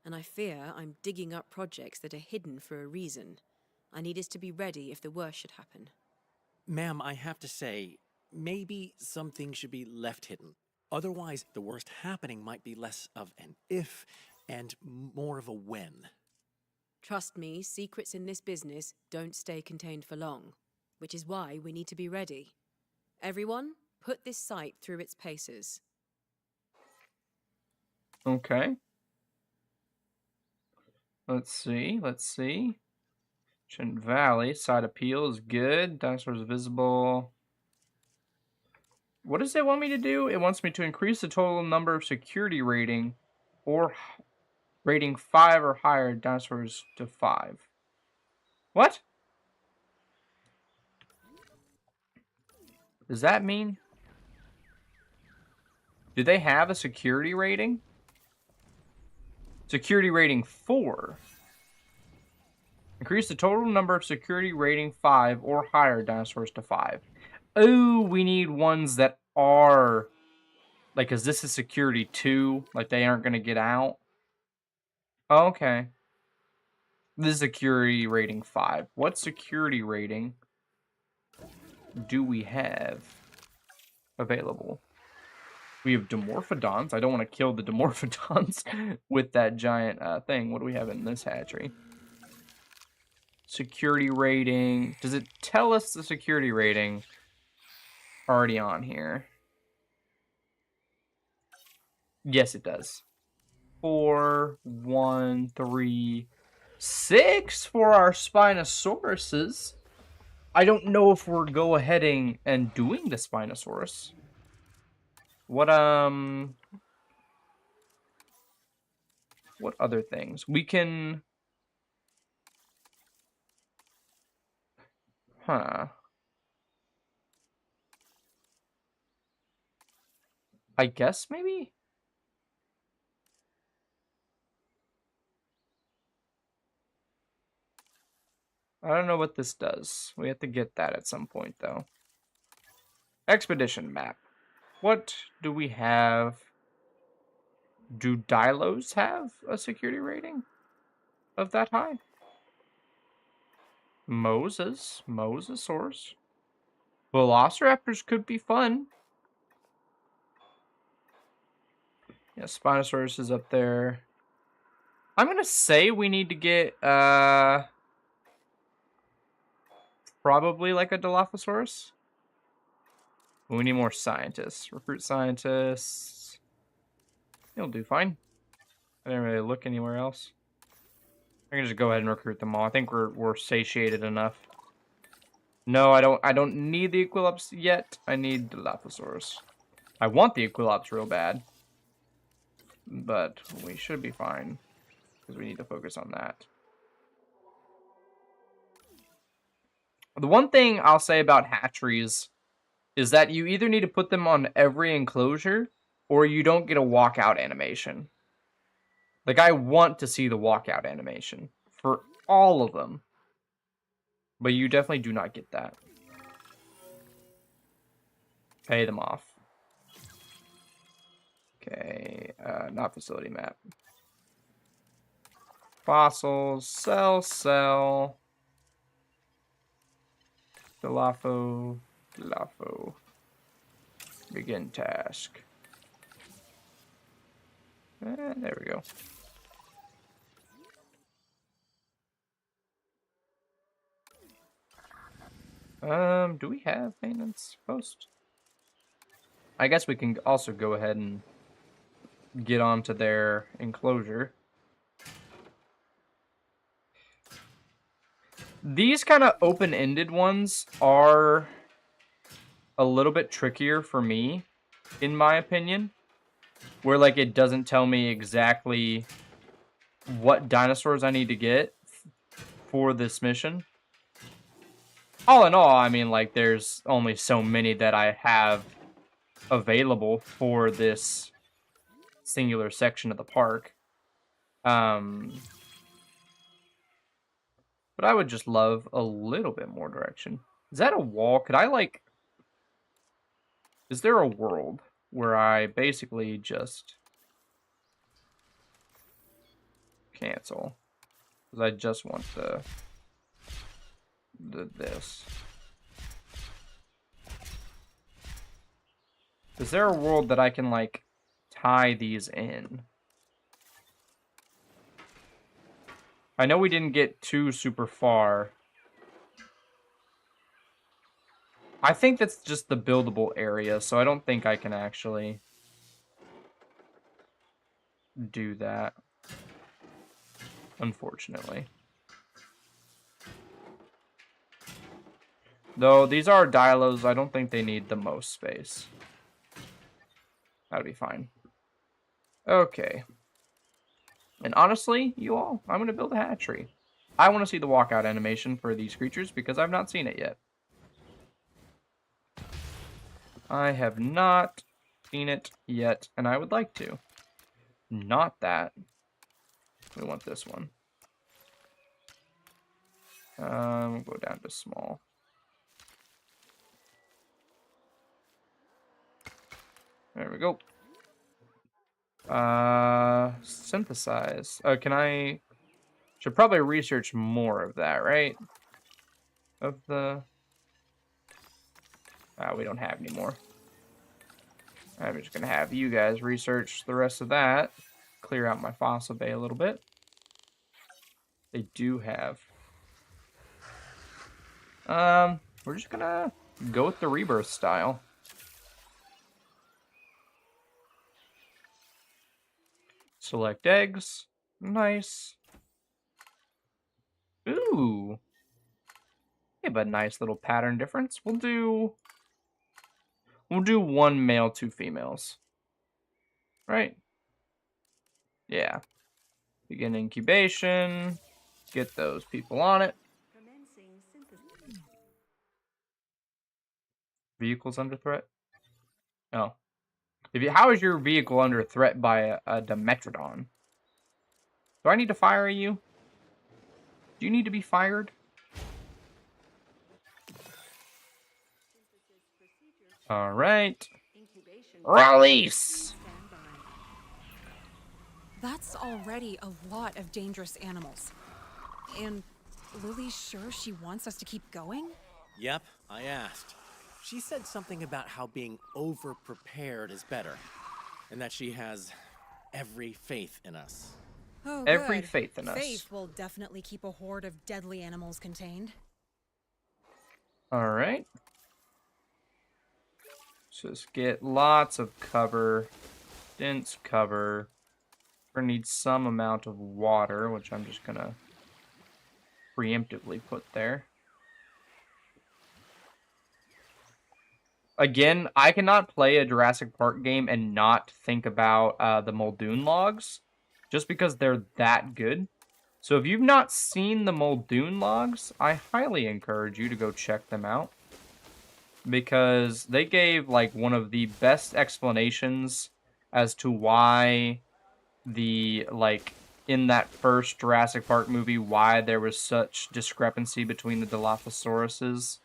D: and I fear I'm digging up projects that are hidden for a reason. I need us to be ready if the worst should happen.
C: Ma'am, I have to say, maybe some things should be left hidden. Otherwise, the worst happening might be less of an if and more of a when.
D: Trust me, secrets in this business don't stay contained for long, which is why we need to be ready. Everyone, put this site through its paces.
A: Okay. Let's see. Ancient Valley. Side appeal is good. Dinosaurs visible. What does it want me to do? It wants me to increase the total number of security rating or rating 5 or higher dinosaurs to 5. What? Does that mean? Do they have a security rating? Security rating 4. Increase the total number of security rating 5 or higher dinosaurs to 5. Oh, we need ones that are... Like, is this a security 2? Like, they aren't going to get out? Oh, okay. This is security rating 5. What security rating do we have available? We have Dimorphodons. I don't want to kill the Dimorphodons with that giant thing. What do we have in this hatchery? Security rating. Does it tell us the security rating already on here? Yes, it does. 4, 1, 3, 6 for our Spinosauruses. I don't know if we're go ahead and doing the Spinosaurus. What other things? We can... Huh. I guess maybe? I don't know what this does. We have to get that at some point, though. Expedition map. What do we have? Do Dilos have a security rating of that high? Mosasaurs. Velociraptors could be fun. Yeah, Spinosaurus is up there. I'm gonna say we need to get probably like a Dilophosaurus. We need more scientists. Recruit scientists. He'll do fine. I didn't really look anywhere else. I can just go ahead and recruit them all. I think we're satiated enough. No, I don't need the Equilops yet. I need Dilophosaurus. I want the Equilops real bad. But we should be fine. Because we need to focus on that. The one thing I'll say about hatcheries is that you either need to put them on every enclosure or you don't get a walkout animation. Like, I want to see the walkout animation for all of them. But you definitely do not get that. Pay them off. Okay, not facility map. Fossils, sell. Dilopho. Begin task. There we go. Do we have maintenance post? I guess we can also go ahead and get onto their enclosure. These kind of open-ended ones are a little bit trickier for me, in my opinion. Where, like, it doesn't tell me exactly what dinosaurs I need to get for this mission. All in all, I mean, like, there's only so many that I have available for this singular section of the park. But I would just love a little bit more direction. Is that a wall? Could I, like... Is there a world where I basically just... cancel? Because I just want this. Is there a world that I can, like, tie these in? I know we didn't get too super far. I think that's just the buildable area, so I don't think I can actually do that. Unfortunately. Though these are dilos, I don't think they need the most space. That'll be fine. Okay. And honestly, you all, I'm going to build a hatchery. I want to see the walkout animation for these creatures because I've not seen it yet. I have not seen it yet, and I would like to. Not that. We want this one. We'll go down to small. There we go. Synthesize. Oh, can I... Should probably research more of that, right? Of the... we don't have any more. I'm just gonna have you guys research the rest of that. Clear out my fossil bay a little bit. They do have... we're just gonna go with the rebirth style. Select eggs. Nice. Ooh. We have a nice little pattern difference. We'll do one male, 2 females. Right? Yeah. Begin incubation. Get those people on it. Vehicles under threat? Oh. How is your vehicle under threat by a Dimetrodon? Do I need to fire you? Do you need to be fired? Alright. Release!
B: That's already a lot of dangerous animals. And Lily's sure she wants us to keep going?
C: Yep, I asked. She said something about how being over-prepared is better, and that she has every faith in us.
B: Oh,
A: every
B: good.
A: faith in us.
B: Faith will definitely keep a horde of deadly animals contained.
A: All right. Just get lots of cover, dense cover. We're gonna need some amount of water, which I'm just gonna preemptively put there. Again, I cannot play a Jurassic Park game and not think about the Muldoon logs, just because they're that good. So if you've not seen the Muldoon logs, I highly encourage you to go check them out, because they gave like one of the best explanations as to why the, like, in that first Jurassic Park movie, why there was such discrepancy between the Dilophosauruses.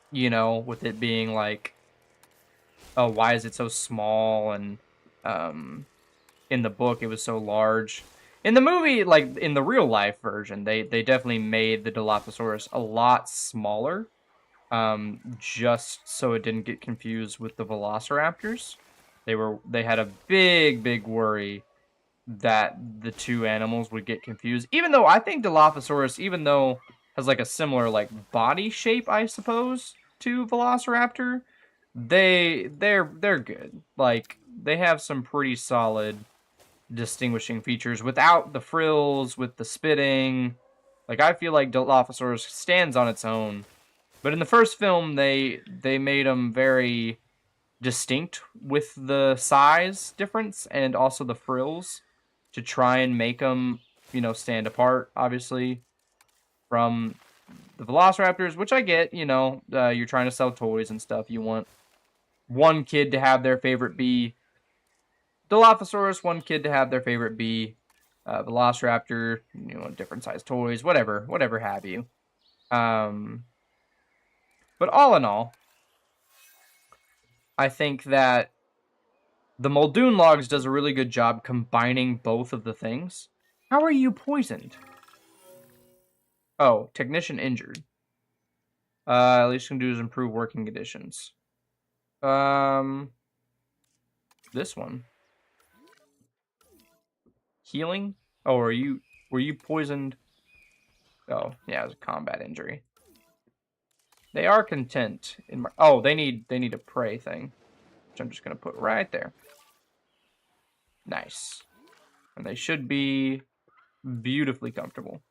A: You know, with it being like, oh, why is it so small? And in the book, it was so large. In the movie, like in the real life version, they definitely made the Dilophosaurus a lot smaller, just so it didn't get confused with the Velociraptors. They had a big worry that the two animals would get confused. Even though I think Dilophosaurus, even though has like a similar like body shape, I suppose, to Velociraptor, they're good. Like, they have some pretty solid distinguishing features without the frills, with the spitting. Like, I feel like Dilophosaurus stands on its own. But in the first film, they made them very distinct with the size difference and also the frills to try and make them, you know, stand apart, obviously, from the Velociraptors, which I get, you know, you're trying to sell toys and stuff. You want one kid to have their favorite be Dilophosaurus, one kid to have their favorite be Velociraptor, you know, different size toys, whatever have you. But all in all, I think that the Muldoon logs does a really good job combining both of the things. How are you poisoned? Oh, technician injured. At least you can do is improve working conditions. This one. Healing? Oh, were you poisoned? Oh, yeah, it was a combat injury. They are content in my, oh, they need a prey thing, which I'm just gonna put right there. Nice. And they should be beautifully comfortable.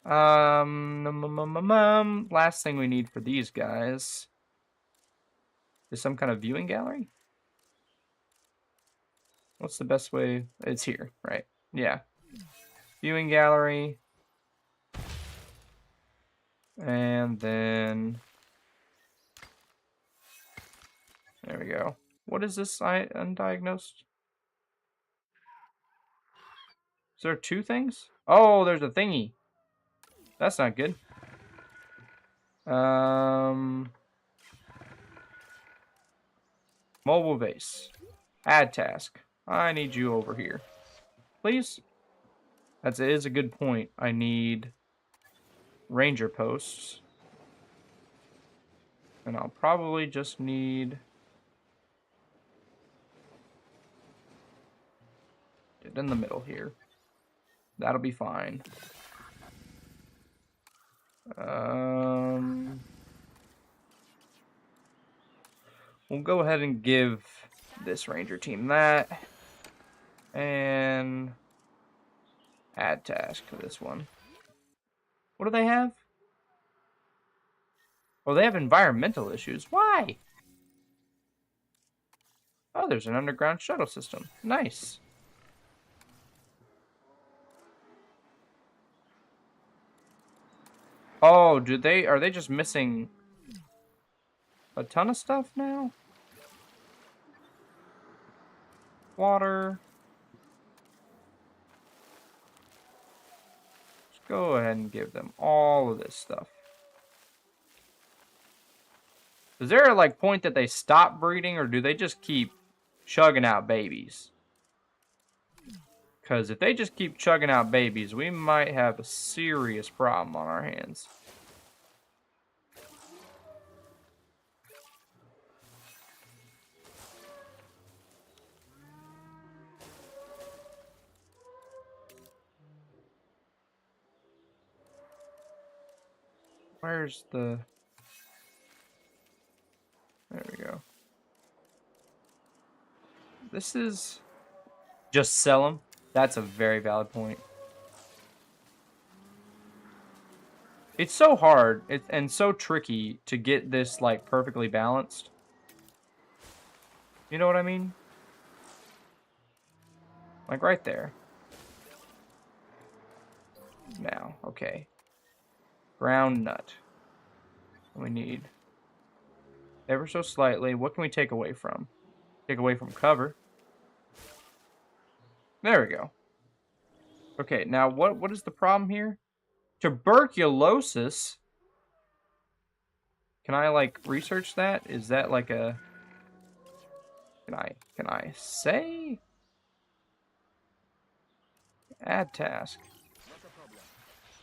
A: Last thing we need for these guys is some kind of viewing gallery. What's the best way? It's here, right? Yeah. Viewing gallery. And then there we go. What is this undiagnosed? Is there two things? Oh, there's a thingy. That's not good. Mobile base. Add task. I need you over here. Please? That is a good point. I need ranger posts. And I'll probably just need it in the middle here. That'll be fine. We'll go ahead and give this ranger team that. And add task to this one. What do they have? Oh, they have environmental issues. Why? Oh, there's an underground shuttle system. Nice. Oh, are they just missing a ton of stuff now? Water. Let's go ahead and give them all of this stuff. Is there a like point that they stop breeding, or do they just keep chugging out babies? Because if they just keep chugging out babies, we might have a serious problem on our hands. Where's the... There we go. This is... Just sell them. That's a very valid point. It's so hard and so tricky to get this, like, perfectly balanced. You know what I mean? Like, right there. Now, okay. Ground nut. We need ever so slightly. What can we take away from? Take away from cover. There we go. Okay, now what is the problem here? Tuberculosis. Can I like research that? Is that like a can I say? Add task.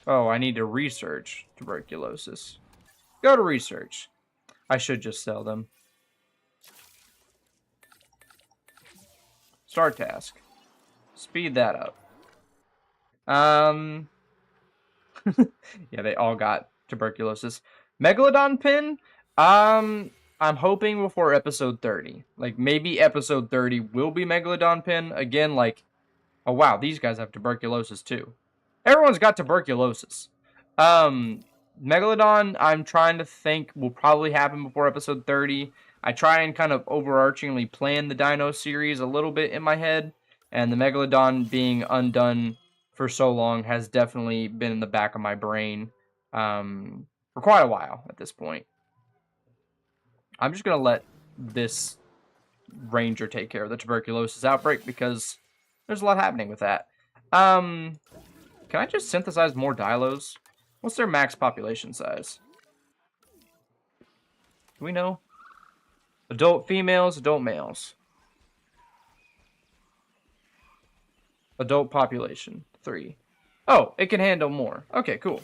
A: Oh, I need to research tuberculosis. Go to research. I should just sell them. Start task. Speed that up. Yeah, they all got tuberculosis. Megalodon pin? I'm hoping before episode 30. Like, maybe episode 30 will be Megalodon pin. Again, like, oh wow, these guys have tuberculosis too. Everyone's got tuberculosis. Megalodon, I'm trying to think will probably happen before episode 30. I try and kind of overarchingly plan the Dino series a little bit in my head. And the Megalodon being undone for so long has definitely been in the back of my brain for quite a while at this point. I'm just going to let this ranger take care of the tuberculosis outbreak because there's a lot happening with that. Can I just synthesize more Dilos? What's their max population size? Do we know? Adult females, adult males. Adult population, 3. Oh, it can handle more. Okay, cool.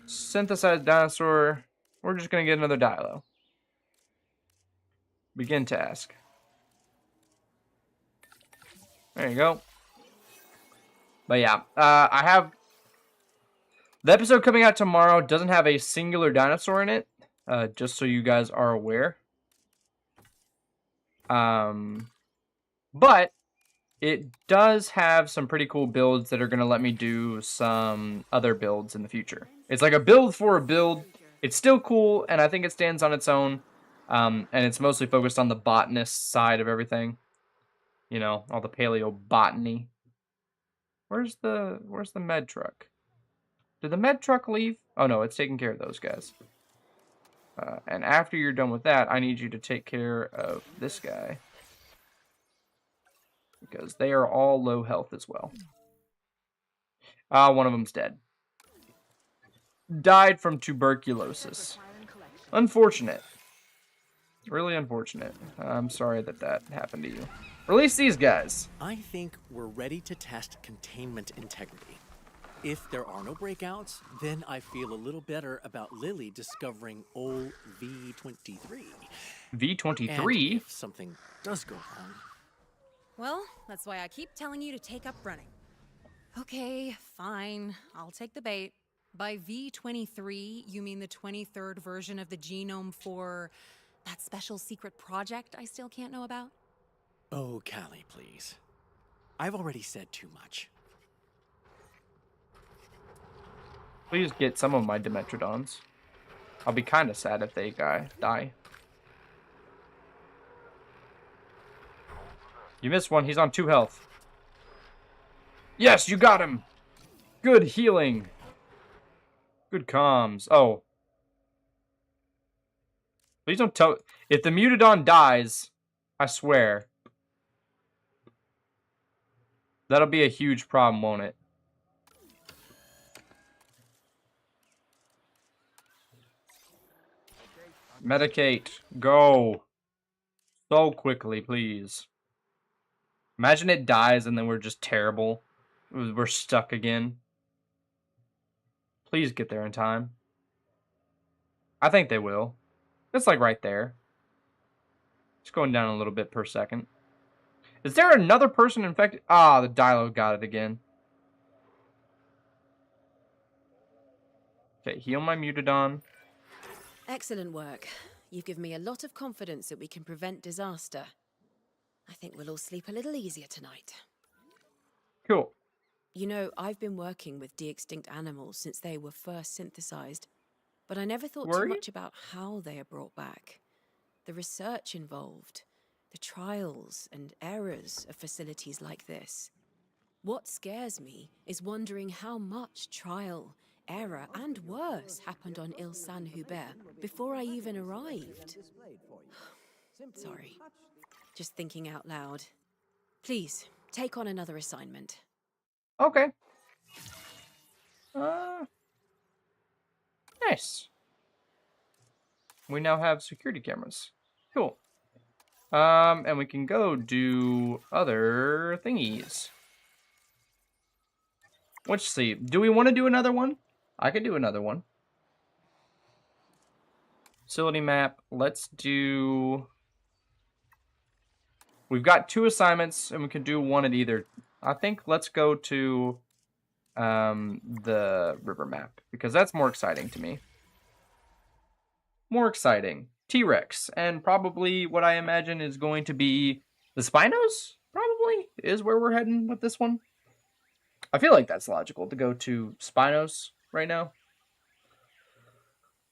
A: Synthesized dinosaur. We're just going to get another Dilo. Begin task. There you go. But yeah, I have... The episode coming out tomorrow doesn't have a singular dinosaur in it. Just so you guys are aware. But... it does have some pretty cool builds that are going to let me do some other builds in the future. It's like a build for a build. It's still cool, and I think it stands on its own. And it's mostly focused on the botanist side of everything. You know, all the paleobotany. Where's the med truck? Did the med truck leave? Oh no, it's taking care of those guys. And after you're done with that, I need you to take care of this guy. Because they are all low health as well. One of them's dead. Died from tuberculosis. Unfortunate. Really unfortunate. I'm sorry that that happened to you. Release these guys.
C: I think we're ready to test containment integrity. If there are no breakouts, then I feel a little better about Lily discovering old V23.
A: V23?
C: And if something does go wrong...
B: Well, that's why I keep telling you to take up running. Okay, fine. I'll take the bait. By V23, you mean the 23rd version of the genome for that special secret project I still can't know about?
C: Oh, Callie, please. I've already said too much.
A: Please get some of my Dimetrodons. I'll be kind of sad if they die. You missed one. He's on 2 health. Yes, you got him. Good healing. Good comms. Oh. Please don't tell... If the Mutodon dies, I swear. That'll be a huge problem, won't it? Medicate. Go. So quickly, please. Imagine it dies and then we're just terrible. We're stuck again. Please get there in time. I think they will. It's like right there. It's going down a little bit per second. Is there another person infected? Ah, the Dilo got it again. Okay, heal my Mutodon.
D: Excellent work. You've given me a lot of confidence that we can prevent disaster. I think we'll all sleep a little easier tonight.
A: Cool.
D: You know, I've been working with de-extinct animals since they were first synthesized, but I never thought
A: Were
D: too
A: you?
D: much about how they are brought back. The research involved, the trials and errors of facilities like this. What scares me is wondering how much trial, error, and worse happened on Ile Saint-Hubert before I even arrived. Sorry. Just thinking out loud. Please, take on another assignment.
A: Okay. Nice. We now have security cameras. Cool. And we can go do other thingies. Let's see. Do we want to do another one? I could do another one. Facility map. Let's do... We've got 2 assignments, and we can do one at either. I think let's go to the river map, because that's more exciting to me. More exciting. T-Rex, and probably what I imagine is going to be the Spinos, probably, is where we're heading with this one. I feel like that's logical to go to Spinos right now.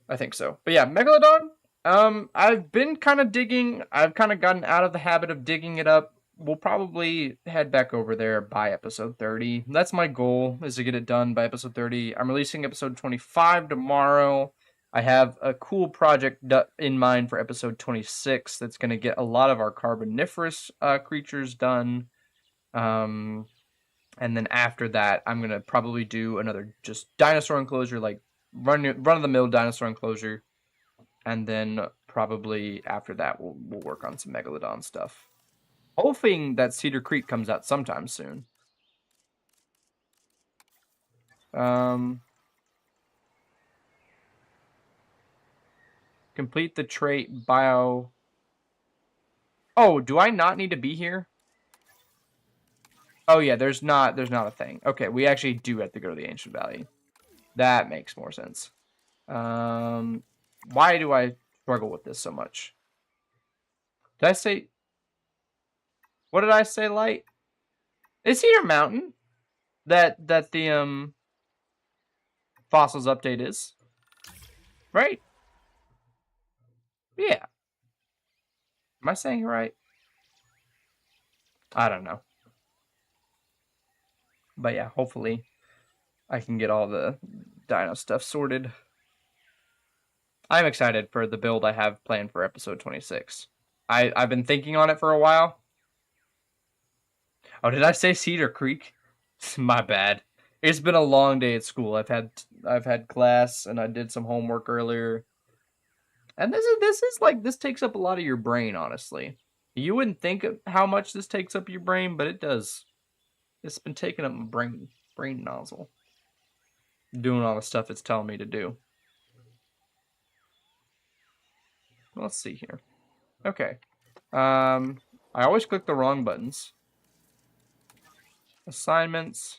A: I think so. But yeah, Megalodon, I've been kind of digging. I've kind of gotten out of the habit of digging it up. We'll probably head back over there by episode 30. That's my goal, is to get it done by episode 30. I'm releasing episode 25 tomorrow. I have a cool project in mind for episode 26 that's going to get a lot of our carboniferous creatures done. And then after that, I'm going to probably do another just dinosaur enclosure, like run-of-the-mill dinosaur enclosure. And then probably after that, we'll work on some Megalodon stuff. Hoping that Cedar Creek comes out sometime soon. Complete the trait bio. Oh, do I not need to be here? Oh yeah, there's not a thing. Okay, we actually do have to go to the Ancient Valley. That makes more sense. Why do I struggle with this so much? Did I say... What did I say, Light? Is Cedar Mountain that the fossils update is? Right? Yeah. Am I saying it right? I don't know. But yeah, hopefully I can get all the dino stuff sorted. I'm excited for the build I have planned for episode 26. I've been thinking on it for a while. Oh, did I say Cedar Creek? My bad. It's been a long day at school. I've had class and I did some homework earlier. And this takes up a lot of your brain, honestly. You wouldn't think of how much this takes up your brain, but it does. It's been taking up my brain nozzle. Doing all the stuff it's telling me to do. Let's see here. Okay. I always click the wrong buttons. Assignments.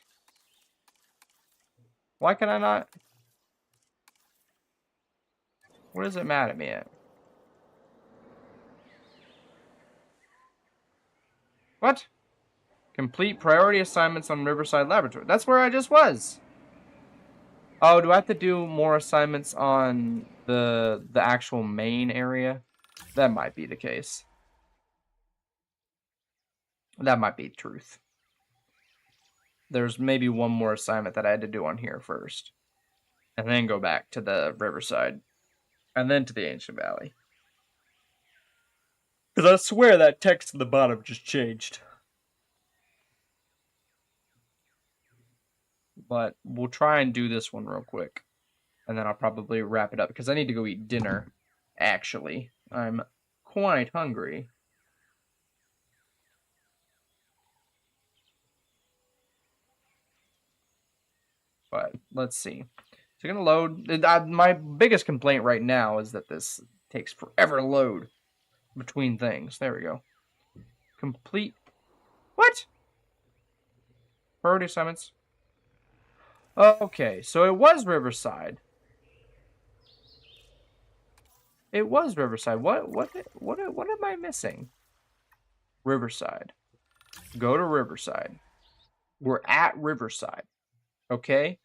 A: Why can I not? What is it mad at me at? What? Complete priority assignments on Riverside Laboratory. That's where I just was. Oh, do I have to do more assignments on the actual main area? That might be the case. That might be truth. There's maybe one more assignment that I had to do on here first. And then go back to the Riverside. And then to the Ancient Valley. Because I swear that text at the bottom just changed. But we'll try and do this one real quick. And then I'll probably wrap it up. Because I need to go eat dinner, actually. I'm quite hungry. But let's see. It's going to load. My biggest complaint right now is that this takes forever to load between things. There we go. Complete. What? Priority assignments. Okay, so it was Riverside. It was Riverside. What am I missing? Riverside. Go to Riverside. We're at Riverside. Okay?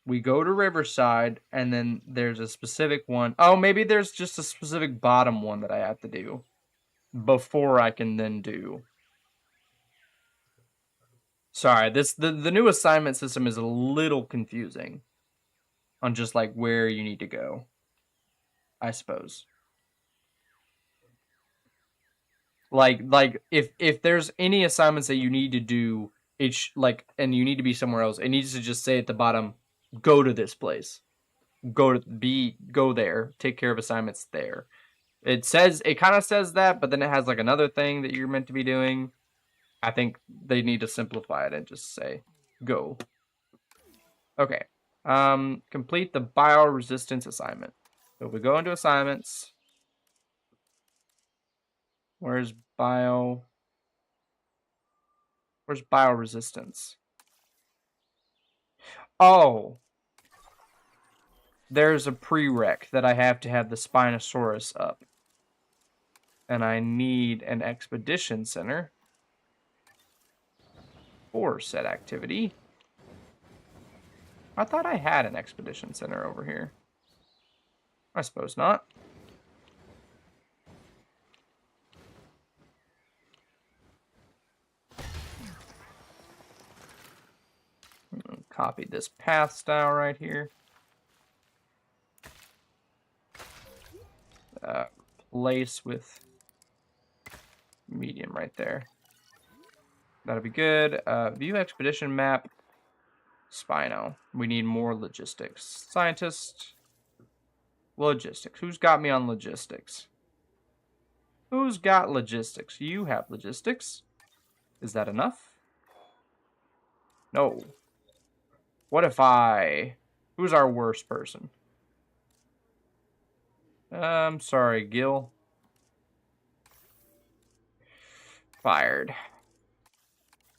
A: We go to Riverside, and then there's a specific one. Oh, maybe there's just a specific bottom one that I have to do before I can then do. Sorry, the new assignment system is a little confusing on just like where you need to go, I suppose. Like if there's any assignments that you need to do, it's like, and you need to be somewhere else, it needs to just say at the bottom, go to this place. Go there. Take care of assignments there. It kind of says that, but then it has like another thing that you're meant to be doing. I think they need to simplify it and just say go. Okay. Complete the bioresistance assignment. So if we go into assignments, where's bioresistance? Oh. There's a prereq that I have to have the Spinosaurus up. And I need an expedition center for said activity. I thought I had an expedition center over here. I suppose not. Copy this path style right here. Place with medium right there. That'll be good. View expedition map. Spino. We need more logistics. Scientist. Logistics. Who's got me on logistics? Who's got logistics? You have logistics. Is that enough? No. What if who's our worst person? I'm sorry, Gil. Fired.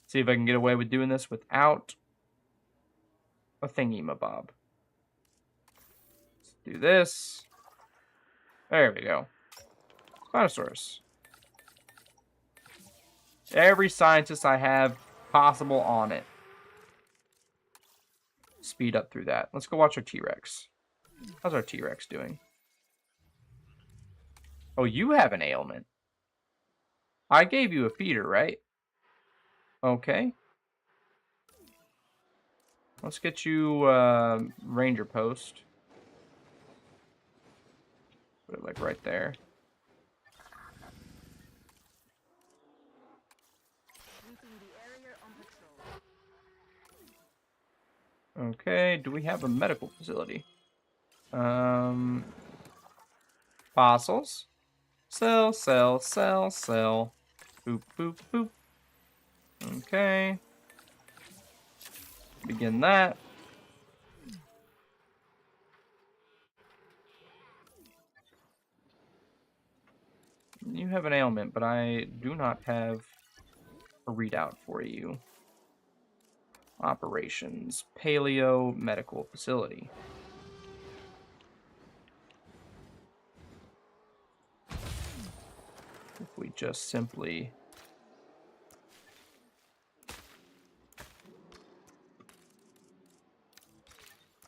A: See if I can get away with doing this without a thingy-mabob. Let's do this. There we go. Spinosaurus. Every scientist I have possible on it. Speed up through that. Let's go watch our T-Rex. How's our T-Rex doing? Oh, you have an ailment. I gave you a feeder, right? Okay. Let's get you ranger post. Put it like right there. Okay, do we have a medical facility? Fossils. Sell. Boop, boop, boop. Okay. Begin that. You have an ailment, but I do not have a readout for you. Operations. Paleo Medical Facility. If we just simply...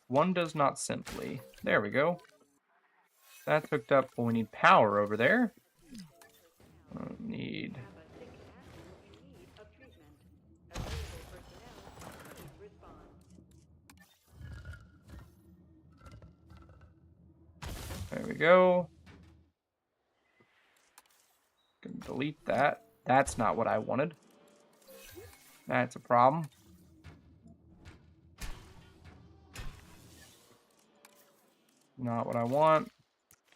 A: One does not simply. There we go. That's hooked up, but we need power over there. Need... There we go. Can delete that. That's not what I wanted. That's a problem. Not what I want.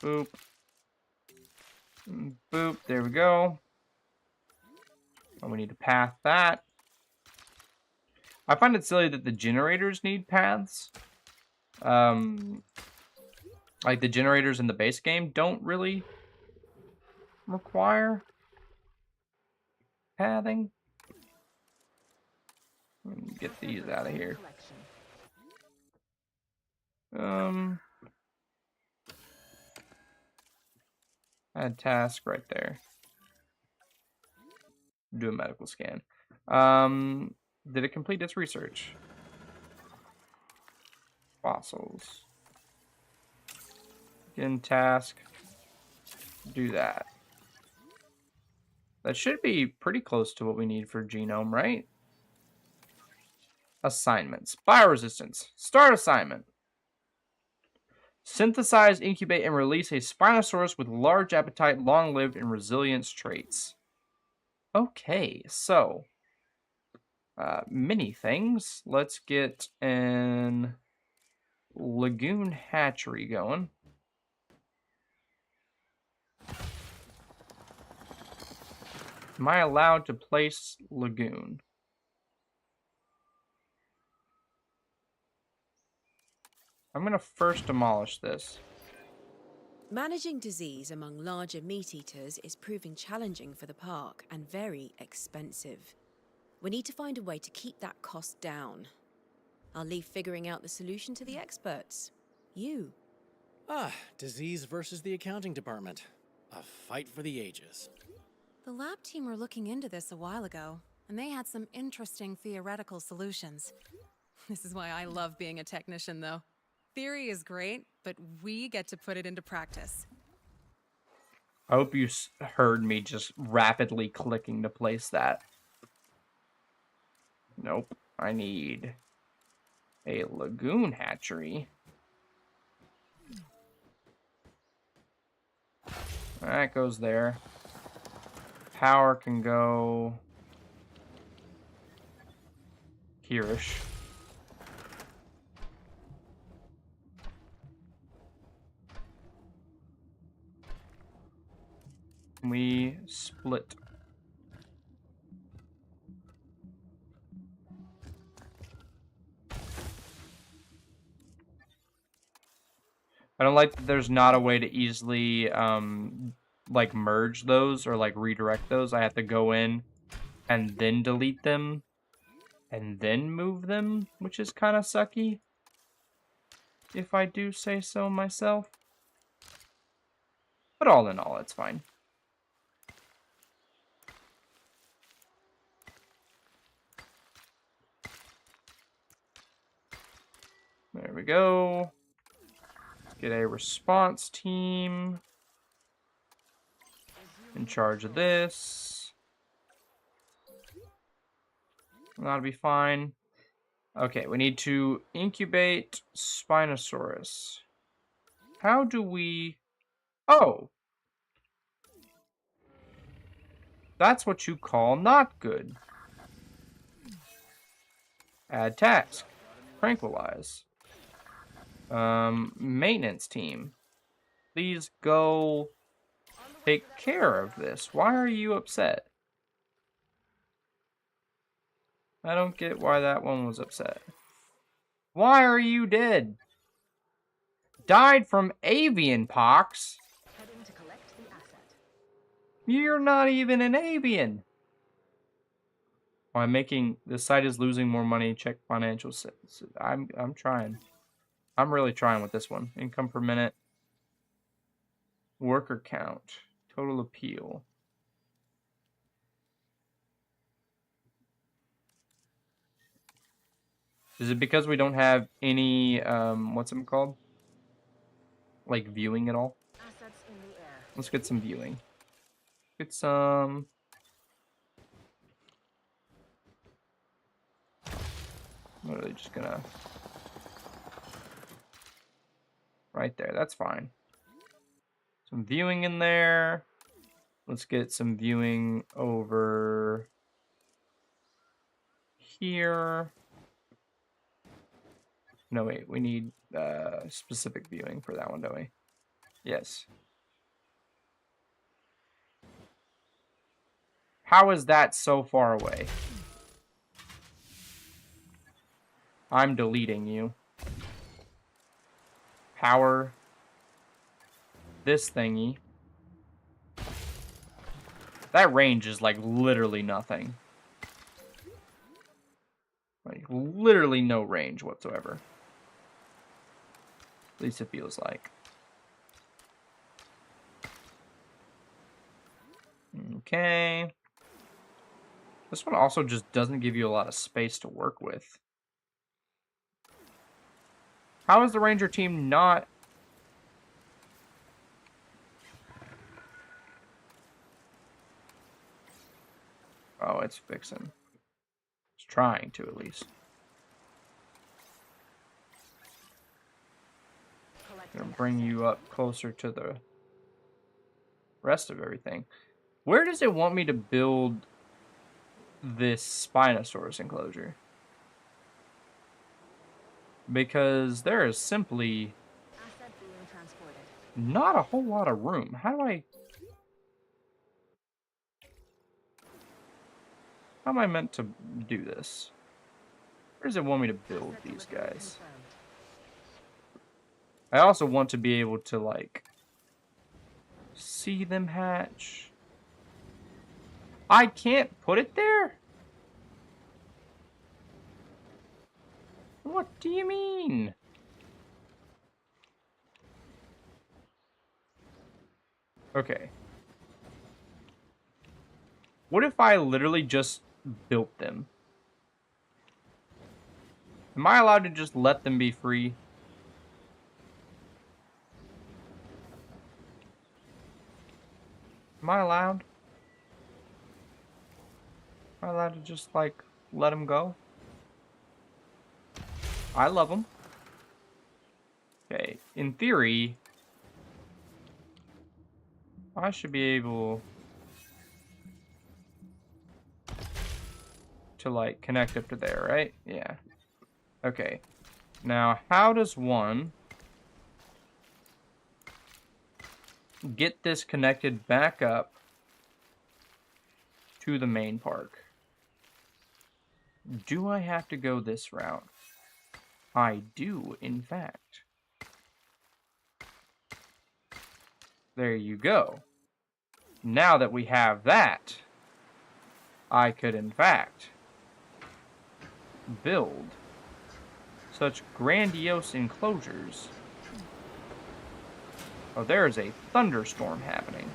A: Boop. Boop. There we go. And we need to path that. I find it silly that the generators need paths. Like the generators in the base game don't really require pathing. Get these out of here. Add task right there. Do a medical scan. Did it complete its research? Fossils. Again, task. Do that. That should be pretty close to what we need for genome, right? Assignments. Bioresistance. Start assignment. Synthesize, incubate, and release a Spinosaurus with large appetite, long-lived, and resilience traits. Okay, so many things. Let's get an lagoon hatchery going. Am I allowed to place lagoon? I'm going to first demolish this.
D: Managing disease among larger meat-eaters is proving challenging for the park and very expensive. We need to find a way to keep that cost down. I'll leave figuring out the solution to the experts. You.
C: Disease versus the accounting department. A fight for the ages.
B: The lab team were looking into this a while ago, and they had some interesting theoretical solutions. This is why I love being a technician, though. Theory is great, but we get to put it into practice.
A: I hope you heard me just rapidly clicking to place that. Nope. I need a lagoon hatchery. That goes there. Power can go here-ish. We split. I don't like that there's not a way to easily like merge those or like redirect those. I have to go in and then delete them and then move them, which is kind of sucky, if I do say so myself. But all in all, it's fine. There we go. Get a response team in charge of this. That'll be fine. Okay, we need to incubate Spinosaurus. How do we... Oh! That's what you call not good. Add task. Tranquilize. Maintenance team. Please go take care of this. Why are you upset? I don't get why that one was upset. Why are you dead? Died from avian pox?
E: Heading to collect the asset.
A: You're not even an avian. I'm making the site is losing more money. Check financial. I'm trying. I'm really trying with this one. Income per minute. Worker count. Total appeal. Is it because we don't have any, what's it called? Like viewing at all?
E: Assets in the air.
A: Let's get some viewing. Get some... What are they just gonna... Right there, that's fine. Some viewing in there. Let's get some viewing over here. No, wait, we need specific viewing for that one, don't we? Yes. How is that so far away? I'm deleting you. Power this thingy. That range is like literally nothing. Like literally no range whatsoever. At least it feels like. Okay. This one also just doesn't give you a lot of space to work with. How is the Ranger team not... Oh, it's fixing. It's trying to, at least. Gonna bring you up closer to the rest of everything. Where does it want me to build this Spinosaurus enclosure? Because there is simply
E: Asset being transported.
A: not a whole lot of room. How am I meant to do this? Where does it want me to build
E: Asset
A: these
E: delivery
A: guys?
E: confirmed.
A: I also want to be able to, like, see them hatch. I can't put it there? What do you mean? Okay. What if I literally just built them? Am I allowed to just let them be free? Am I allowed? Am I allowed to just, like, let them go? I love them. Okay, in theory, I should be able to, like, connect up to there, right? Yeah. Okay. Now, how does one get this connected back up to the main park? Do I have to go this route? I do, in fact. There you go. Now that we have that, I could, in fact, build such grandiose enclosures. Oh, there's a thunderstorm happening.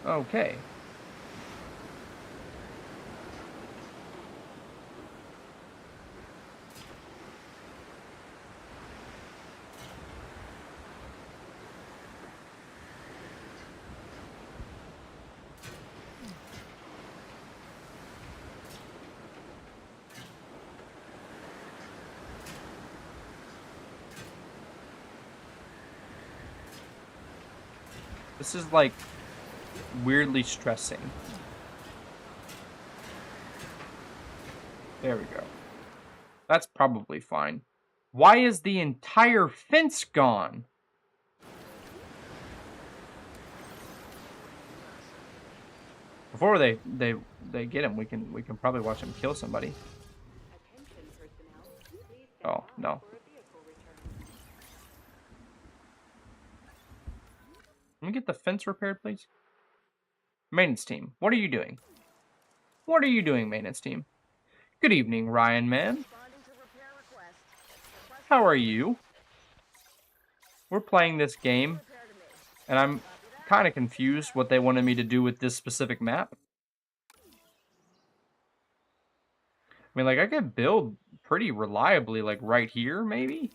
A: Okay. This is, like, weirdly stressing. There we go. That's probably fine. Why is the entire fence gone? Before they get him, we can probably watch him kill somebody. Oh, no. Let me get the fence repaired, please. Maintenance team, what are you doing? What are you doing, maintenance team? Good evening, Ryan man.
E: Responding to repair request. Request
A: How are you? We're playing this game,
E: repair to me.
A: and I'm kind of confused what they wanted me to do with this specific map. I mean, like, I could build pretty reliably, like, right here, maybe?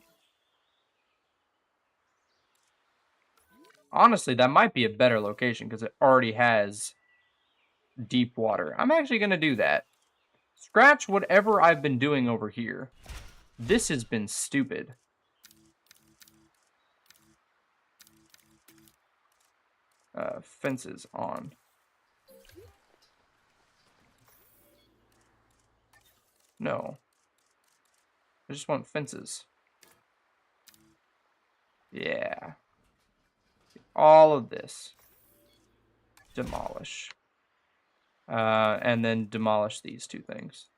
A: Honestly, that might be a better location, because it already has deep water. I'm actually going to do that. Scratch whatever I've been doing over here. This has been stupid. Fences on. No. I just want fences. Yeah. All of this. Demolish. And then demolish these two things.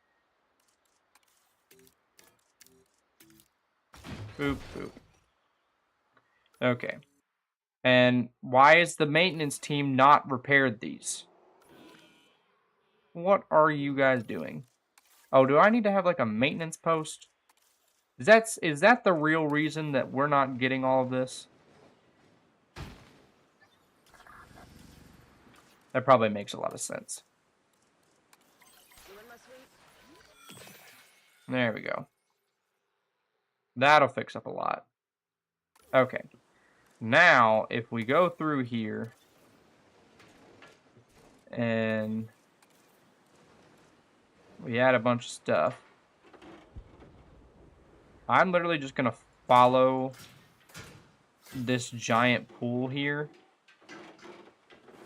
A: Boop, boop. Okay. And why is the maintenance team not repaired these? What are you guys doing? Oh, do I need to have like a maintenance post? Is that the real reason that we're not getting all of this? That probably makes a lot of sense. There we go. That'll fix up a lot. Okay. Now, if we go through here and we add a bunch of stuff, I'm literally just going to follow this giant pool here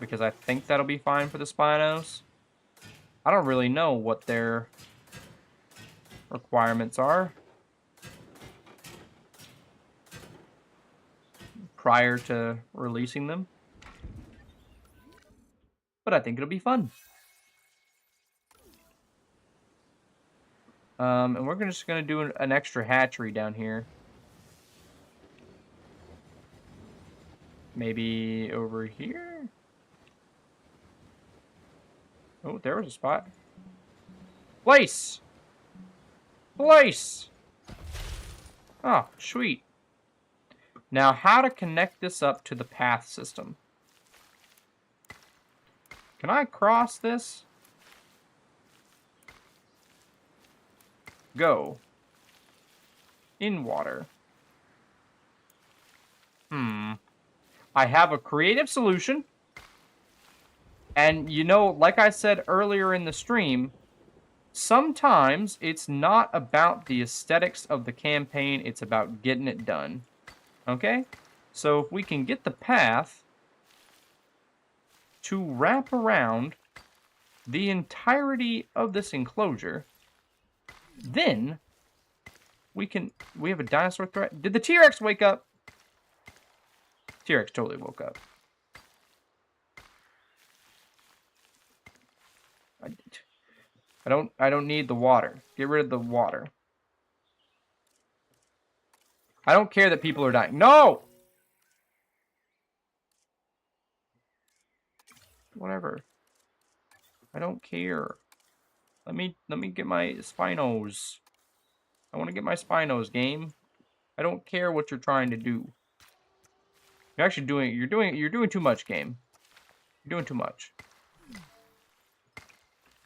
A: because I think that'll be fine for the Spinos. I don't really know what their requirements are prior to releasing them, but I think it'll be fun. And we're just going to do an extra hatchery down here. Maybe over here? Oh, there was a spot. Place! Place! Oh, sweet. Now, how to connect this up to the path system? Can I cross this? Go. In water. I have a creative solution. And, you know, like I said earlier in the stream, sometimes it's not about the aesthetics of the campaign, it's about getting it done. Okay? So if we can get the path to wrap around the entirety of this enclosure, then we have a dinosaur threat. Did the T-Rex wake up? T-Rex totally woke up. I don't need the water. Get rid of the water. I don't care that people are dying. No! Whatever. I don't care. Let me get my Spinos. I want to get my Spinos, game. I don't care what you're trying to do. You're actually doing too much, game. You're doing too much.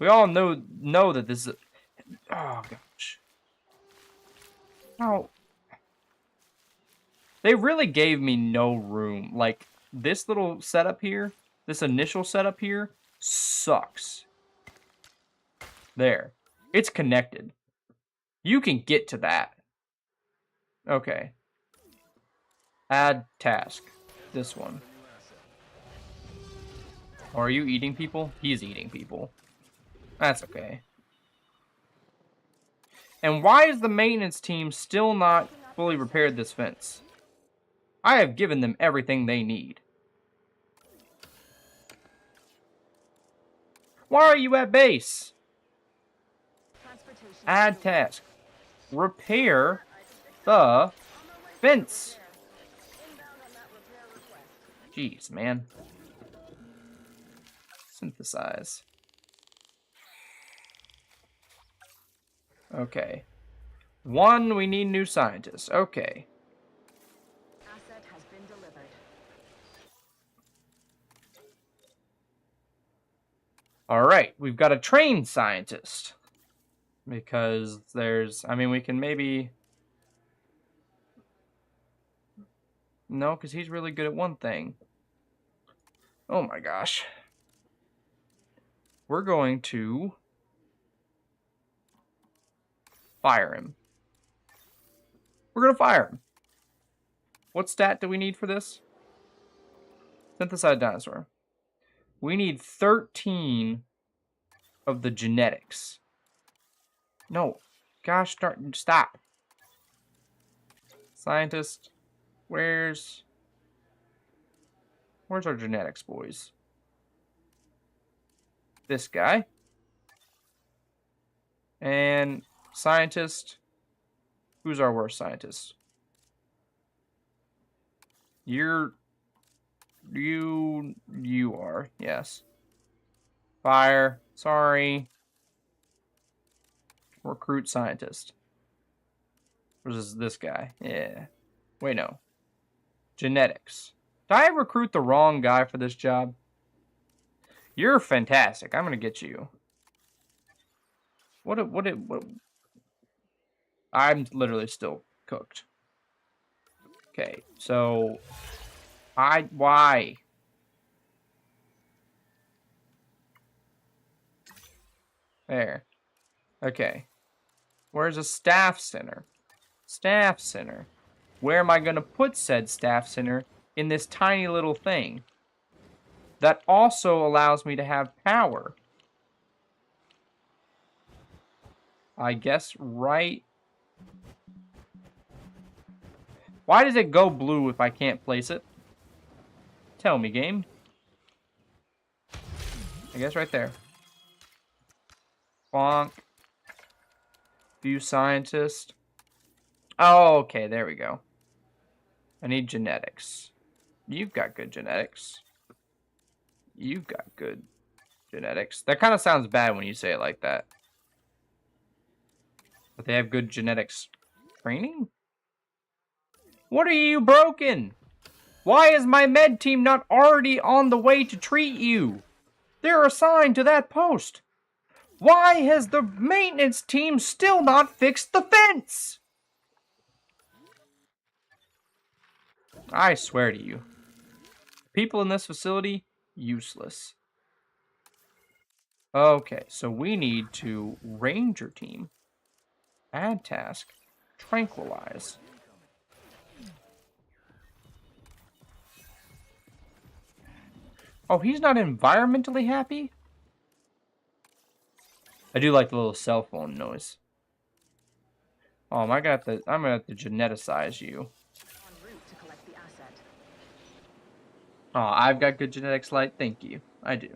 A: We all know that this is oh gosh. No. They really gave me no room. Like, this little setup here, this initial setup here, sucks. There. It's connected. You can get to that. Okay. Add task. This one. Are you eating people? He's eating people. That's okay. And why is the maintenance team still not fully repaired this fence? I have given them everything they need. Why are you at base? Add task. Repair the fence. Jeez, man. Synthesize. Okay. One, we need new scientists. Okay.
E: Asset has been delivered.
A: Alright, we've got a trained scientist. Because there's, I mean, we can maybe... No, because he's really good at one thing. Oh my gosh. We're going to fire him. We're going to fire him. What stat do we need for this? Synthesized dinosaur. We need 13 of the genetics. No. Gosh, stop. Scientist. Where's our genetics, boys? This guy. And scientist. Who's our worst scientist? You are, yes. Fire. Sorry. Recruit scientist. Versus this guy. Yeah. Wait, no. Genetics. Did I recruit the wrong guy for this job? You're fantastic. I'm gonna get you. What? I'm literally still cooked. Okay, so why? There. Okay. Where's a staff center? Staff center. Where am I gonna put said staff center in this tiny little thing? That also allows me to have power. I guess right. Why does it go blue if I can't place it? Tell me, game. I guess right there. Bonk. View scientist. Oh, okay, there we go. I need genetics. You've got good genetics. You've got good genetics. That kind of sounds bad when you say it like that. But they have good genetics training? What are you broken? Why is my med team not already on the way to treat you? They're assigned to that post. Why has the maintenance team still not fixed the fence? I swear to you. People in this facility, useless. Okay, so we need to Ranger team. Add task. Tranquilize. Oh, he's not environmentally happy? I do like the little cell phone noise. Oh, I'm gonna have to geneticize you.
E: En route to collect the asset.
A: Oh, I've got good genetics, Light. Thank you. I do.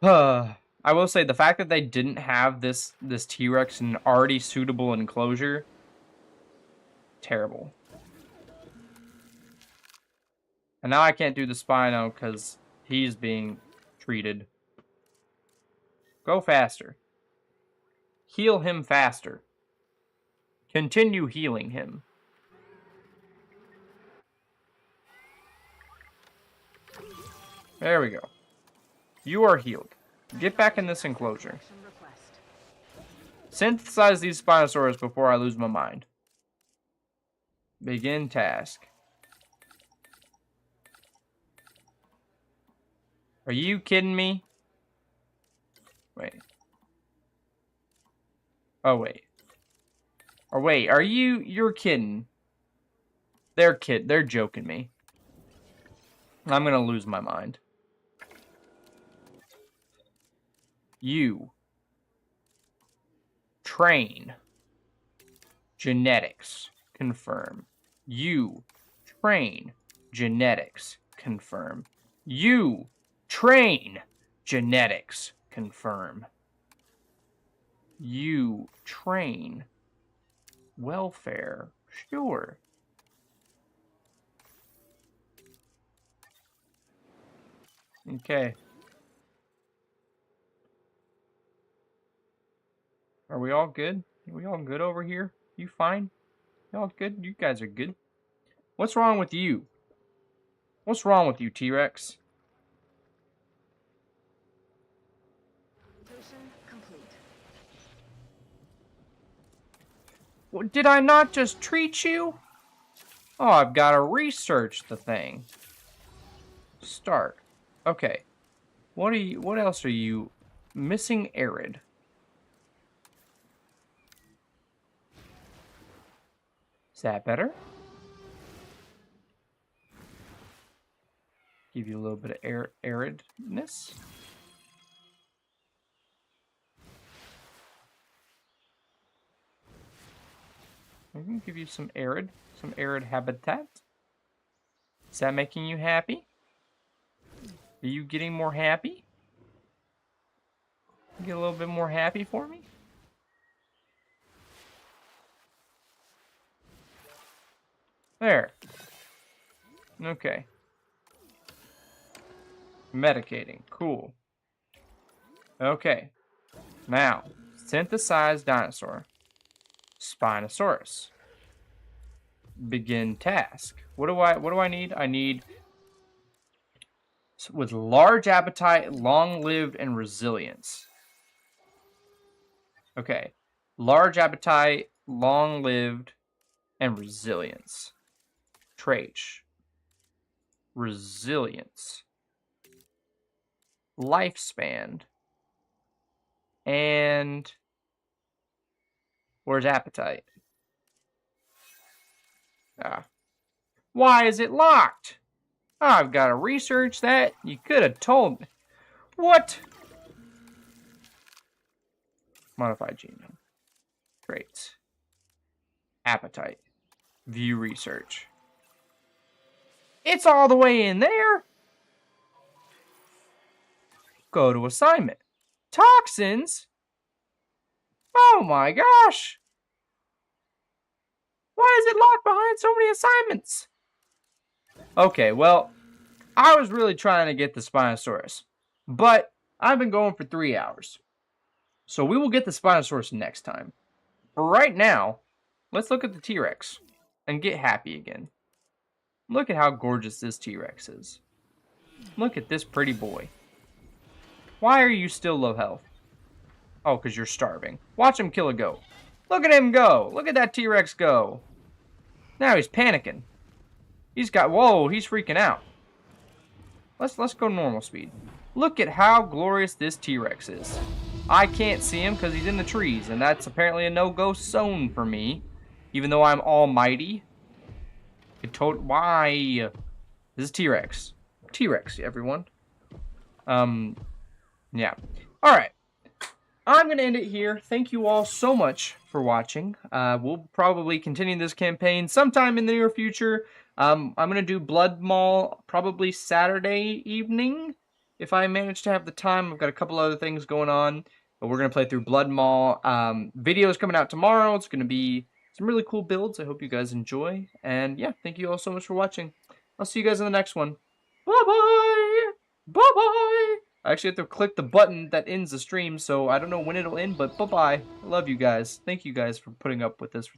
A: I will say the fact that they didn't have this T-Rex in an already suitable enclosure, terrible. And now I can't do the Spino because he's being treated. Go faster. Heal him faster. Continue healing him. There we go. You are healed. Get back in this enclosure.
E: Action request.
A: Synthesize these Spinosaurus before I lose my mind. Begin task. Are you kidding me? Wait. Oh, wait. Or wait, you're kidding. They're joking me. I'm gonna lose my mind. You. Train. Genetics. Confirm. You. Train. Genetics. Confirm. You. Train. Genetics. Confirm. You. Train. Welfare. Sure. Okay. Are we all good? Are we all good over here? You fine? You all good? You guys are good. What's wrong with you? What's wrong with you, T-Rex?
E: Mutation complete.
A: What, did I not just treat you? Oh, I've got to research the thing. Start. Okay. What else are you missing? Arid. Is that better? Give you a little bit of aridness. I'm gonna give you some arid habitat. Is that making you happy? Are you getting more happy? Get a little bit more happy for me? There. Okay. Medicating. Cool. Okay. Now, synthesize dinosaur. Spinosaurus. begin task. What do I need? I need with large appetite, long-lived, and resilience. Okay. Large appetite, long-lived, and resilience. Traits. Resilience. Lifespan. And where's appetite? Why is it locked? I've got to research that. You could have told me. What? Modified genome. Traits. Appetite. View research. It's all the way in there. Go to assignment. Toxins? Oh my gosh. Why is it locked behind so many assignments? Okay, well, I was really trying to get the Spinosaurus, but I've been going for 3 hours. So we will get the Spinosaurus next time. For right now, let's look at the T-Rex and get happy again. Look at how gorgeous this T-Rex is. Look at this pretty boy. Why are you still low health? Oh, because you're starving. Watch him kill a goat. Look at him go. Look at that T-Rex go. Now he's panicking. He's got, whoa, he's freaking out. Let's go normal speed. Look at how glorious this T-Rex is. I can't see him because he's in the trees, and that's apparently a no-go zone for me. Even though I'm almighty. Why? This is T-Rex. T-Rex, everyone. Yeah. Alright. I'm going to end it here. Thank you all so much for watching. We'll probably continue this campaign sometime in the near future. I'm going to do Blood Mall probably Saturday evening. If I manage to have the time, I've got a couple other things going on. But we're going to play through Blood Mall. Videos coming out tomorrow. It's going to be some really cool builds. I hope you guys enjoy. And yeah, thank you all so much for watching. I'll see you guys in the next one. Bye-bye! Bye-bye! I actually have to click the button that ends the stream, so I don't know when it'll end, but bye-bye. I love you guys. Thank you guys for putting up with this for